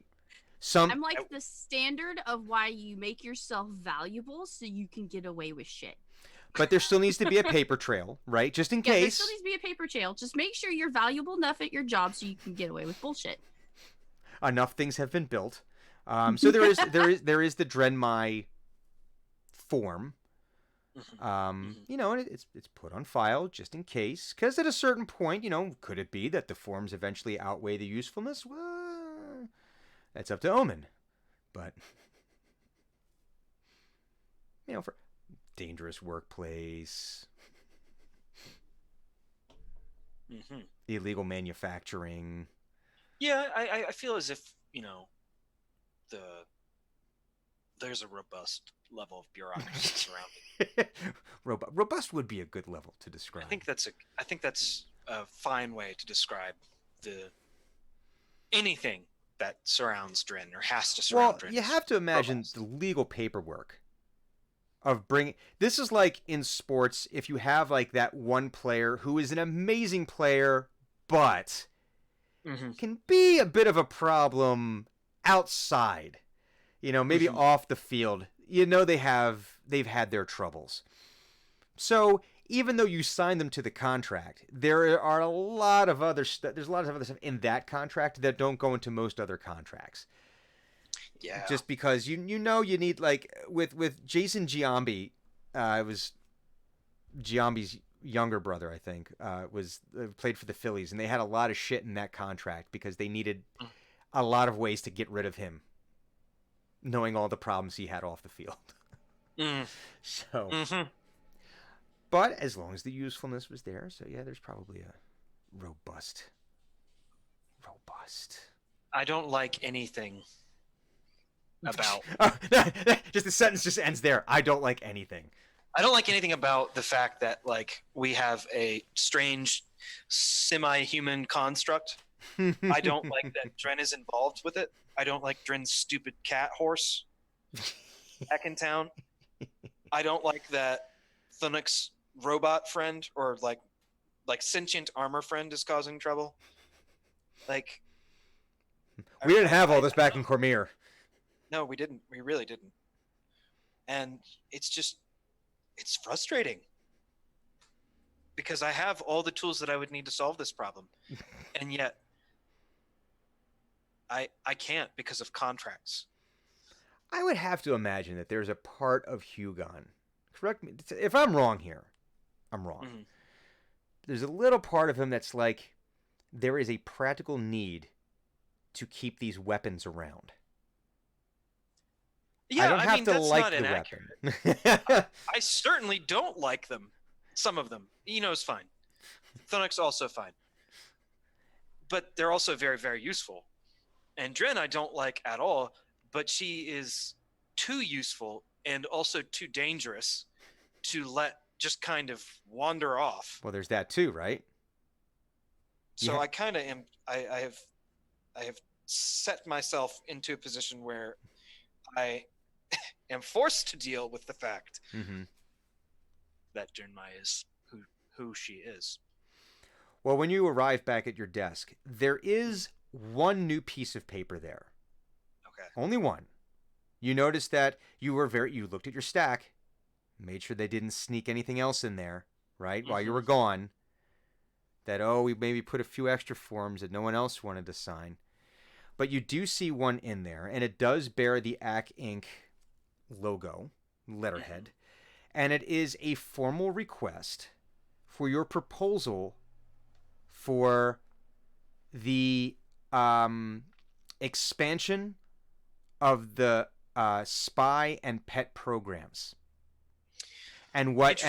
I'm like the standard of why you make yourself valuable so you can get away with shit. But there still needs to be a paper trail, right? Just in Yeah, there case. still needs to be a paper trail. Just make sure you're valuable enough at your job so you can get away with bullshit. Enough things have been built. So there is the Drenmai form. You know, and it's put on file just in case, because at a certain point, you know, could it be that the forms eventually outweigh the usefulness? Well, that's up to Omen, but you know, for dangerous workplace, illegal manufacturing. Yeah, I feel as if, you know, there's a robust level of bureaucracy surrounding. Robust would be a good level to describe. I think that's a fine way to describe anything that surrounds Dren or has to surround Dren. Well, you have to imagine the legal paperwork of bringing. This is like in sports, if you have like that one player who is an amazing player, but can be a bit of a problem outside. You know, maybe off the field. You know, they've had their troubles. So even though you sign them to the contract, there are a lot of other stuff. There's a lot of other stuff in that contract that don't go into most other contracts. Yeah. Just because you know you need, like with Jason Giambi, it was Giambi's younger brother, I think, was played for the Phillies, and they had a lot of shit in that contract because they needed a lot of ways to get rid of him, knowing all the problems he had off the field. Mm. So, Hmm. but as long as the usefulness was there, so yeah, there's probably a robust. I don't like anything about. Just the sentence just ends there. I don't like anything. I don't like anything about the fact that like we have a strange semi-human construct. I don't like that Dren is involved with it. I don't like Dren's stupid cat horse back in town. I don't like that Thunuk's robot friend or like sentient armor friend is causing trouble. Like We didn't have all this back in Cormier. No, we didn't. We really didn't. And it's frustrating. Because I have all the tools that I would need to solve this problem. And yet I can't because of contracts. I would have to imagine that there's a part of Hugon. Correct me if I'm wrong here. I'm wrong. Mhm. There's a little part of him that's like there is a practical need to keep these weapons around. Yeah, I don't have to that's like not the inaccurate. weapon. I certainly don't like them. Some of them. Eno's fine. Thunuk's also fine. But they're also very, very useful. And Dren I don't like at all, but she is too useful and also too dangerous to let just kind of wander off. Well, there's that too, right? So Yeah. I kind of am. I have set myself into a position where I am forced to deal with the fact Mm-hmm. that Drenmai is who she is. Well, when you arrive back at your desk, there is one new piece of paper there. Okay. Only one. You noticed that you looked at your stack, made sure they didn't sneak anything else in there, right? While you were gone. That, we maybe put a few extra forms that no one else wanted to sign. But you do see one in there, and it does bear the AC Inc. logo, letterhead. And it is a formal request for your proposal for the expansion of the spy and pet programs. And what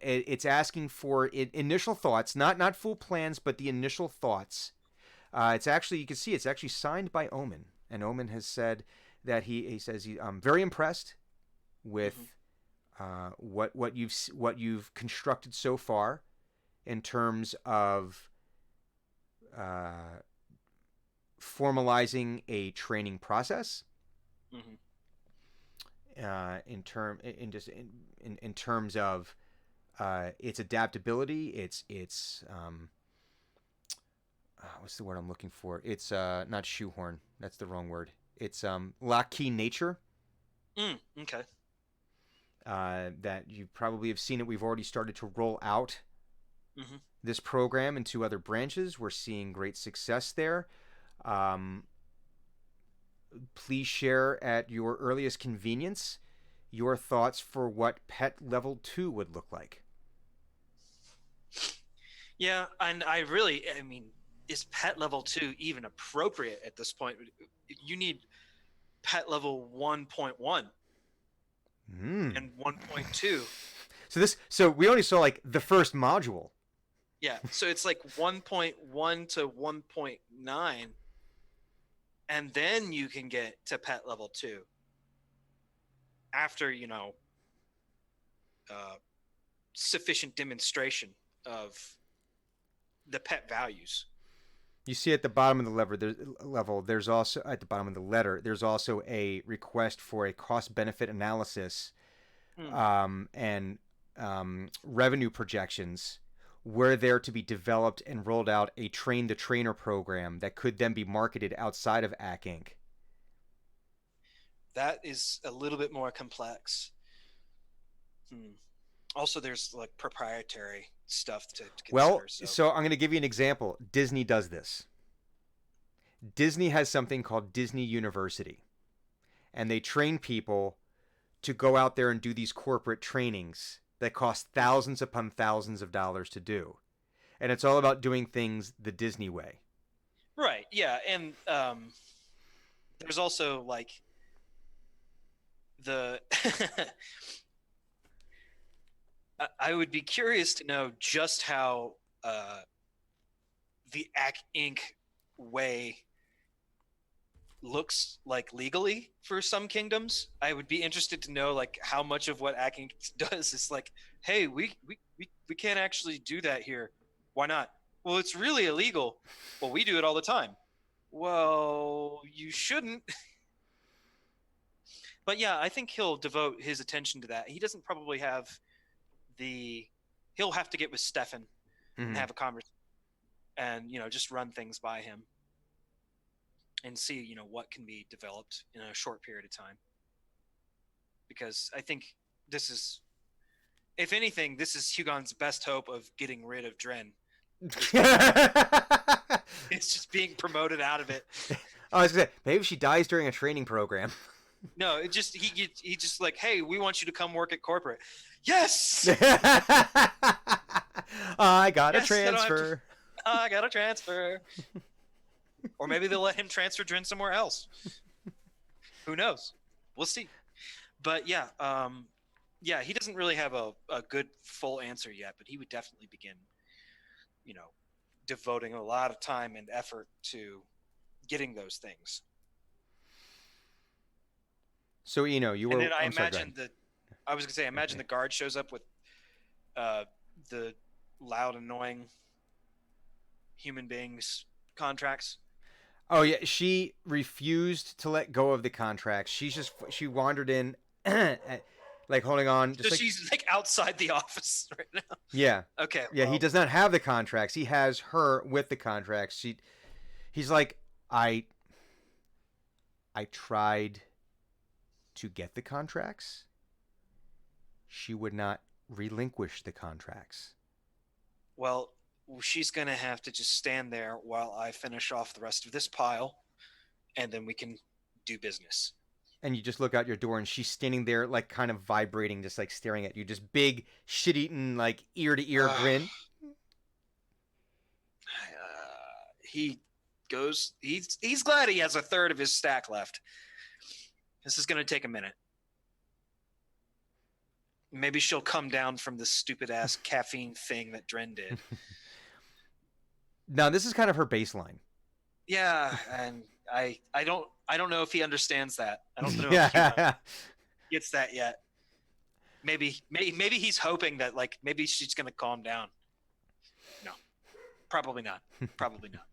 it's asking for initial thoughts, not full plans, but the initial thoughts. It's actually, you can see it's actually signed by Omen, and Omen has said that he says I'm very impressed with what you've constructed so far in terms of formalizing a training process. Mm-hmm. In terms of its adaptability, its what's the word I'm looking for? It's not shoehorn. That's the wrong word. It's lock-key nature. Okay. That you probably have seen it. We've already started to roll out Mhm. this program into other branches. We're seeing great success there. Please share at your earliest convenience your thoughts for what Pet Level 2 would look like. Yeah, and I mean, is Pet Level 2 even appropriate at this point? You need Pet Level 1.1 and 1.2. So we only saw like the first module. Yeah, so it's like 1.1 to 1.9, and then you can get to Pet Level 2 after, sufficient demonstration of the pet values. You see at the bottom of the level, there's also at the bottom of the letter, there's also a request for a cost-benefit analysis and revenue projections. Were there to be developed and rolled out a train-the-trainer program that could then be marketed outside of AC Inc. That is a little bit more complex. Also, there's like proprietary stuff to consider. Well, so I'm going to give you an example. Disney does this. Disney has something called Disney University, and they train people to go out there and do these corporate trainings that cost thousands upon thousands of dollars to do. And it's all about doing things the Disney way. Right. Yeah, and there's also like the I would be curious to know just how the Ack Inc. way looks like legally for some kingdoms. I would be interested to know like how much of what Ack Inc. does is like, hey, we can't actually do that here. Why not? Well, it's really illegal. Well, we do it all the time. Well, you shouldn't. But yeah, I think he'll devote his attention to that. He doesn't probably have he'll have to get with Stefan and have a conversation and, just run things by him and see, what can be developed in a short period of time. Because I think this is, if anything, this is Hugon's best hope of getting rid of Dren. It's just being promoted out of it. I was gonna say, maybe she dies during a training program. No, it just he just like, hey, we want you to come work at corporate. Yes. I got a Yes, I don't have to- transfer. I got a transfer. Or maybe they'll let him transfer Dren somewhere else. Who knows? We'll see. But yeah, he doesn't really have a good full answer yet, but he would definitely begin, devoting a lot of time and effort to getting those things. So you were. And then I I'm sorry, go imagine ahead. the guard shows up with the loud, annoying human beings contracts. Oh yeah, she refused to let go of the contract. She wandered in, like holding on. Just So like, she's like outside the office right now. yeah, Okay. yeah. He well, does not have the contracts. He has her with the contracts. He's like, I tried to get the contracts. She would not relinquish the contracts. Well, she's going to have to just stand there while I finish off the rest of this pile, and then we can do business. And you just look out your door, and she's standing there, like kind of vibrating, just like staring at you, just big, shit-eaten, like ear to ear grin. He goes. He's glad he has a third of his stack left. This is going to take a minute. Maybe she'll come down from the stupid ass caffeine thing that Dren did. Now this is kind of her baseline. Yeah, and I don't know if he understands that. I don't know if Yeah. he gets that yet. Maybe he's hoping that like maybe she's gonna calm down. No, probably not. Probably not.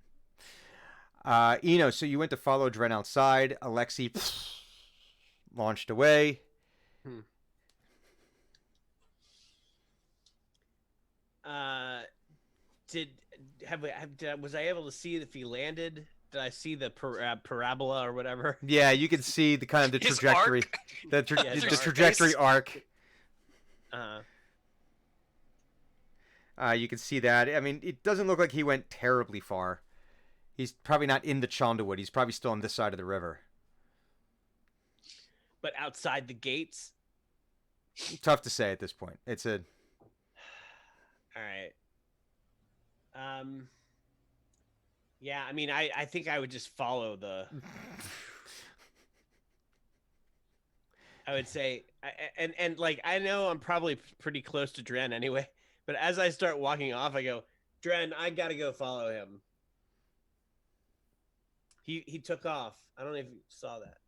So you went to follow Dren outside. Alexei launched away. Was I able to see if he landed? Did I see the parabola or whatever? Yeah, you can see the kind of the His trajectory, arc. the Yeah, the his trajectory arc. Uh, You can see that. I mean, it doesn't look like he went terribly far. He's probably not in the Chondawood. He's probably still on this side of the river. but outside the gates. Tough to say at this point. It's a All right. Yeah, I mean, I think I would just follow the. I would say, and like I know I'm probably pretty close to Dren anyway, but as I start walking off, I go, Dren, I gotta go follow him. He took off. I don't know if you saw that.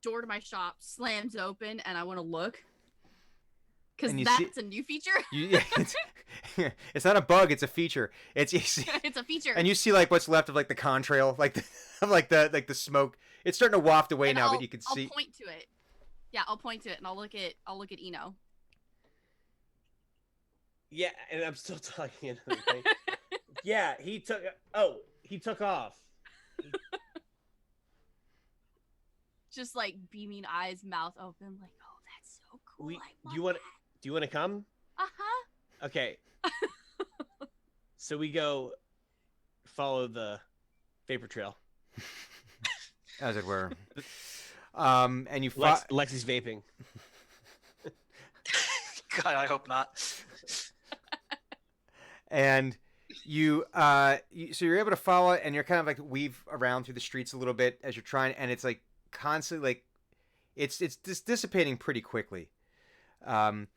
Door to my shop slams open, and I want to look because And you that's see- a new feature. it's not a bug. It's a feature. It's It's a feature. and you see like what's left of like the contrail, like the smoke. It's starting to waft away And now, I'll, but you can see. I'll point to it. Yeah, I'll point to it, and I'll look at Eno. Yeah, and I'm still talking another thing. Yeah, he took off. Just like beaming eyes, mouth open, like, oh, that's so cool. Do I you want want to come? that. Uh-huh. Okay. So we go follow the vapor trail. As it were. And you Lexi's vaping. God, I hope not. And so you're able to follow it, and you're kind of like weave around through the streets a little bit as you're trying, and it's like constantly like it's dissipating pretty quickly. And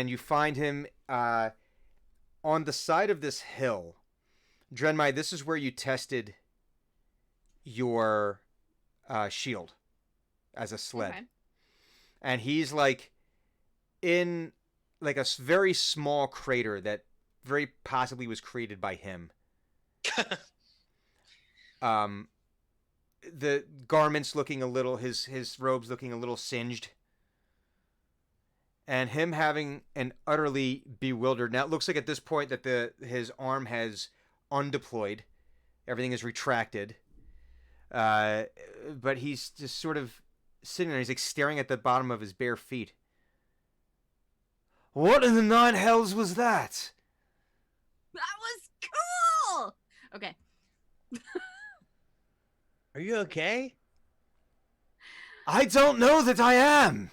you find him on the side of this hill. Drenmai, this is where you tested your shield as a sled. Okay. And he's like in like a very small crater that very possibly was created by him. The garments looking a little, his robes looking a little singed. And him having an utterly bewildered. Now it looks like at this point that his arm has undeployed. Everything is retracted. But he's just sort of sitting there. He's like staring at the bottom of his bare feet. What in the nine hells was that? That was cool. Okay. Are you okay? I don't know that I am.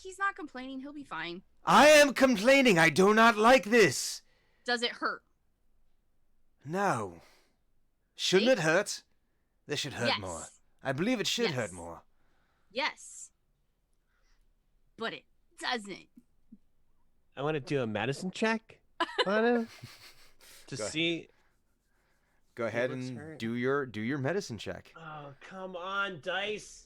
He's not complaining. He'll be fine. I am complaining. I do not like this. Does it hurt? No. Shouldn't See? it hurt? This should hurt Yes. more. I believe it should Yes. hurt more. Yes. But it doesn't. I want to do a medicine check on him to Go ahead. see. Go ahead looks and hurt. do your medicine check. Oh, come on, dice.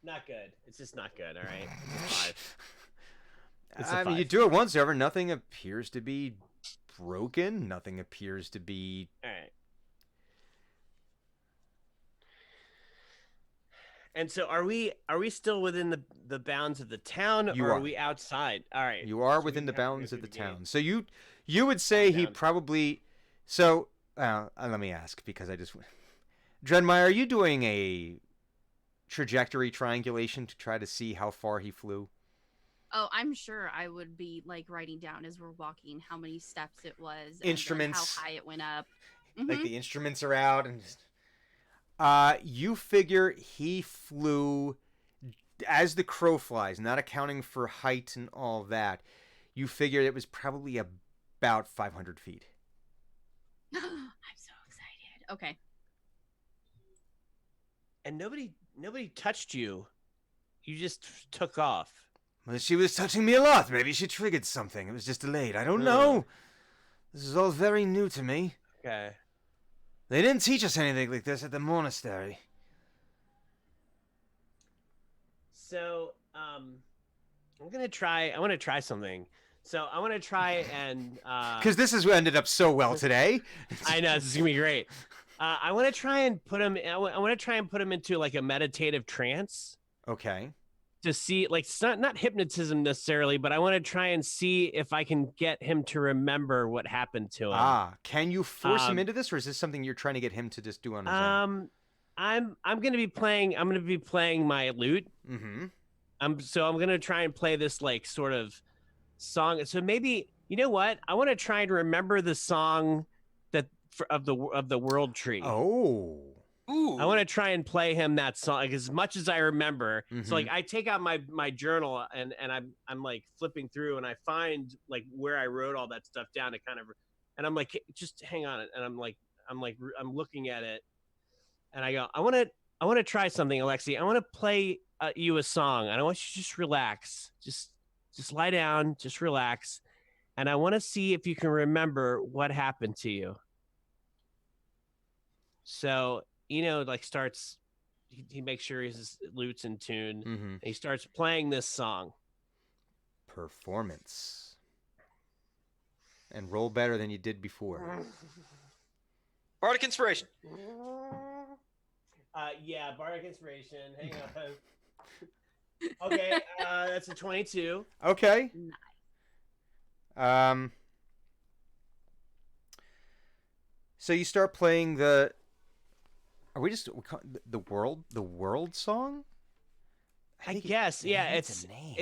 Not good. It's just not good. All right. It's 5. It's a I mean, you 5. do it once over. Nothing appears to be broken. Nothing appears to be. All right. And so, are we still within the bounds of the town, You or are. are we outside? All right. You are So we within the can kinda go bounds of through the gate. town. So you would say he Down. probably. So let me ask because I just. Drenmai, are you doing a trajectory triangulation to try to see how far he flew? Oh, I'm sure I would be like writing down as we're walking how many steps it was, and then Instruments. how high it went up. Like Mhm. the instruments are out and just. You figure he flew as the crow flies, not accounting for height and all that. You figure it was probably about 500 feet. I'm so excited. Okay. And nobody touched you. You just took off. Well, she was touching me a lot. Maybe she triggered something. It was just delayed. I don't know. This is all very new to me. Okay. They didn't teach us anything like this at the monastery. So, I want to try something. So I want to try and Because this is what ended up so well today. I know this is gonna be great. I want to try and put him. I want to try and put him into like a meditative trance Okay. to see, like, it's not hypnotism necessarily, but I want to try and see if I can get him to remember what happened to him. Can you force him Um, into this, or is this something you're trying to get him to just do on his own? I'm gonna be playing my lute. Mm-hmm. I'm gonna try and play this like sort of song. So maybe, you know what? I want to try and remember the song of the world tree. Oh. Ooh. I want to try and play him that song, like, as much as I remember. So like I take out my journal and I'm like flipping through and I find like where I wrote all that stuff down to kind of, and I'm like, just hang on, and I'm looking at it and I go, I want to try something, Alexi. I want to play you a song, and I want you to just relax, just lie down, just relax, and I want to see if you can remember what happened to you. So, like starts, he makes sure his lute's in tune. Mm-hmm. And he starts playing this song. Performance. And roll better than you did before. Bardic inspiration. Yeah, Bardic Inspiration. Hang on. Okay, that's a 22. Okay. So you start playing the. Are we just the world song? I think guess, yeah. needs It's a name.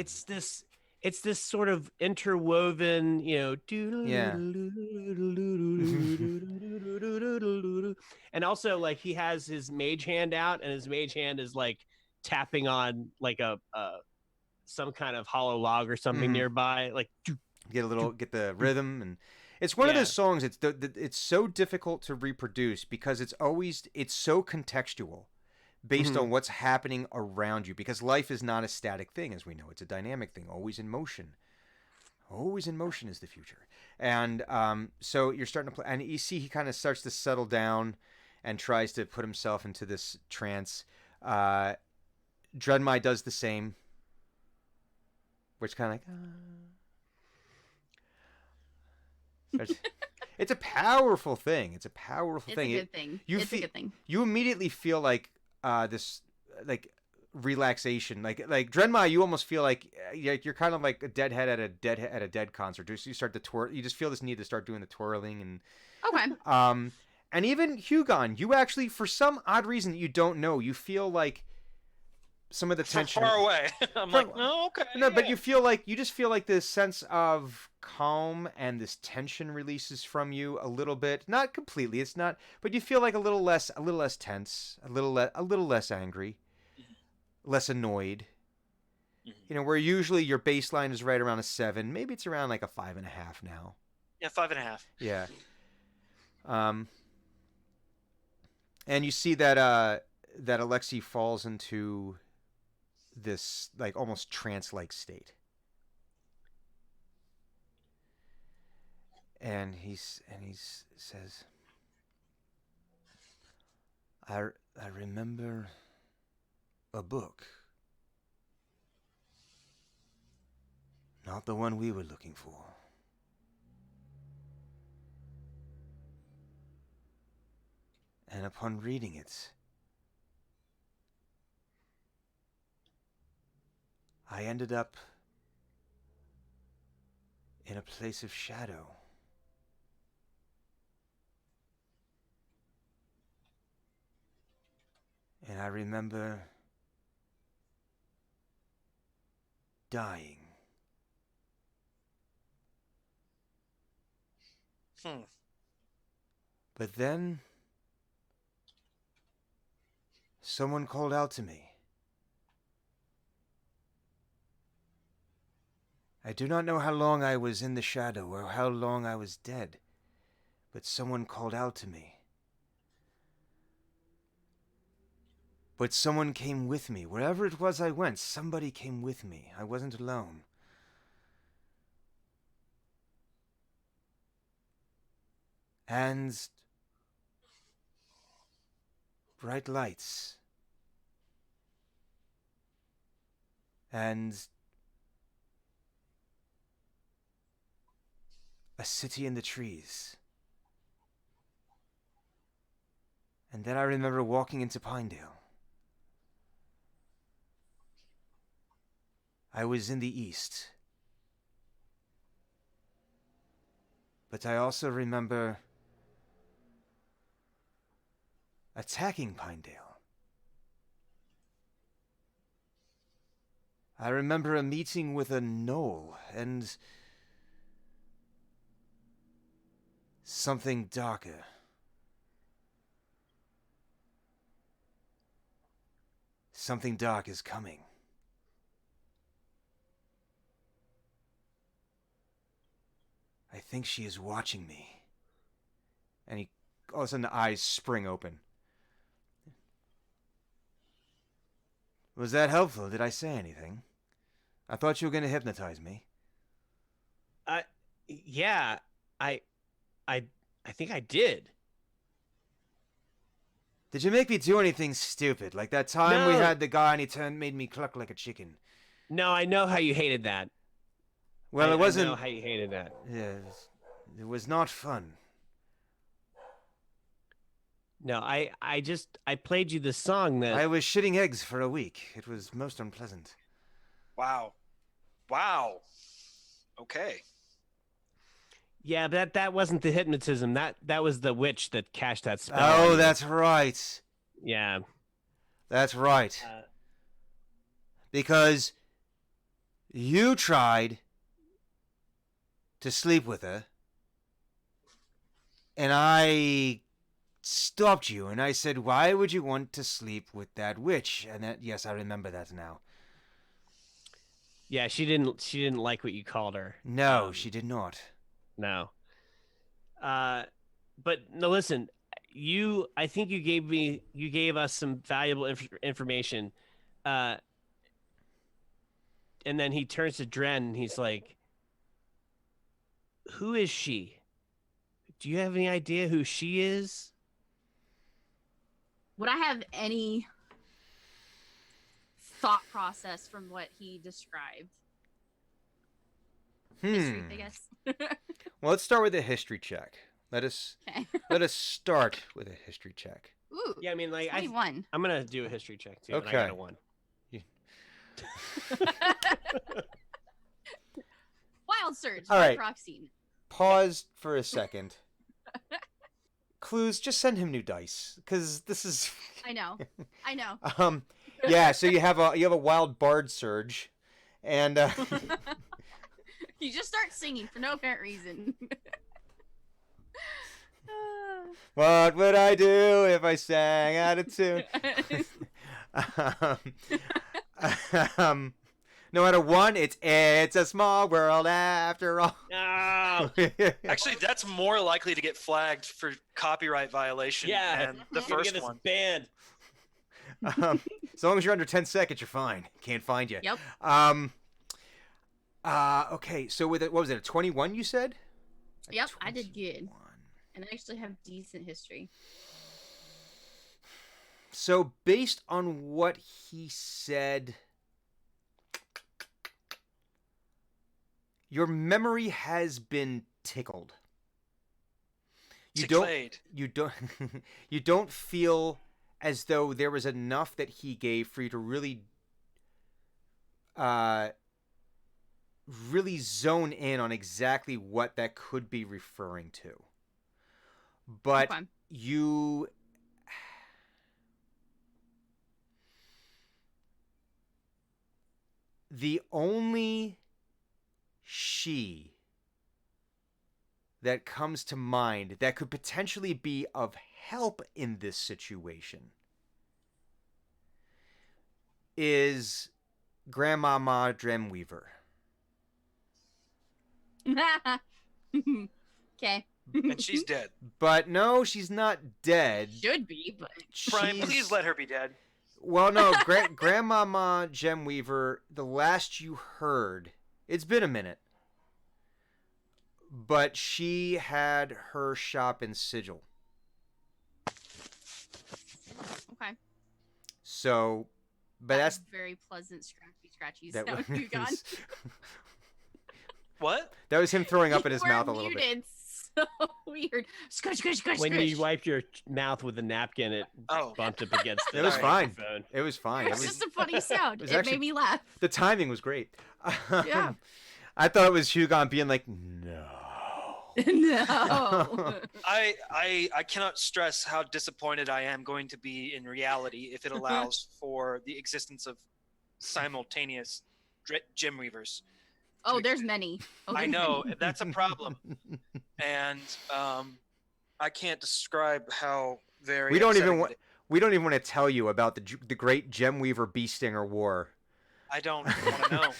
it's this sort of interwoven, Yeah. and also like he has his mage hand out, and his mage hand is like tapping on like a some kind of hollow log or something nearby, like get the rhythm, and it's one of those songs. It's so difficult to reproduce because it's so contextual, based on what's happening around you. Because life is not a static thing, as we know; it's a dynamic thing, always in motion. Always in motion is the future, and so you're starting to play, and you see he kind of starts to settle down, and tries to put himself into this trance. Drenmai does the same, which kind of like. It's a powerful thing. It's a powerful thing. It's a good thing. It's a good thing. You immediately feel like this relaxation. Like Drenmai, you almost feel like you're kind of like a deadhead at a dead concert. You start to twirl. You just feel this need to start doing the twirling and. Okay. And even Hugon, you actually, for some odd reason that you don't know, you feel like some of the tension. From far away. I'm like, no, okay. No, but you just feel like this sense of calm and this tension releases from you a little bit. Not completely, it's not, but you feel like a little less tense, a little less angry, less annoyed. You know, where usually your baseline is right around a 7, maybe it's around like a 5.5 now. Yeah, 5.5. Yeah. And you see that Alexei falls into this like almost trance-like state, and he says, I remember a book, not the one we were looking for. And upon reading it, I ended up in a place of shadow. And I remember dying. But then someone called out to me. I do not know how long I was in the shadow or how long I was dead, but someone called out to me. But someone came with me. Wherever it was I went, somebody came with me. I wasn't alone. And bright lights. And a city in the trees. And then I remember walking into Pinedale. I was in the east. But I also remember attacking Pinedale. I remember a meeting with a gnoll and something darker. Something dark is coming. I think she is watching me. And he, all of a sudden the eyes spring open. Was that helpful? Did I say anything? I thought you were going to hypnotize me. Yeah, I think I did. Did you make me do anything stupid? Like that time we No. had the guy and he made me cluck like a chicken. No, I know how you hated that. Well, I it wasn't. know how you hated that. Yes, it was not fun. No, I played you the song that I was shitting eggs for a week. It was most unpleasant. Wow. Okay. Yeah, but that wasn't the hypnotism. That was the witch that cast that spell. Oh, on you. that's right. Yeah. That's right. Because you tried to sleep with her, and I stopped you, and I said, why would you want to sleep with that witch? And that, yes, I remember that now. Yeah, she didn't like what you called her. No, she did not. No. But no, listen, I think you gave us some valuable information. And then he turns to Dren and he's like, "Who is she? Do you have any idea who she is?" Would I have any thought process from what he described? History, I guess. Well, let's start with a history check. Let us Okay. let us start with a history check. Ooh. Yeah, I mean, like, 21. I'm gonna do a history check too. And I Okay. got a 1. Wild Surge All by right. Proxine. Pause for a second. Clues, just send him new dice, because this is I know. I know. yeah. So you have a wild bard surge, and You just start singing for no apparent reason. what would I do if I sang out of tune? No matter one, it's a small world after all. No. Actually, that's more likely to get flagged for copyright violation Yeah. than the You're gonna first get us one. banned. As long as you're under 10 seconds, you're fine. Can't find you. Yep. Okay. So with it, what was it? A 21? You said? A Yep, I did good. 21. And I actually have decent history. So based on what he said, your memory has been tickled. You Tickled. you don't feel as though there was enough that he gave for you to really really zone in on exactly what that could be referring to. But Okay. you the only she that comes to mind that could potentially be of help in this situation is Grandmama Dreamweaver. Okay. And she's dead. But no, she's not dead. Should be, but Brian, She's- please let her be dead. Well, no, Grandmama Gemweaver, the last you heard, it's been a minute, but she had her shop in Sigil. okay. So, but That that's was very pleasant, scratchy that sound you got. was, What? that was him throwing up in You his were mouth a little bit. muted. So weird. Squish, squish, squish, When squish. you wiped your mouth with a napkin, it Oh. bumped up against the It was fine. microphone. It was fine. It It's was, just a funny sound. was It actually- made me laugh. the timing was great. Yeah. I thought it was Hugon being like, no. No. I cannot stress how disappointed I am going to be in reality if it allows for the existence of simultaneous gem weavers. Oh, there's many. Oh, I there's know many. that's a problem, and I can't describe how very. We don't even upsetting want. it- We don't even want to tell you about the great Gemweaver Bee Stinger War. I don't want to know.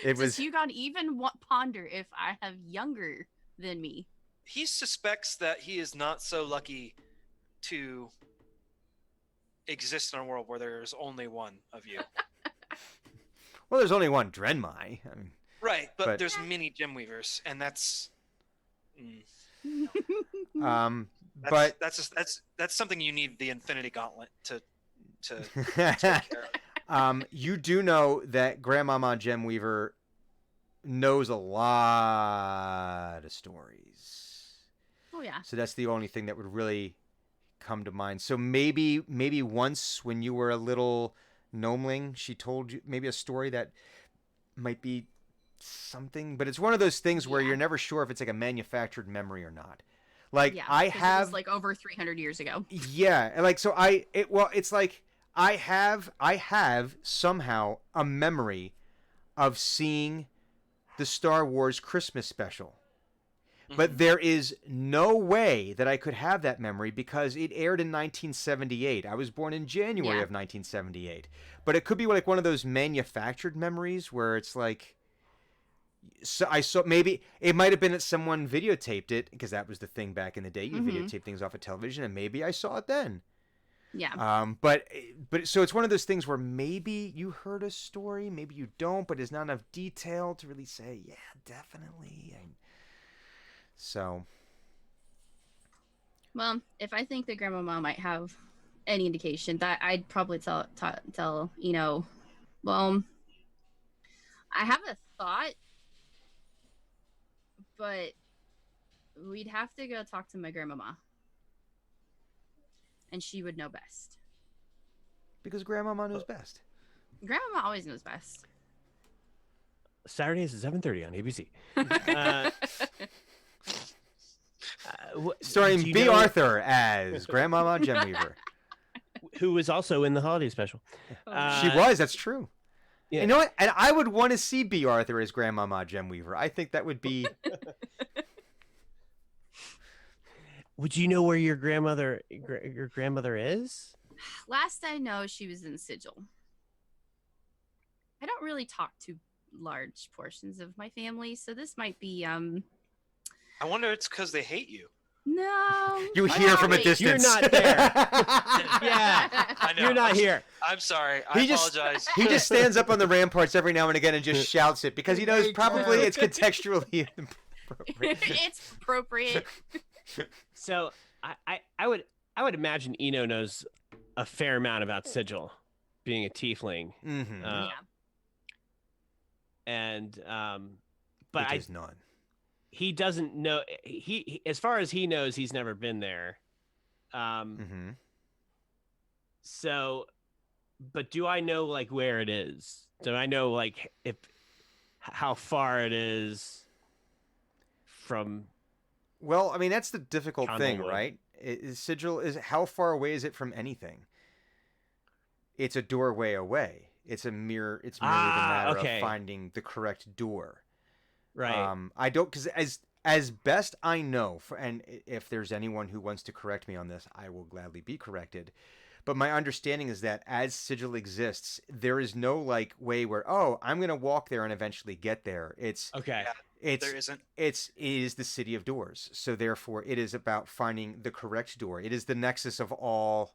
It was. Does Hugon even ponder if I have younger than me? He suspects that he is not so lucky to exist in a world where there is only one of you. Well, there's only one Drenmai. I mean, Right, but, But- there's many gem weavers, and that's. but That's something you need the Infinity Gauntlet to take care of. you do know that Grandmama Gemweaver knows a lot of stories. Oh yeah. So that's the only thing that would really come to mind. So maybe once when you were a little gnomeling, she told you maybe a story that might be something, but it's one of those things where Yeah. you're never sure if it's like a manufactured memory or not. Like Yeah. I 'cause it have was like over 300 years ago. yeah, and like so it's like I have somehow a memory of seeing the Star Wars Christmas special. But there is no way that I could have that memory because it aired in 1978. I was born in January Yeah. of 1978. But it could be like one of those manufactured memories where it's like, so I saw, maybe it might have been that someone videotaped it, because that was the thing back in the day. You videotape things off of television, and maybe I saw it then. Yeah. But so it's one of those things where maybe you heard a story, maybe you don't, but there's not enough detail to really say, yeah, definitely. So Well, if I think that Grandmama might have any indication, that I'd probably tell well, I have a thought, but we'd have to go talk to my grandmama, and she would know best. because Grandmama knows best. Grandmama always knows best. Saturdays at 7:30 on ABC. Starring do you B. know Arthur as Grandmama Gemweaver. who was also in the holiday special. She was, that's true. Yeah. You know what? And I would want to see B. Arthur as Grandmama Gemweaver. I think that would be. Would you know where your grandmother is? Last I know, she was in Sigil. I don't really talk to large portions of my family, so this might be I wonder it's because they hate you. no. You hear from a Probably. distance. You're not there. Yeah, I know. you're not here. I'm sorry. I He just- apologize. He just stands up on the ramparts every now and again and just shouts it because he knows probably it's contextually appropriate. It's appropriate. So I would imagine Eno knows a fair amount about Sigil, being a tiefling, Mm-hmm. Uh, Yeah. and but Which is none. he doesn't know. He as far as he knows, he's never been there. Mm-hmm. So, but do I know like where it is? Do I know like how far it is from? Well, I mean, that's the difficult thing, Candlewood. right? Sigil is, how far away is it from anything? It's a doorway away. It's merely the matter okay. of finding the correct door. Right. I don't, because as best I know, and if there's anyone who wants to correct me on this, I will gladly be corrected. But my understanding is that as Sigil exists, there is no like way where, oh, I'm gonna walk there and eventually get there. It's Okay. There isn't. it is the city of doors. So therefore, it is about finding the correct door. It is the nexus of all.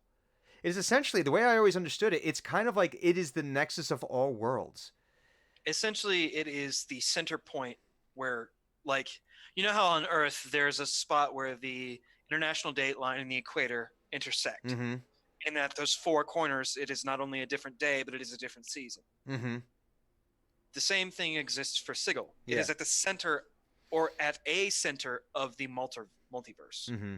It is essentially, the way I always understood it, it's kind of like it is the nexus of all worlds. Essentially, it is the center point where, like, you know how on Earth there's a spot where the international date line and the equator intersect. Mm-hmm. And at those four corners, it is not only a different day, but it is a different season. Mm-hmm. The same thing exists for Sigil. It Yeah. is at the center, or at a center of the multiverse. Mm-hmm.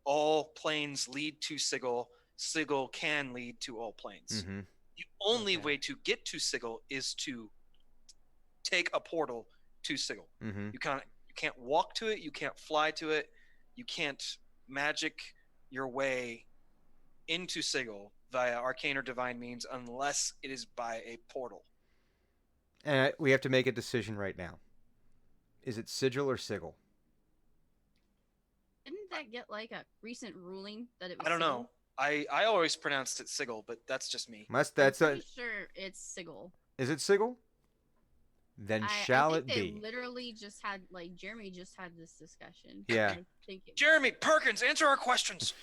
All planes lead to Sigil. Sigil can lead to all planes. Mm-hmm. The only Okay. way to get to Sigil is to take a portal to Sigil. Mm-hmm. You can't walk to it. You can't fly to it. You can't magic your way into Sigil via arcane or divine means unless it is by a portal. And we have to make a decision right now. Is it Sigil or Sigil? Didn't that get like a recent ruling that it was I don't Sigil? know. I always pronounced it Sigil, but that's just me. That's I'm a. pretty sure it's Sigil. Is it Sigil? Then shall I it think be? they literally just had Jeremy just had this discussion. Yeah. I think it, Jeremy Perkins, answer our questions.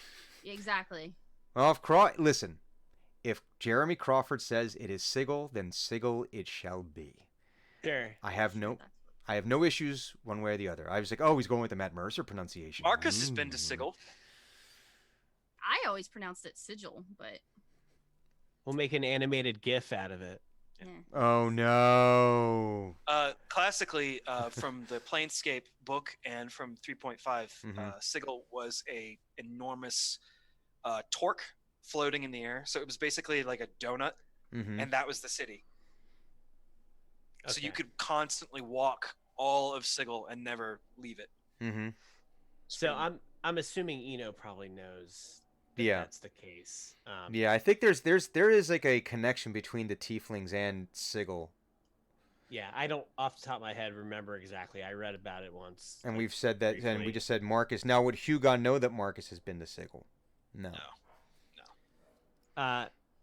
exactly. Well, listen, if Jeremy Crawford says it is Sigil, then Sigil it shall be. Sure. I have no issues one way or the other. I was like, oh, he's going with the Matt Mercer pronunciation. Marcus has been to Sigil. I always pronounced it Sigil, but We'll make an animated GIF out of it. eh. Oh no. Classically, from the Planescape book and from 3.5, Mhm. Sigil was a enormous torque floating in the air. So it was basically like a donut, Mm-hmm. and that was the city. So you Okay. could constantly walk all of Sigil and never leave it. Mm-hmm. So I'm assuming Eno probably knows that Yeah. that's the case. Yeah, I think there is like a connection between the Tieflings and Sigil. Yeah, I don't off the top of my head remember exactly. I read about it once. And like, we've said that, and we briefly. just said Marcus. Now, would Hugon know that Marcus has been to Sigil? No.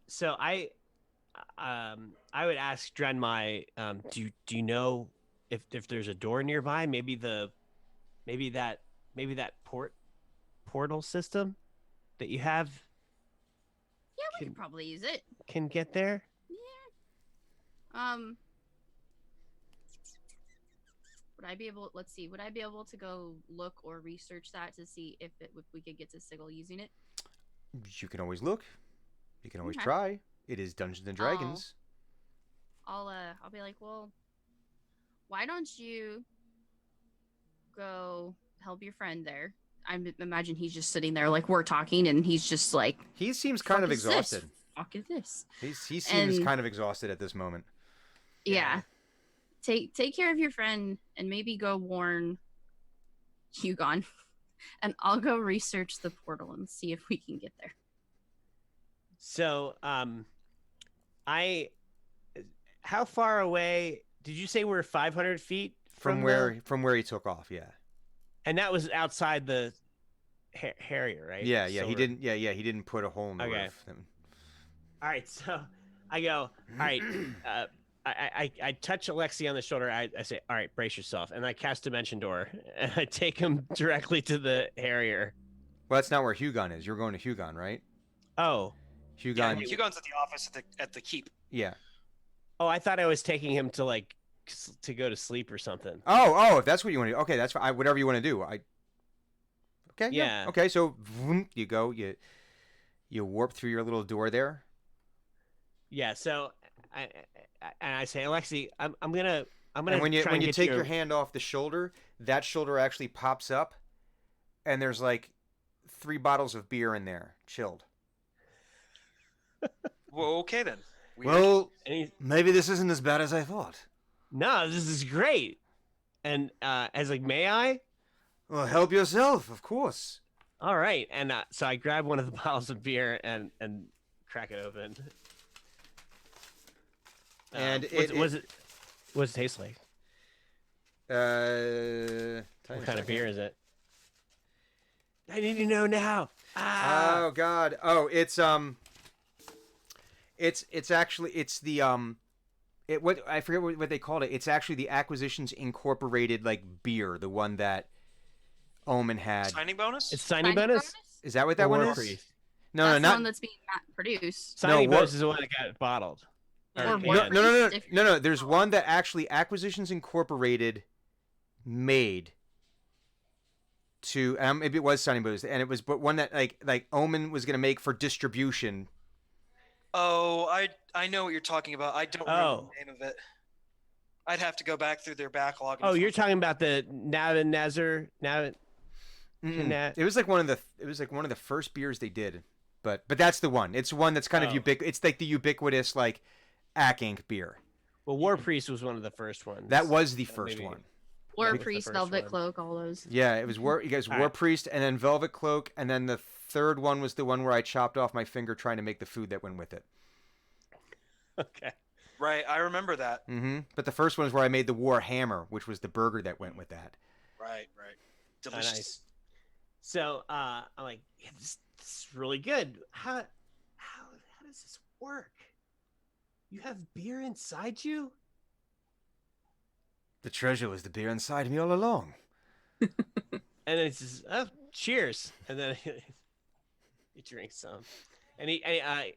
So I would ask Drenmai, do you know if there's a door nearby? Maybe that portal system that you have Yeah, we Can- could probably use it. can get there. Would I be able? Let's see. Would I be able to go look or research that to see if we could get to Sigil using it? You can always look. You can always Okay. try. It is Dungeons and Dragons. I'll be like, well, why don't you go help your friend there? I imagine he's just sitting there like we're talking, and he's just like, He seems kind of "Fuck is this? exhausted. Fuck is this? He seems And- kind of exhausted at this moment. Yeah. Take care of your friend and maybe go warn Hugon. And I'll go research the portal and see if we can get there. So, how far away did you say we're 500 feet From where he took off, yeah. And that was outside the Harrier, right? Yeah, he Silver. didn't he didn't put a hole in the Okay. roof. All right, so I go, all right, I touch Alexi on the shoulder. I say, all right, brace yourself. And I cast Dimension Door, and I take him directly to the Harrier. Well, that's not where Hugon is. You're going to Hugon, right? Oh, Yeah, Hugon, Hugon's at the office at the keep. yeah. oh, I thought I was taking him to like to go to sleep or something. Oh, if that's what you want to do. Okay, that's fine. Whatever you want to do. Okay, Yeah. Okay, so vroom, you go, you warp through your little door there. Yeah, so I say, Alexi, I'm gonna And when you try and get take you your hand off the shoulder, that shoulder actually pops up, and there's like 3 bottles of beer in there, chilled. Well, okay then. Weird. Well, and he, maybe this isn't as bad as I thought. no, this is great. And as like, may I? Well, help yourself, of course. All right, and so I grab one of the bottles of beer and crack it open. And what does it taste like? What What kind of beer is it? I need to know now. Oh God! Oh, it's actually what I forget what they called it. It's actually the Acquisitions Incorporated like beer, the one that Omen had. Signing bonus? It's signing bonus. Is that what that one War is? Priest. No, That's the no, one not that's being produced. Signing War- bonus is the one that got bottled. Or Or War canned. no. Priest, if you're- No. There's one that actually Acquisitions Incorporated made. To maybe it was Signing Bonus, and it was but one that like Omen was gonna make for distribution. Oh, I know what you're talking about. I don't remember Oh. the name of it. I'd have to go back through their backlog. and Oh, you're find- talking about the Navinezer. Nat- It was like one of the first beers they did, but that's the one. It's one that's kind of Oh. It's like the ubiquitous like Ack Inc. beer. Well, War Priest was one of the first ones. That was the first maybe. one. War That's the Priest, first Velvet one. Cloak, all those. Yeah, it was War. You guys, All War right. Priest, and then Velvet Cloak, and then the third one was the one where I chopped off my finger trying to make the food that went with it. Okay. Right, I remember that. But the first one is where I made the War Hammer, which was the burger that went with that. Right. Oh, Delicious. nice. So I'm like, yeah, this is really good. How does this work? You have beer inside you? The treasure was the beer inside me all along. And it's just, oh, cheers. And then he drinks some. And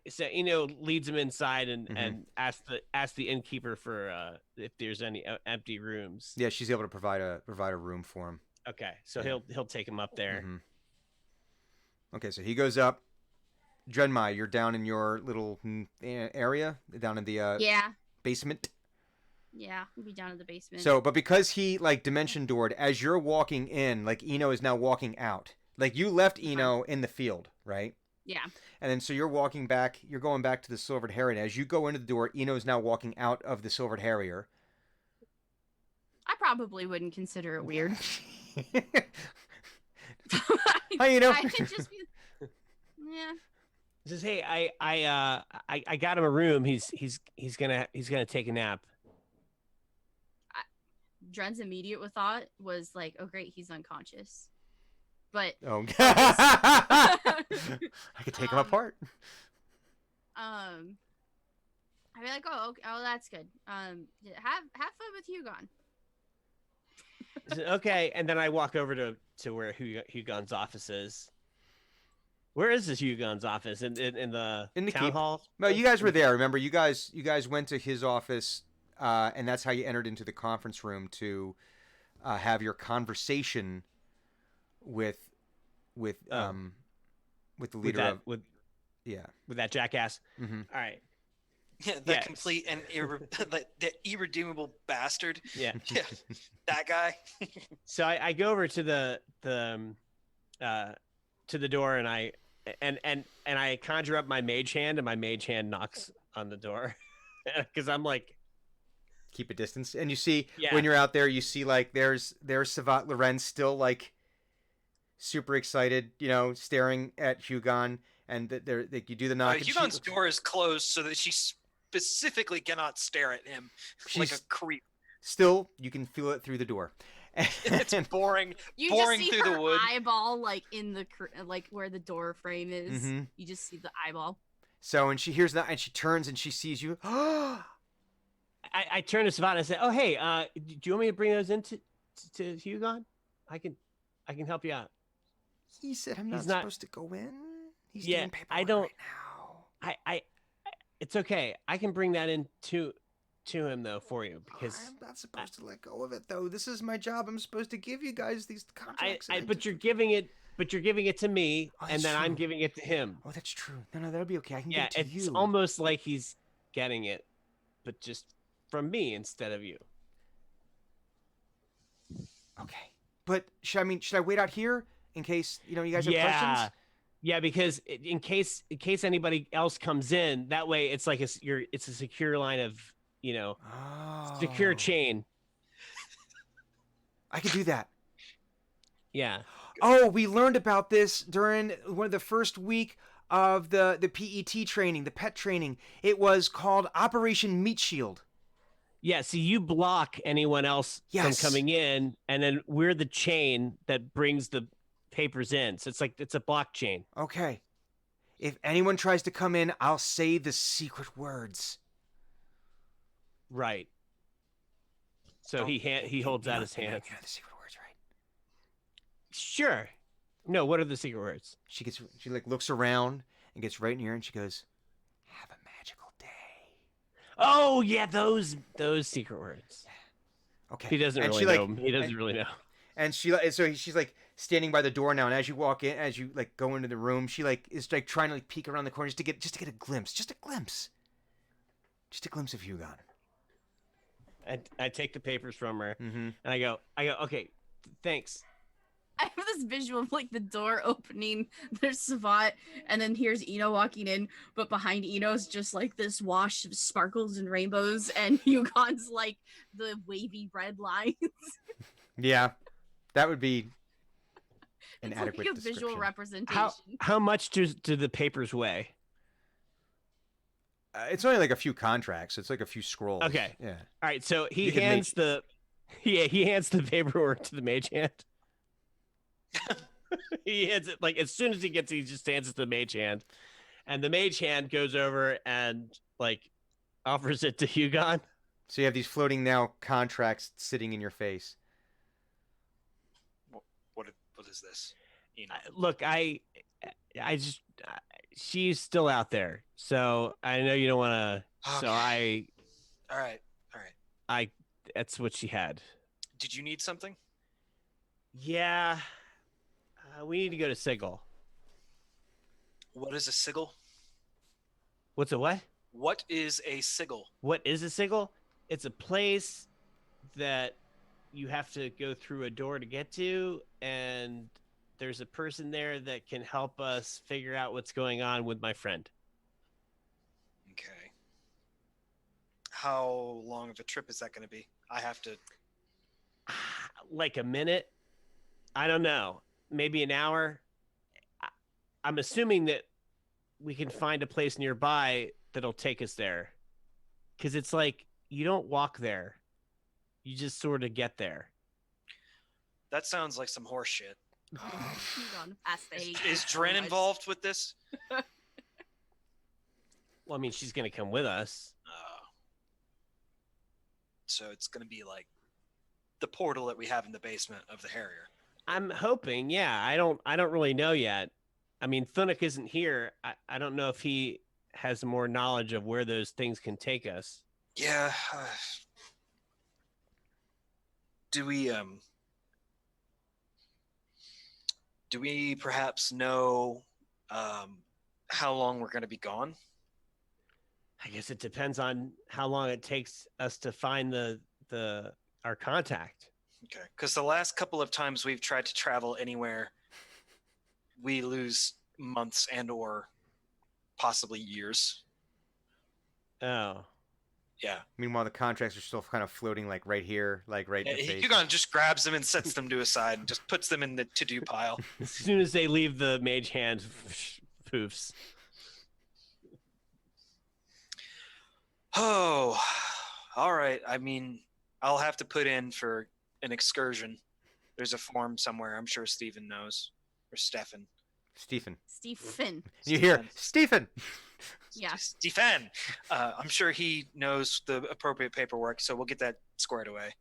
so leads him inside and Mhm. asks the innkeeper for if there's any empty rooms. Yeah, she's able to provide a room for him. Okay, so Yeah. he'll take him up there. Mhm. Okay, so he goes up. Drenmai, you're down in your little area, down in the Yeah. basement. Yeah. We'll be down in the basement. So, but because he like dimension doored, as you're walking in, like Eno is now walking out. Like you left Eno in the field, right? yeah. And then so you're walking back. You're going back to the Silvered Harrier. As you go into the door, Eno is now walking out of the Silvered Harrier. I probably wouldn't consider it weird. Hi, Eno. I could just be. Yeah. He says, "Hey, I got him a room. He's gonna take a nap." Dren's immediate thought was like, "Oh great, he's unconscious." But Oh, I could take him apart. I'd be like, "Oh, okay, oh, that's good. Have fun with Hugon." Okay, and then I walk over to where Hugon's office is. Where is this Hugon's office? In the town keep. hall? No, you guys were there. Remember, you guys went to his office, and that's how you entered into the conference room to have your conversation with the leader of with yeah. that jackass. Mm-hmm. All right. Yeah, the complete and the irredeemable bastard. Yeah. Yeah, that guy. So I go over to the door and I conjure up my mage hand, and my mage hand knocks on the door because I'm like, Keep a distance, and you see Yeah. when you're out there, you see like there's Savat Lorenz still like super excited, staring at Hugon, and they're like you do the knock. and she Hugon's looks- door is closed so that she specifically cannot stare at him like a She's creep. Still, you can feel it through the door. It's boring. You Boring just see through her the wood. eyeball, like in the like where the door frame is. Mhm. You just see the eyeball. So, and she hears that, and she turns, and she sees you. I turn to Savannah and say, "Oh, hey, do you want me to bring those into to Hugon? I can help you out." He said, "I'm not He's not- supposed to go in." He's Yeah, doing paperwork I don't- right now. I it's okay. I can bring that in to him though for you because I'm not supposed to let go of it, though. This is my job. I'm supposed to give you guys these contracts. and but you're giving it to me, Oh, and that's then I'm true. giving it to him. Oh, that's true. No, that'll be okay. I can Yeah, give it to it's you. almost like he's getting it, but just from me instead of you. Okay, but should I wait out here in case you guys have questions? Yeah, because in case anybody else comes in, that way it's like it's a secure line of secure Oh. chain. I could do that. Yeah. Oh, we learned about this during one of the first week of the PET training, the pet training. It was called Operation Meat Shield. Yeah, so you block anyone else Yes. from coming in, and then we're the chain that brings the papers in. So it's a blockchain. Okay. If anyone tries to come in, I'll say the secret words. Right. So Don't- he holds out his hand. You know the secret words, right? Sure. No, what are the secret words? She like looks around and gets right in here and she goes, "Have a magical day." Oh yeah, those secret words. Okay. He doesn't And really she, like- know. 'Em. He doesn't really know. And she's like standing by the door now, and as you walk in, as you like go into the room, she like is like trying to like peek around the corner just to get a glimpse of Hugon. I take the papers from her Mm-hmm. and I go, okay, thanks. I have this visual of like the door opening, there's Savat, and then here's Eno walking in, but behind Eno's just like this wash of sparkles and rainbows, and Hugon's like the wavy red lines. Yeah, that would be an It's adequate like a visual description. representation. How much do the papers weigh? It's only like a few contracts. It's like a few scrolls. Okay. Yeah. All right, so he You could hands the paperwork to the mage hand. He hands it like as soon as he gets it, he just hands it to the mage hand, and the mage hand goes over and like offers it to Hugon. So you have these floating now contracts sitting in your face. What is this? Look, she's still out there, so I know you don't want to. So Okay. All right. that's what she had. Did you need something? Yeah, we need to go to Sigil. What is a sigil? What's a what? What is a sigil? What is a Sigil? It's a place that you have to go through a door to get to, and there's a person there that can help us figure out what's going on with my friend. Okay. How long of a trip is that going to be? I have to. Like a minute? I don't know. Maybe an hour? I'm assuming that we can find a place nearby that'll take us there. Because it's like, you don't walk there. you just sort of get there. That sounds like some horse shit. He's on past the hate. Is Dren involved with this? Well, I mean, she's gonna come with us. So it's gonna be like the portal that we have in the basement of the Harrier. I'm hoping. Yeah, I don't really know yet. I mean, Thunuk isn't here. I don't know if he has more knowledge of where those things can take us. Yeah. Do we perhaps know how long we're going to be gone? I guess it depends on how long it takes us to find our contact. Okay, because the last couple of times we've tried to travel anywhere, we lose months and or possibly years. Oh, Yeah. Meanwhile, the contracts are still kind of floating like right here, like right in the face. Hugon just grabs them and sets them to a side and just puts them in the to-do pile. as soon as they leave the mage hand, poofs. Oh, all right. I mean, I'll have to put in for an excursion. There's a form somewhere. I'm sure Stephen knows. Or Stefan. Stephen. Stephen. You hear, Stephen. Yeah. Stefan. I'm sure he knows the appropriate paperwork, so we'll get that squared away.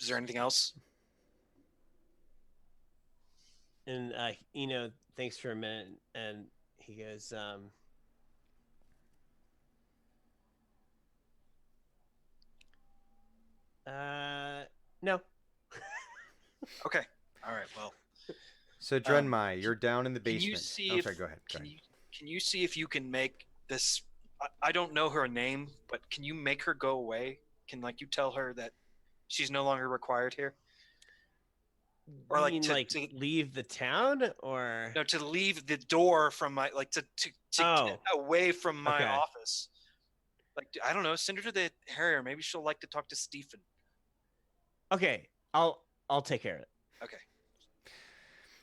Is there anything else? And thanks for a minute. And he goes, no. Okay. All right. Well, So Drenmai, you're down in the can basement. you see Oh, if sorry, go ahead. can you see if you can make this? I don't know her name, but can you make her go away? Can you tell her that she's no longer required here? Or You like mean, to leave the town, or no, to leave the door from my to Oh. get away from my Okay. office. Like I don't know, send her to the Harrier. Maybe she'll like to talk to Stephen. okay, I'll take care of it. Okay.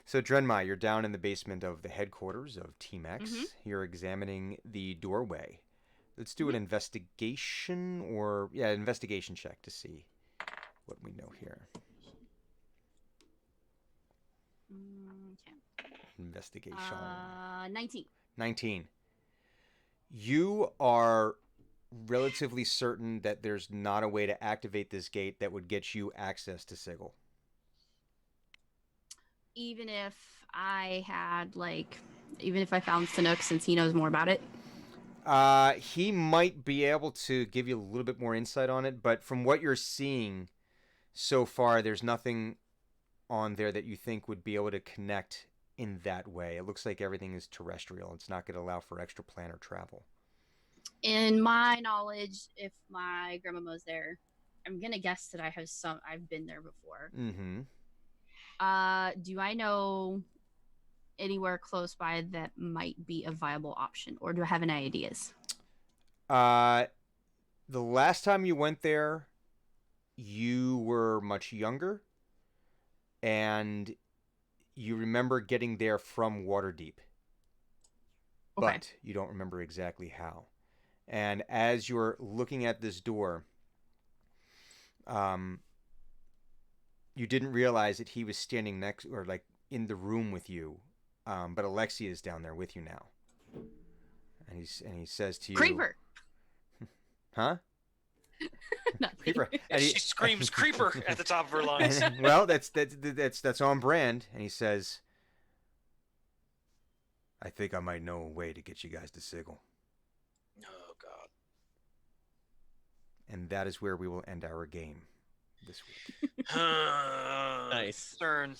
So Drenmai, you're down in the basement of the headquarters of Team X. Mhm. You're examining the doorway. Let's do an investigation investigation check to see what we know here. Okay. Investigation. 19. 19. You are relatively certain that there's not a way to activate this gate that would get you access to Sigil. Even if I had even if I found Sanuk, since he knows more about it. He might be able to give you a little bit more insight on it, but from what you're seeing so far, there's nothing on there that you think would be able to connect in that way. It looks like everything is terrestrial. It's not going to allow for extra planar travel. In my knowledge, if my grandmama's there, I'm gonna guess that I've been there before. Mm-hmm. Do I know anywhere close by that might be a viable option, or do I have any ideas? The last time you went there, you were much younger, and you remember getting there from Waterdeep, Okay. but you don't remember exactly how. And as you're looking at this door, you didn't realize that he was standing next or in the room with you, but Alexia is down there with you now, and he says to you, Creeper. "Huh? Nothing. Creeper." And she screams "Creeper" at the top of her lungs. Well, that's on brand. And he says, "I think I might know a way to get you guys to Sigil." Oh God. And that is where we will end our game this week. Nice. Concern.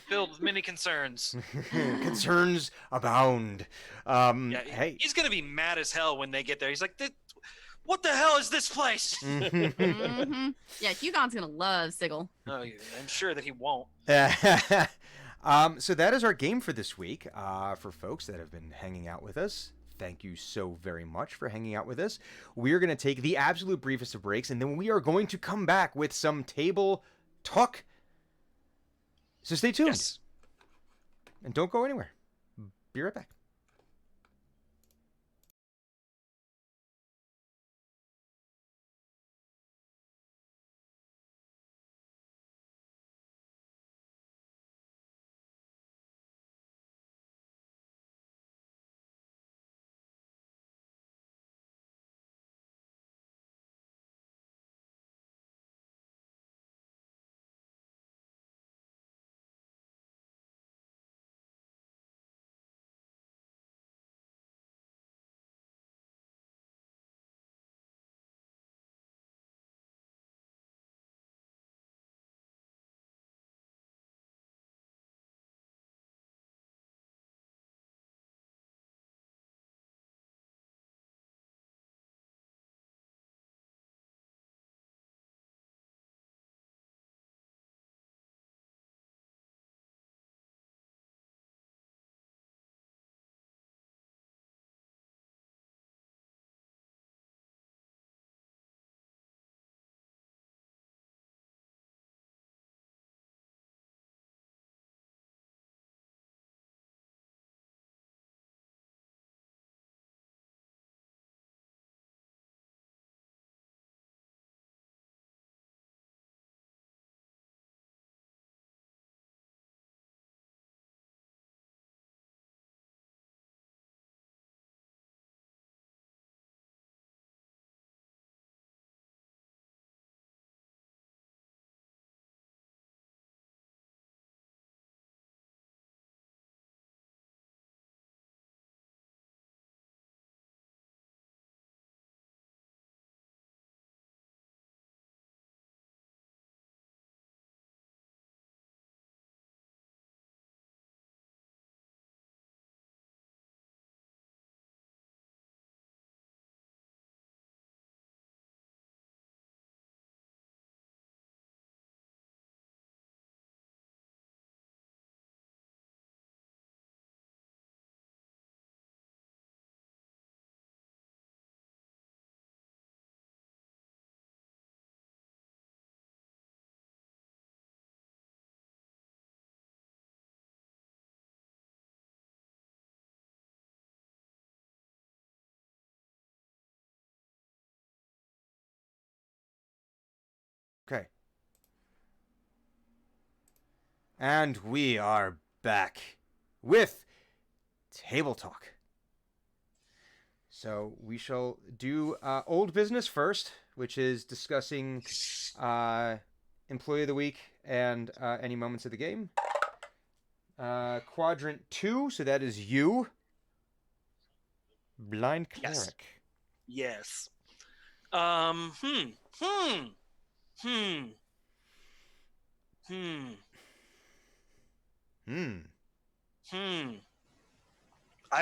Filled with many concerns. Concerns abound. Yeah, Hey. he's gonna be mad as hell when they get there. He's like, "What the hell is this place?" Mm-hmm. Yeah, Hugon's gonna love Sigil. Oh, I'm sure that he won't. So that is our game for this week. For folks that have been hanging out with us, thank you so very much for hanging out with us. We are going to take the absolute briefest of breaks, and then we are going to come back with some table talk. So stay tuned. Yes. And don't go anywhere. Be right back. And we are back with Table Talk. So we shall do old business first, which is discussing Employee of the Week and any moments of the game. Quadrant 2, so that is you. Blind Cleric. Yes. I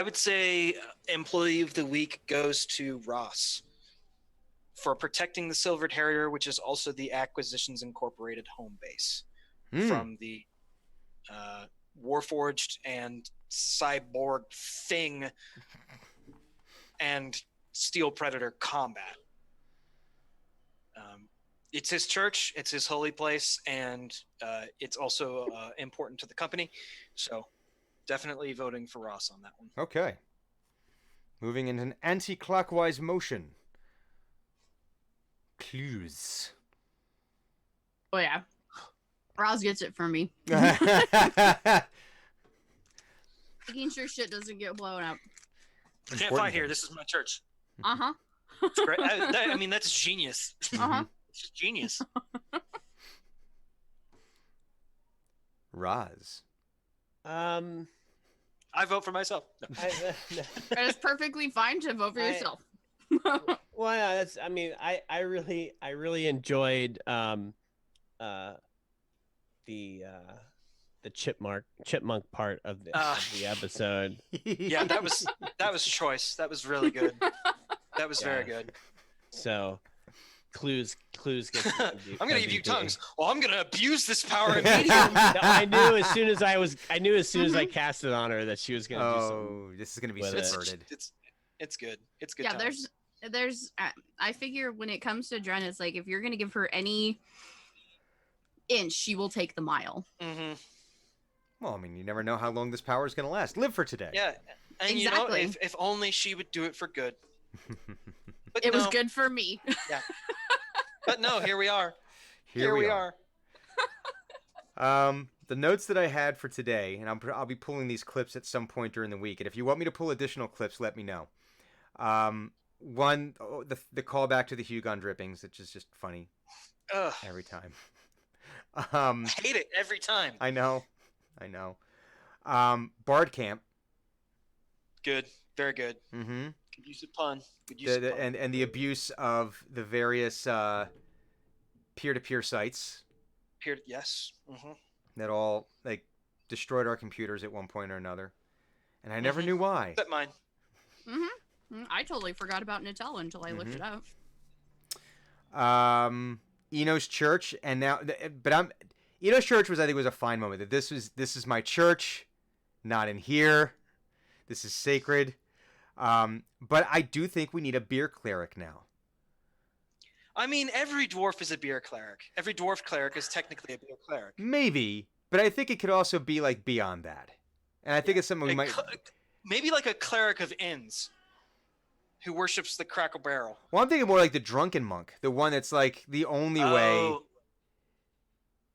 would say Employee of the Week goes to Ross for protecting the Silvered Harrier, which is also the Acquisitions Incorporated home base from the Warforged and Cyborg Thing and Steel Predator combat. It's his church, it's his holy place, and it's also important to the company. So definitely voting for Ross on that one. Okay. Moving in an anti-clockwise motion. Clues. Oh yeah, Roz gets it from me. Making sure shit doesn't get blown up. Can't fight here. This is my church. Uh huh. It's great. I mean, that's genius. Uh huh. It's just genius. Roz. I vote for myself. No. It's perfectly fine to vote for yourself. Well, yeah, that's. I mean, I really enjoyed the chipmunk part of the episode. Yeah, that was choice. That was really good. That was very good. So, clues gets. I'm gonna give you tongues. Well, I'm gonna abuse this power immediately. I knew as soon as I cast it on her that she was gonna do something. Oh, this is gonna be with it. subverted. It's good. It's good. Yeah, times. there's I figure when it comes to Dren, it's like if you're gonna give her any inch, she will take the mile. Mm-hmm. Well, I mean, you never know how long this power is gonna last. Live for today. Yeah, and Exactly. you know, if only she would do it for good. But It was no. good for me. Yeah. But no, here we are. Here we are. The notes that I had for today, and I'll be pulling these clips at some point during the week. And if you want me to pull additional clips, let me know. One, the callback to the Hugon drippings, which is just funny Ugh, every time. I hate it every time. I know. Bard Camp. Good, very good. Mm-hmm. Could use a pun. Could use a pun. And the abuse of the various peer-to-peer sites Yes. Mm-hmm. that all like destroyed our computers at one point or another, and I never knew why. Except mine. I totally forgot about Nutella until I looked it up. Eno's church, and now, but Eno's church was, I think, was a fine moment. That this is my church, not in here. This is sacred. But I do think we need a beer cleric now. I mean, every dwarf is a beer cleric. Every dwarf cleric is technically a beer cleric. Maybe, but I think it could also be like beyond that. And I think it's something we might. Maybe like a cleric of inns, who worships the Crackle Barrel. Well, I'm thinking more like the drunken monk, the one that's like the only way.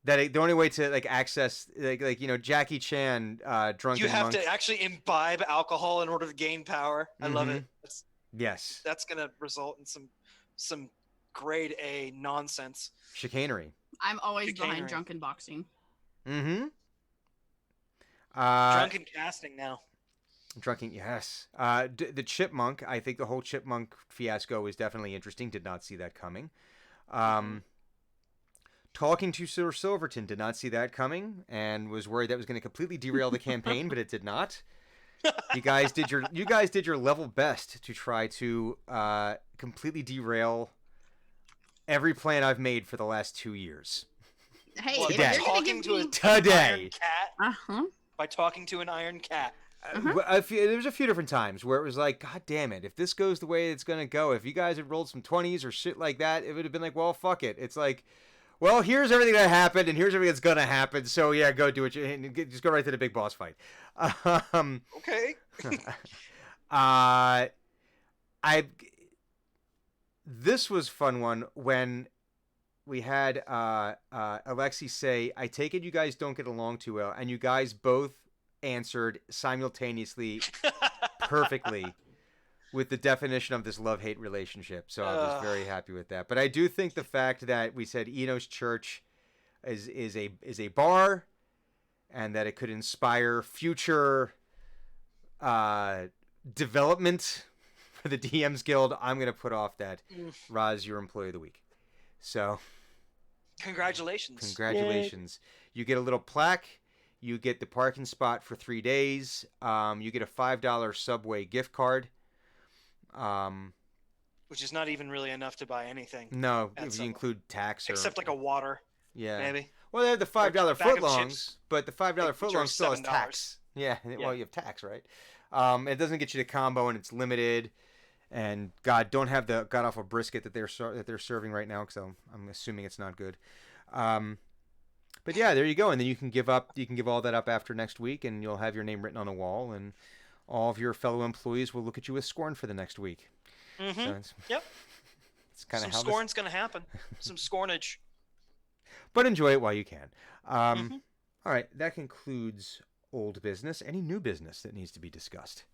The only way to like access like Jackie Chan drunken You have monk. to actually imbibe alcohol in order to gain power. I love Mhm. it. Yes. That's gonna result in some grade A nonsense. Chicanery. I'm always Chicanery. behind drunken boxing. Mm-hmm. Drunken casting now. Drunken, yes. The chipmunk, I think the whole chipmunk fiasco is definitely interesting. Did not see that coming. Talking to Sir Silverton, did not see that coming, and was worried that was going to completely derail the campaign, but it did not. You guys did your level best to try to completely derail every plan I've made for the last 2 years. Hey, Well, if Today. you're gonna talking give to me... an Today. iron cat. Uh-huh. By talking to an iron cat. There was a few different times where it was like, God damn it, if this goes the way it's going to go, if you guys had rolled some 20s or shit like that, it would have been like, well, fuck it. It's like, well, here's everything that happened, and here's everything that's going to happen, so yeah, go do it. Just go right to the big boss fight. Okay. This was fun one when we had Alexi say, "I take it you guys don't get along too well," and you guys both answered simultaneously perfectly with the definition of this love-hate relationship. So I was very happy with that. But I do think the fact that we said Enos Church is a bar, and that it could inspire future development for the DMs Guild, I'm gonna put off that Roz, your employee of the week. So Congratulations. You get a little plaque. You get the parking spot for 3 days. You get a $5 Subway gift card. Which is not even really enough to buy anything. No, At if you Subway. include tax or Except like a water, yeah. maybe. Well, they have the $5 bag of footlongs, chips. but the $5 Which are footlong still has $7. tax. Yeah, well, you have tax, right? It doesn't get you the combo, and it's limited. And God, don't have the god awful brisket that they're serving right now, because I'm assuming it's not good. But yeah, there you go. And then you can give all that up after next week, and you'll have your name written on a wall, and all of your fellow employees will look at you with scorn for the next week. Mm-hmm. So Yep. It's kind of Some how scorn's gonna happen. Some scornage. but enjoy it while you can. Mhm. All right, that concludes old business. Any new business that needs to be discussed?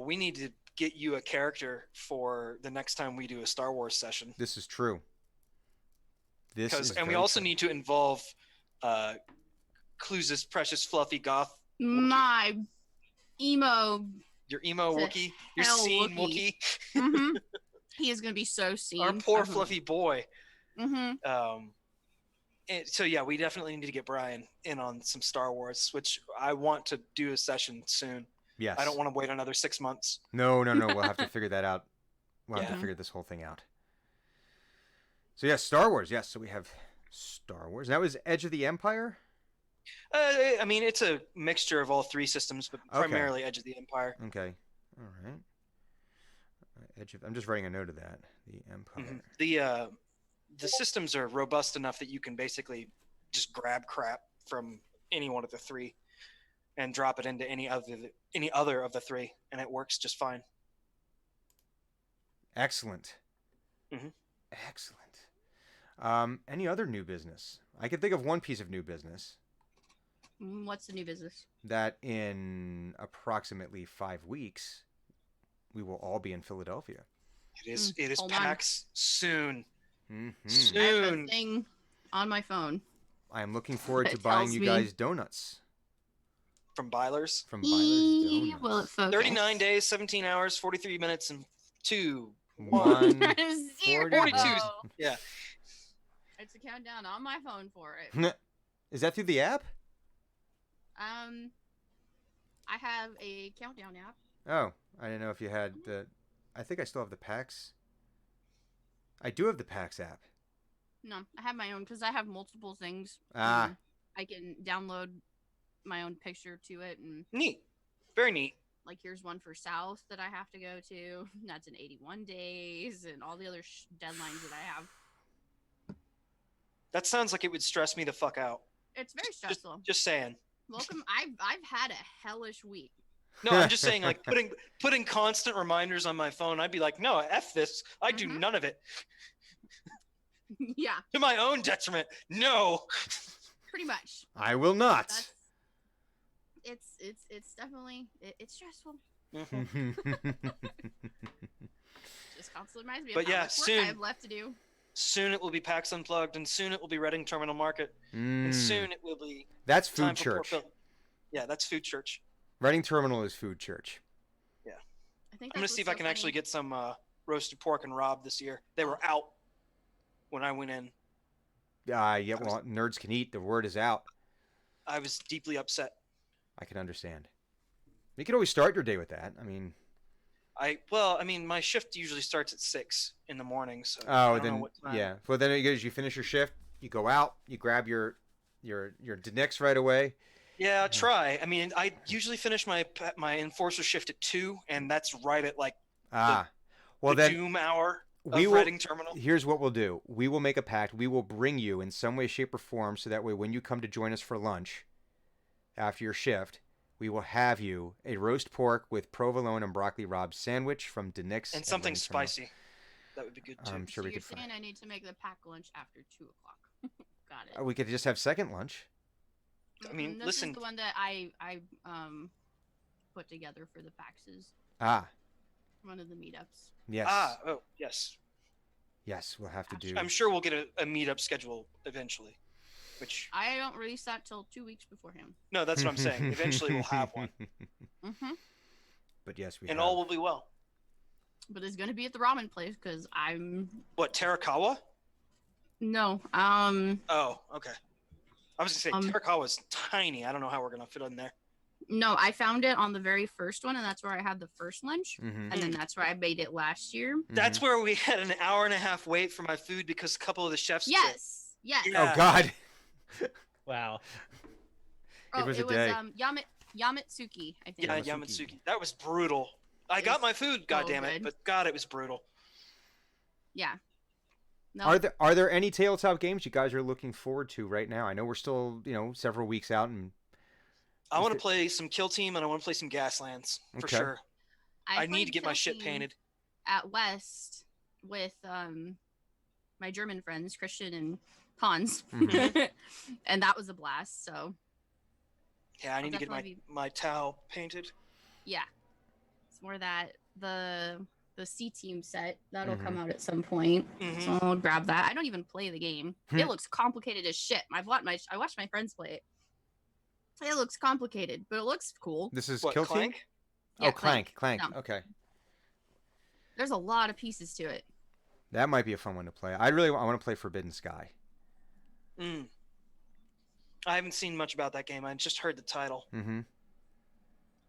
We need to get you a character for the next time we do a Star Wars session. This is true. And we also need to involve Cluz's precious fluffy goth, My emo. your emo It's a Wookiee, your hell scene Wookiee. Wookiee, hmm He is gonna be so seen. our poor fluffy boy. hmm So yeah, we definitely need to get Brian in on some Star Wars, which I want to do a session soon. Yes. I don't want to wait another 6 months. No. We'll have to figure that out. We'll have to Yeah. figure this whole thing out. So yeah, Star Wars. Yes. So we have Star Wars. That was Edge of the Empire. I mean, it's a mixture of all three systems, but Okay. primarily Edge of the Empire. Okay. All right. I'm just writing a note of that. The Empire. Mhm. The systems are robust enough that you can basically just grab crap from any one of the three and drop it into any other of the three, and it works just fine. Excellent. Mhm. Excellent. Any other new business? I can think of one piece of new business What's the new business? that in approximately 5 weeks, we will all be in Philadelphia. It is Hold on. PAX soon. Hmm I have a Soon. thing on my phone. I am looking forward to It buying tells you me- guys donuts From Byler's. from Byler's Donuts. Will it focus? 39 days, 17 hours, 43 minutes, and 2. 1 Zero. 42. Yeah. It's a countdown on my phone for it. Is that through the app? I have a countdown app. Oh, I didn't know if you had the. I think I still have the PAX. I do have the PAX app. No, I have my own because I have multiple things. Ah. and I can download my own picture to it, and Neat. Very neat. like here's one for South that I have to go to. That's in 81 days, and all the other deadlines that I have. That sounds like it would stress me the fuck out. It's very stressful. Just saying. Welcome. I've had a hellish week. No, I'm just saying, like putting constant reminders on my phone. I'd be like, no, f this. I do Mhm. none of it Yeah, to my own detriment. No. pretty much. I will not. That's it's definitely it's stressful. Mhm. Just constantly reminds me But of how yeah, much work soon. I have left to do. Soon it will be PAX Unplugged, and soon it will be Reading Terminal Market, and soon it will be That's time Food for Port Church. Phillip. Yeah, that's Food Church. Reading Terminal is Food Church. I think I'm gonna that's see if what's I so can actually funny. get some roasted pork and Rob this year. They were out when I went in. Yeah, well, nerds can eat. The word is out. I was deeply upset. I can understand. You can always start your day with that. I mean, I mean, my shift usually starts at 6 in the morning, so I oh, don't know then what time. yeah. Well, then it goes. You finish your shift. You go out. You grab your Dinix right away. Yeah, try. I mean, I usually finish my enforcer shift at 2, and that's right at like Ah, well the then doom hour we of will. Reading Terminal. Here's what we'll do. We will make a pact. We will bring you in some way, shape, or form, so that way when you come to join us for lunch after your shift, we will have you a roast pork with provolone and broccoli Rob sandwich from Dinix And something Reading Terminal. spicy. That would be good too. I'm sure So we you're could find. saying I need to make the pack lunch after 2 o'clock. Got it. We could just have second lunch. I mean, This listen- is the one that I put together for the PAXs. Ah, One of the meetups. yes. Oh, yes. Yes, we'll have to do. I'm sure we'll get a meetup schedule eventually. Which I don't release that till 2 weeks beforehand. no, that's what I'm saying. Eventually we'll have one, Mm-hmm. But yes, we and have. all will be well. But it's gonna be at the ramen place because I'm What, Terakawa? no. Oh, okay. I was gonna say Um, Terakawa's tiny. I don't know how we're gonna fit in there. No, I found it on the very first one, and that's where I had the first lunch, Mm-hmm. and then that's where I made it last year. That's where we had an hour and a half wait for my food because a couple of the chefs. quit. Yes, yes. Yeah. Oh God. Wow. Oh, It was a day. Yamatsuki, I think. Yeah, Yamatsuki. Yamatsuki. That was brutal. I It got was my food, so God damn it, good. but God, it was brutal. Yeah. No, Are there any tabletop games you guys are looking forward to right now? I know we're still several weeks out, and I Is want to there- play some Kill Team and I want to play some Gaslands for Okay. sure. I need played to get my Kill shit Team painted. at West with my German friends Christian and Hans, Mhm. and that was a blast. So Yeah, I need to get my definitely my Tau painted. yeah, it's more that the C Team set that'll Mhm. come out at some point. Mhm. So I'll grab that. I don't even play the game. Hmm. It looks complicated as shit. I watched my friends play it. It looks complicated, but it looks cool. this is What, Kill Team. Clank? Yeah, Oh, Clank. No. Okay, There's a lot of pieces to it. that might be a fun one to play. I want to play Forbidden Sky. Mm. I haven't seen much about that game. I just heard the title. Mm-hmm.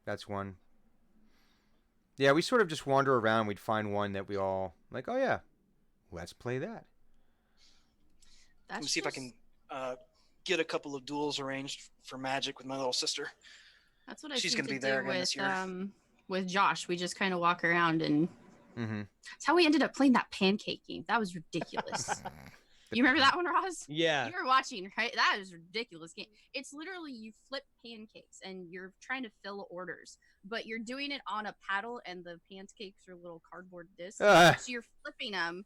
That's one. Yeah, we sort of just wander around. We'd find one that we all like. Oh yeah, let's play that. That's Let me see if I can get a couple of duels arranged for Magic with my little sister. That's what I She's seem gonna to be there do again this with year. with Josh. We just kind of walk around, and Mm-hmm. that's how we ended up playing that pancake game. That was ridiculous. You remember that one, Roz? Yeah. You were watching, right? That is a ridiculous game. It's literally you flip pancakes and you're trying to fill orders, but you're doing it on a paddle, and the pancakes are little cardboard discs. So you're flipping them.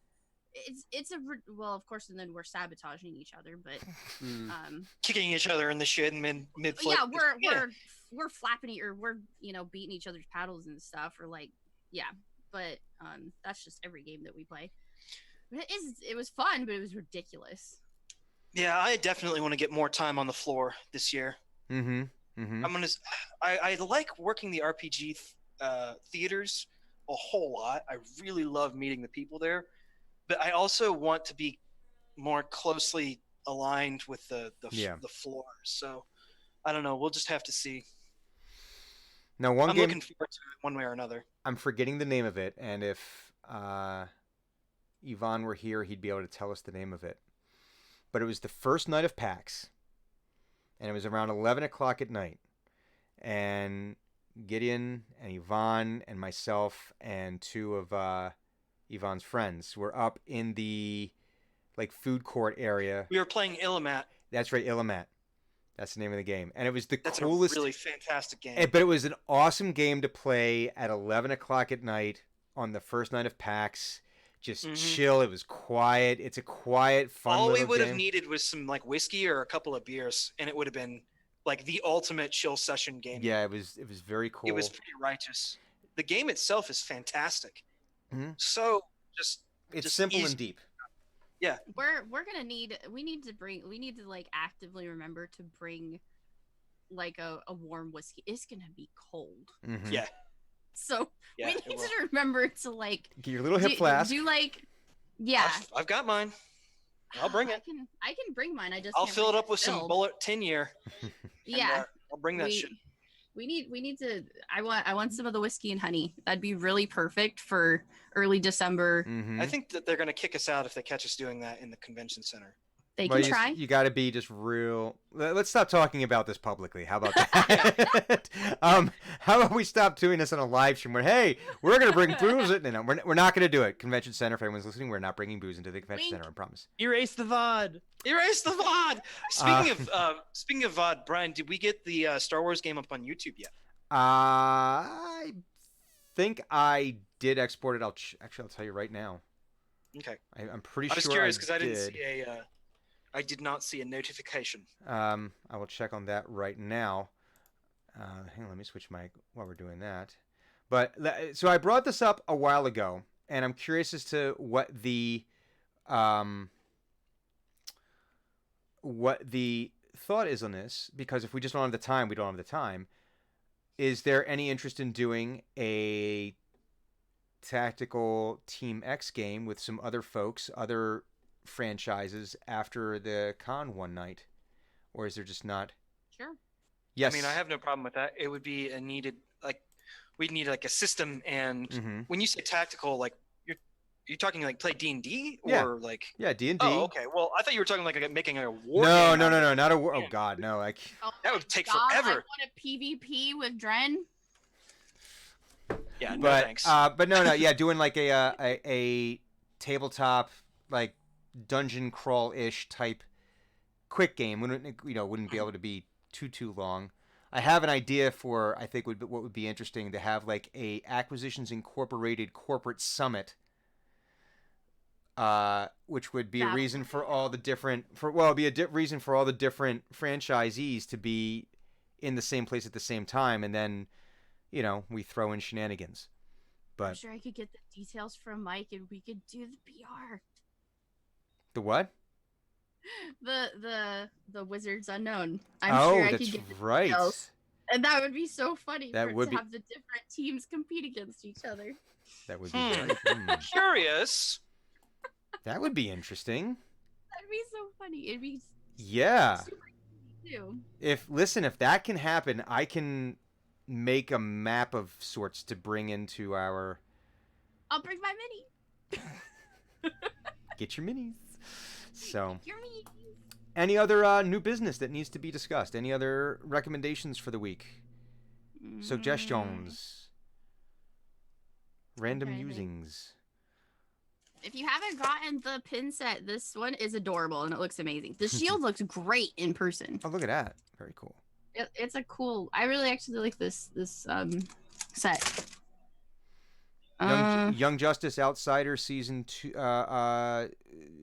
Well, of course, and then we're sabotaging each other, but Mm. Kicking each other in the shit mid flip. yeah, we're flapping or we're beating each other's paddles and stuff, or like but that's just every game that we play. But it was fun, but it was ridiculous. Yeah, I definitely want to get more time on the floor this year. Mm-hmm. Mm-hmm. I'm gonna. I like working the RPG theaters a whole lot. I really love meeting the people there, but I also want to be more closely aligned with the floor. So I don't know. We'll just have to see. Now, one I'm game looking forward to it one way or another. I'm forgetting the name of it, and if Yvonne were here, he'd be able to tell us the name of it. But it was the first night of PAX, and it was around 11 o'clock at night. And Gideon and Yvonne and myself and two of Yvonne's friends were up in the food court area. We were playing Illimat. That's right, Illimat. That's the name of the game, and it was the That's coolest. a really fantastic game. But it was an awesome game to play at 11 o'clock at night on the first night of PAX. Just Mhm. chill. It was quiet. It's a quiet, fun All we little would have game. needed was some whiskey or a couple of beers, and it would have been the ultimate chill session game. Yeah, it was very cool. It was pretty righteous. The game itself is fantastic. Mhm. So just It's just simple easy. and deep. We're gonna need we need to actively remember to bring a warm whiskey. It's gonna be cold, Mhm. Yeah. so yeah. we it need will. to remember to Get your little hip flask. I've got mine. I'll bring it. I can bring mine. I just I'll can't fill it bring up with some filled. bullet tin year. Yeah, I'll bring that we, shit. we need to. I want some of the whiskey and honey. That'd be really perfect for early December. Mhm. I think that they're gonna kick us out if they catch us doing that in the convention center. They Well, can try. You got to be just real. Let's stop talking about this publicly. How about that? How about we stop doing this on a live stream? Where hey, we're gonna bring booze. No, we're not gonna do it. Convention center. For everyone's listening, we're not bringing booze into the convention Wink. center. I promise. Erase the VOD. Erase the VOD. Speaking of VOD, Brian, did we get the Star Wars game up on YouTube yet? I think I did export it. I'll tell you right now. Okay. I'm pretty I was sure curious because I didn't did. see I did not see a notification. I will check on that right now. Hang on, let me switch mic while we're doing that. But so I brought this up a while ago, and I'm curious as to what the thought is on this, because if we just don't have the time, we don't have the time. Is there any interest in doing a tactical Team X game with some other folks, other franchises after the con one night? Or is there just not? Sure. Yes. I mean, I have no problem with that. It would be a needed we'd need like a system, and Mhm. when you say tactical, like you're talking like play D&D or Yeah. like. Yeah, D&D. Oh, okay. Well, I thought you were talking like making a war. No, game no, out no, of it. no, not a war. Oh God, no! Like Oh That my would take God, I forever. want a PvP with Dren. Yeah, no but thanks. but no, yeah, doing like a tabletop like dungeon crawl ish type quick game wouldn't be able to be too long. I have an idea for I think what would be interesting to have like a Acquisitions Incorporated corporate summit, which would be a That reason would for be all the different reason for all the different franchisees to be in the same place at the same time, and then we throw in shenanigans. I'm But sure I could get the details from Mike and we could do the PR. the what? The Wizards Unknown. I'm Oh, sure I that's could get the right. details. And that would be so funny That would to be- have the different teams compete against each other. That would be Hmm. very, Curious. that would be interesting. That'd be so funny. It'd be Yeah. super easy too. If that can happen, I can make a map of sorts to bring into our I'll bring my mini. get your minis. So, Your mini. any other new business that needs to be discussed? Any other recommendations for the week? Suggestions? Random trying to think. musings? If you haven't gotten the pin set, this one is adorable and it looks amazing. The shield looks great in person. Oh, look at that! Very cool. It's a cool. I really actually like this set. Young Justice Outsiders season 2.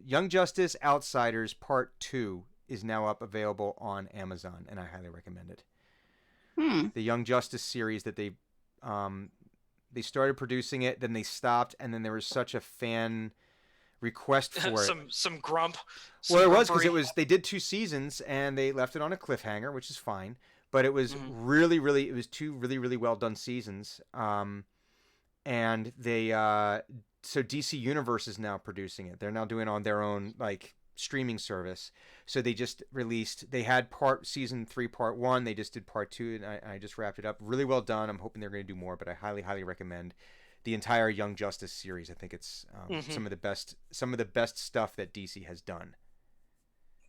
Young Justice Outsiders Part 2 is now available on Amazon, and I highly recommend it. The Young Justice series that they started producing it, then they stopped, and then there was such a fan request for it. some grump. Well, it was grumpery. because they did 2 seasons and they left it on a cliffhanger, which is fine. But it was it was 2 really well done seasons. And they so DC Universe is now producing it. They're now doing it on their own like streaming service. So they just released. They had season 3 part 1. They just did part 2, and I just wrapped it up. Really well done. I'm hoping they're going to do more, but I highly recommend the entire Young Justice series. I think it's some of the best stuff that DC has done.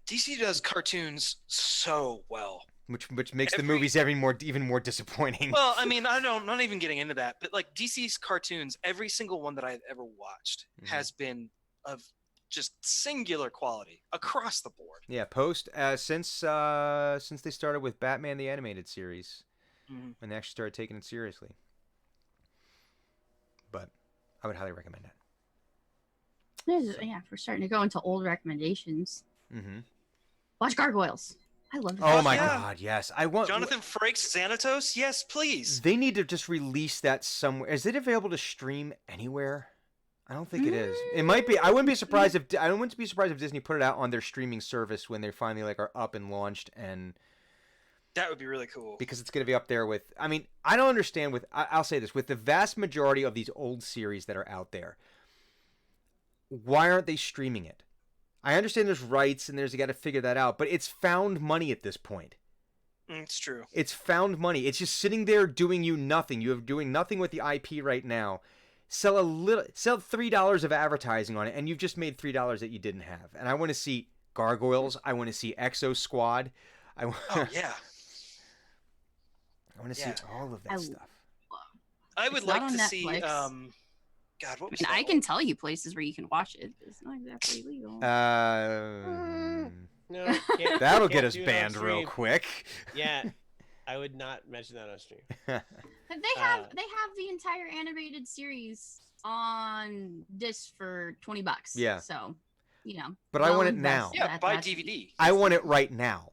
DC does cartoons so well. Which makes the movies even more disappointing. Well, I mean, I'm not even getting into that, but like DC's cartoons, every single one that I've ever watched has been of just singular quality across the board. Yeah, since they started with Batman the Animated Series, and they actually started taking it seriously. But I would highly recommend that. Yeah, if we're starting to go into old recommendations. Mm-hmm. Watch Gargoyles. I love that. Oh my yeah. God, yes! I want Jonathan Frakes Xanatos? Yes, please. They need to just release that somewhere. Is it available to stream anywhere? I don't think it is. It might be. I wouldn't be surprised if Disney put it out on their streaming service when they finally are up and launched, and That would be really cool. because it's going to be up there with. I mean, I don't understand I'll say this, with the vast majority of these old series that are out there. Why aren't they streaming it? I understand there's rights and you got to figure that out, but it's found money at this point. It's true. It's found money. It's just sitting there doing you nothing. You're doing nothing with the IP right now. Sell $3 of advertising on it, and you've just made $3 that you didn't have. And I want to see Gargoyles. I want to see Exo Squad. Oh yeah. I want to see all of that stuff. I would It's not like on to see. Netflix. God, what I was mean, that I one? can tell you places where you can watch it. It's not exactly legal. No, can't, That'll can't get us do it on banned real stream. quick. Yeah, I would not mention that on stream. But they have the entire animated series on disc for $20. Yeah. So, But I want it invest now. Yeah, buy that's- DVD. I want it right now.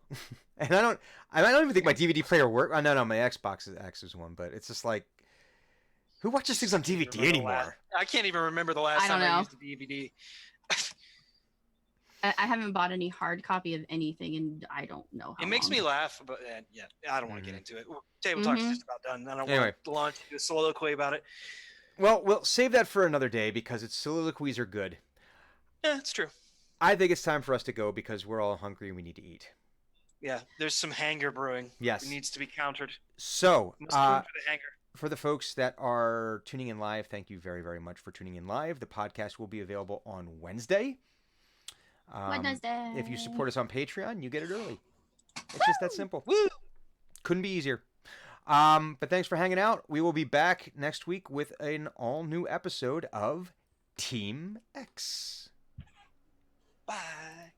And I don't even think my DVD player works. No, my Xbox X is one, but it's just like, who watches things on DVD anymore? I can't even remember the last I time don't I know. used a DVD. I haven't bought any hard copy of anything, and I don't know how It makes long. me laugh, but yeah, I don't want to get into it. Table Talk's Mhm. just about done. I don't Anyway. want to launch into a soliloquy about it. Well, we'll save that for another day because its soliloquies are good. Yeah, it's true. I think it's time for us to go because we're all hungry and we need to eat. Yeah, there's some hanger brewing. Yes. It needs to be countered. So, Must room for the hanger. for the folks that are tuning in live, thank you very, very much for tuning in live. The podcast will be available on Wednesday. Wednesday. If you support us on Patreon, you get it early. It's just that simple. Woo! Couldn't be easier. But thanks for hanging out. We will be back next week with an all-new episode of Team X. Bye.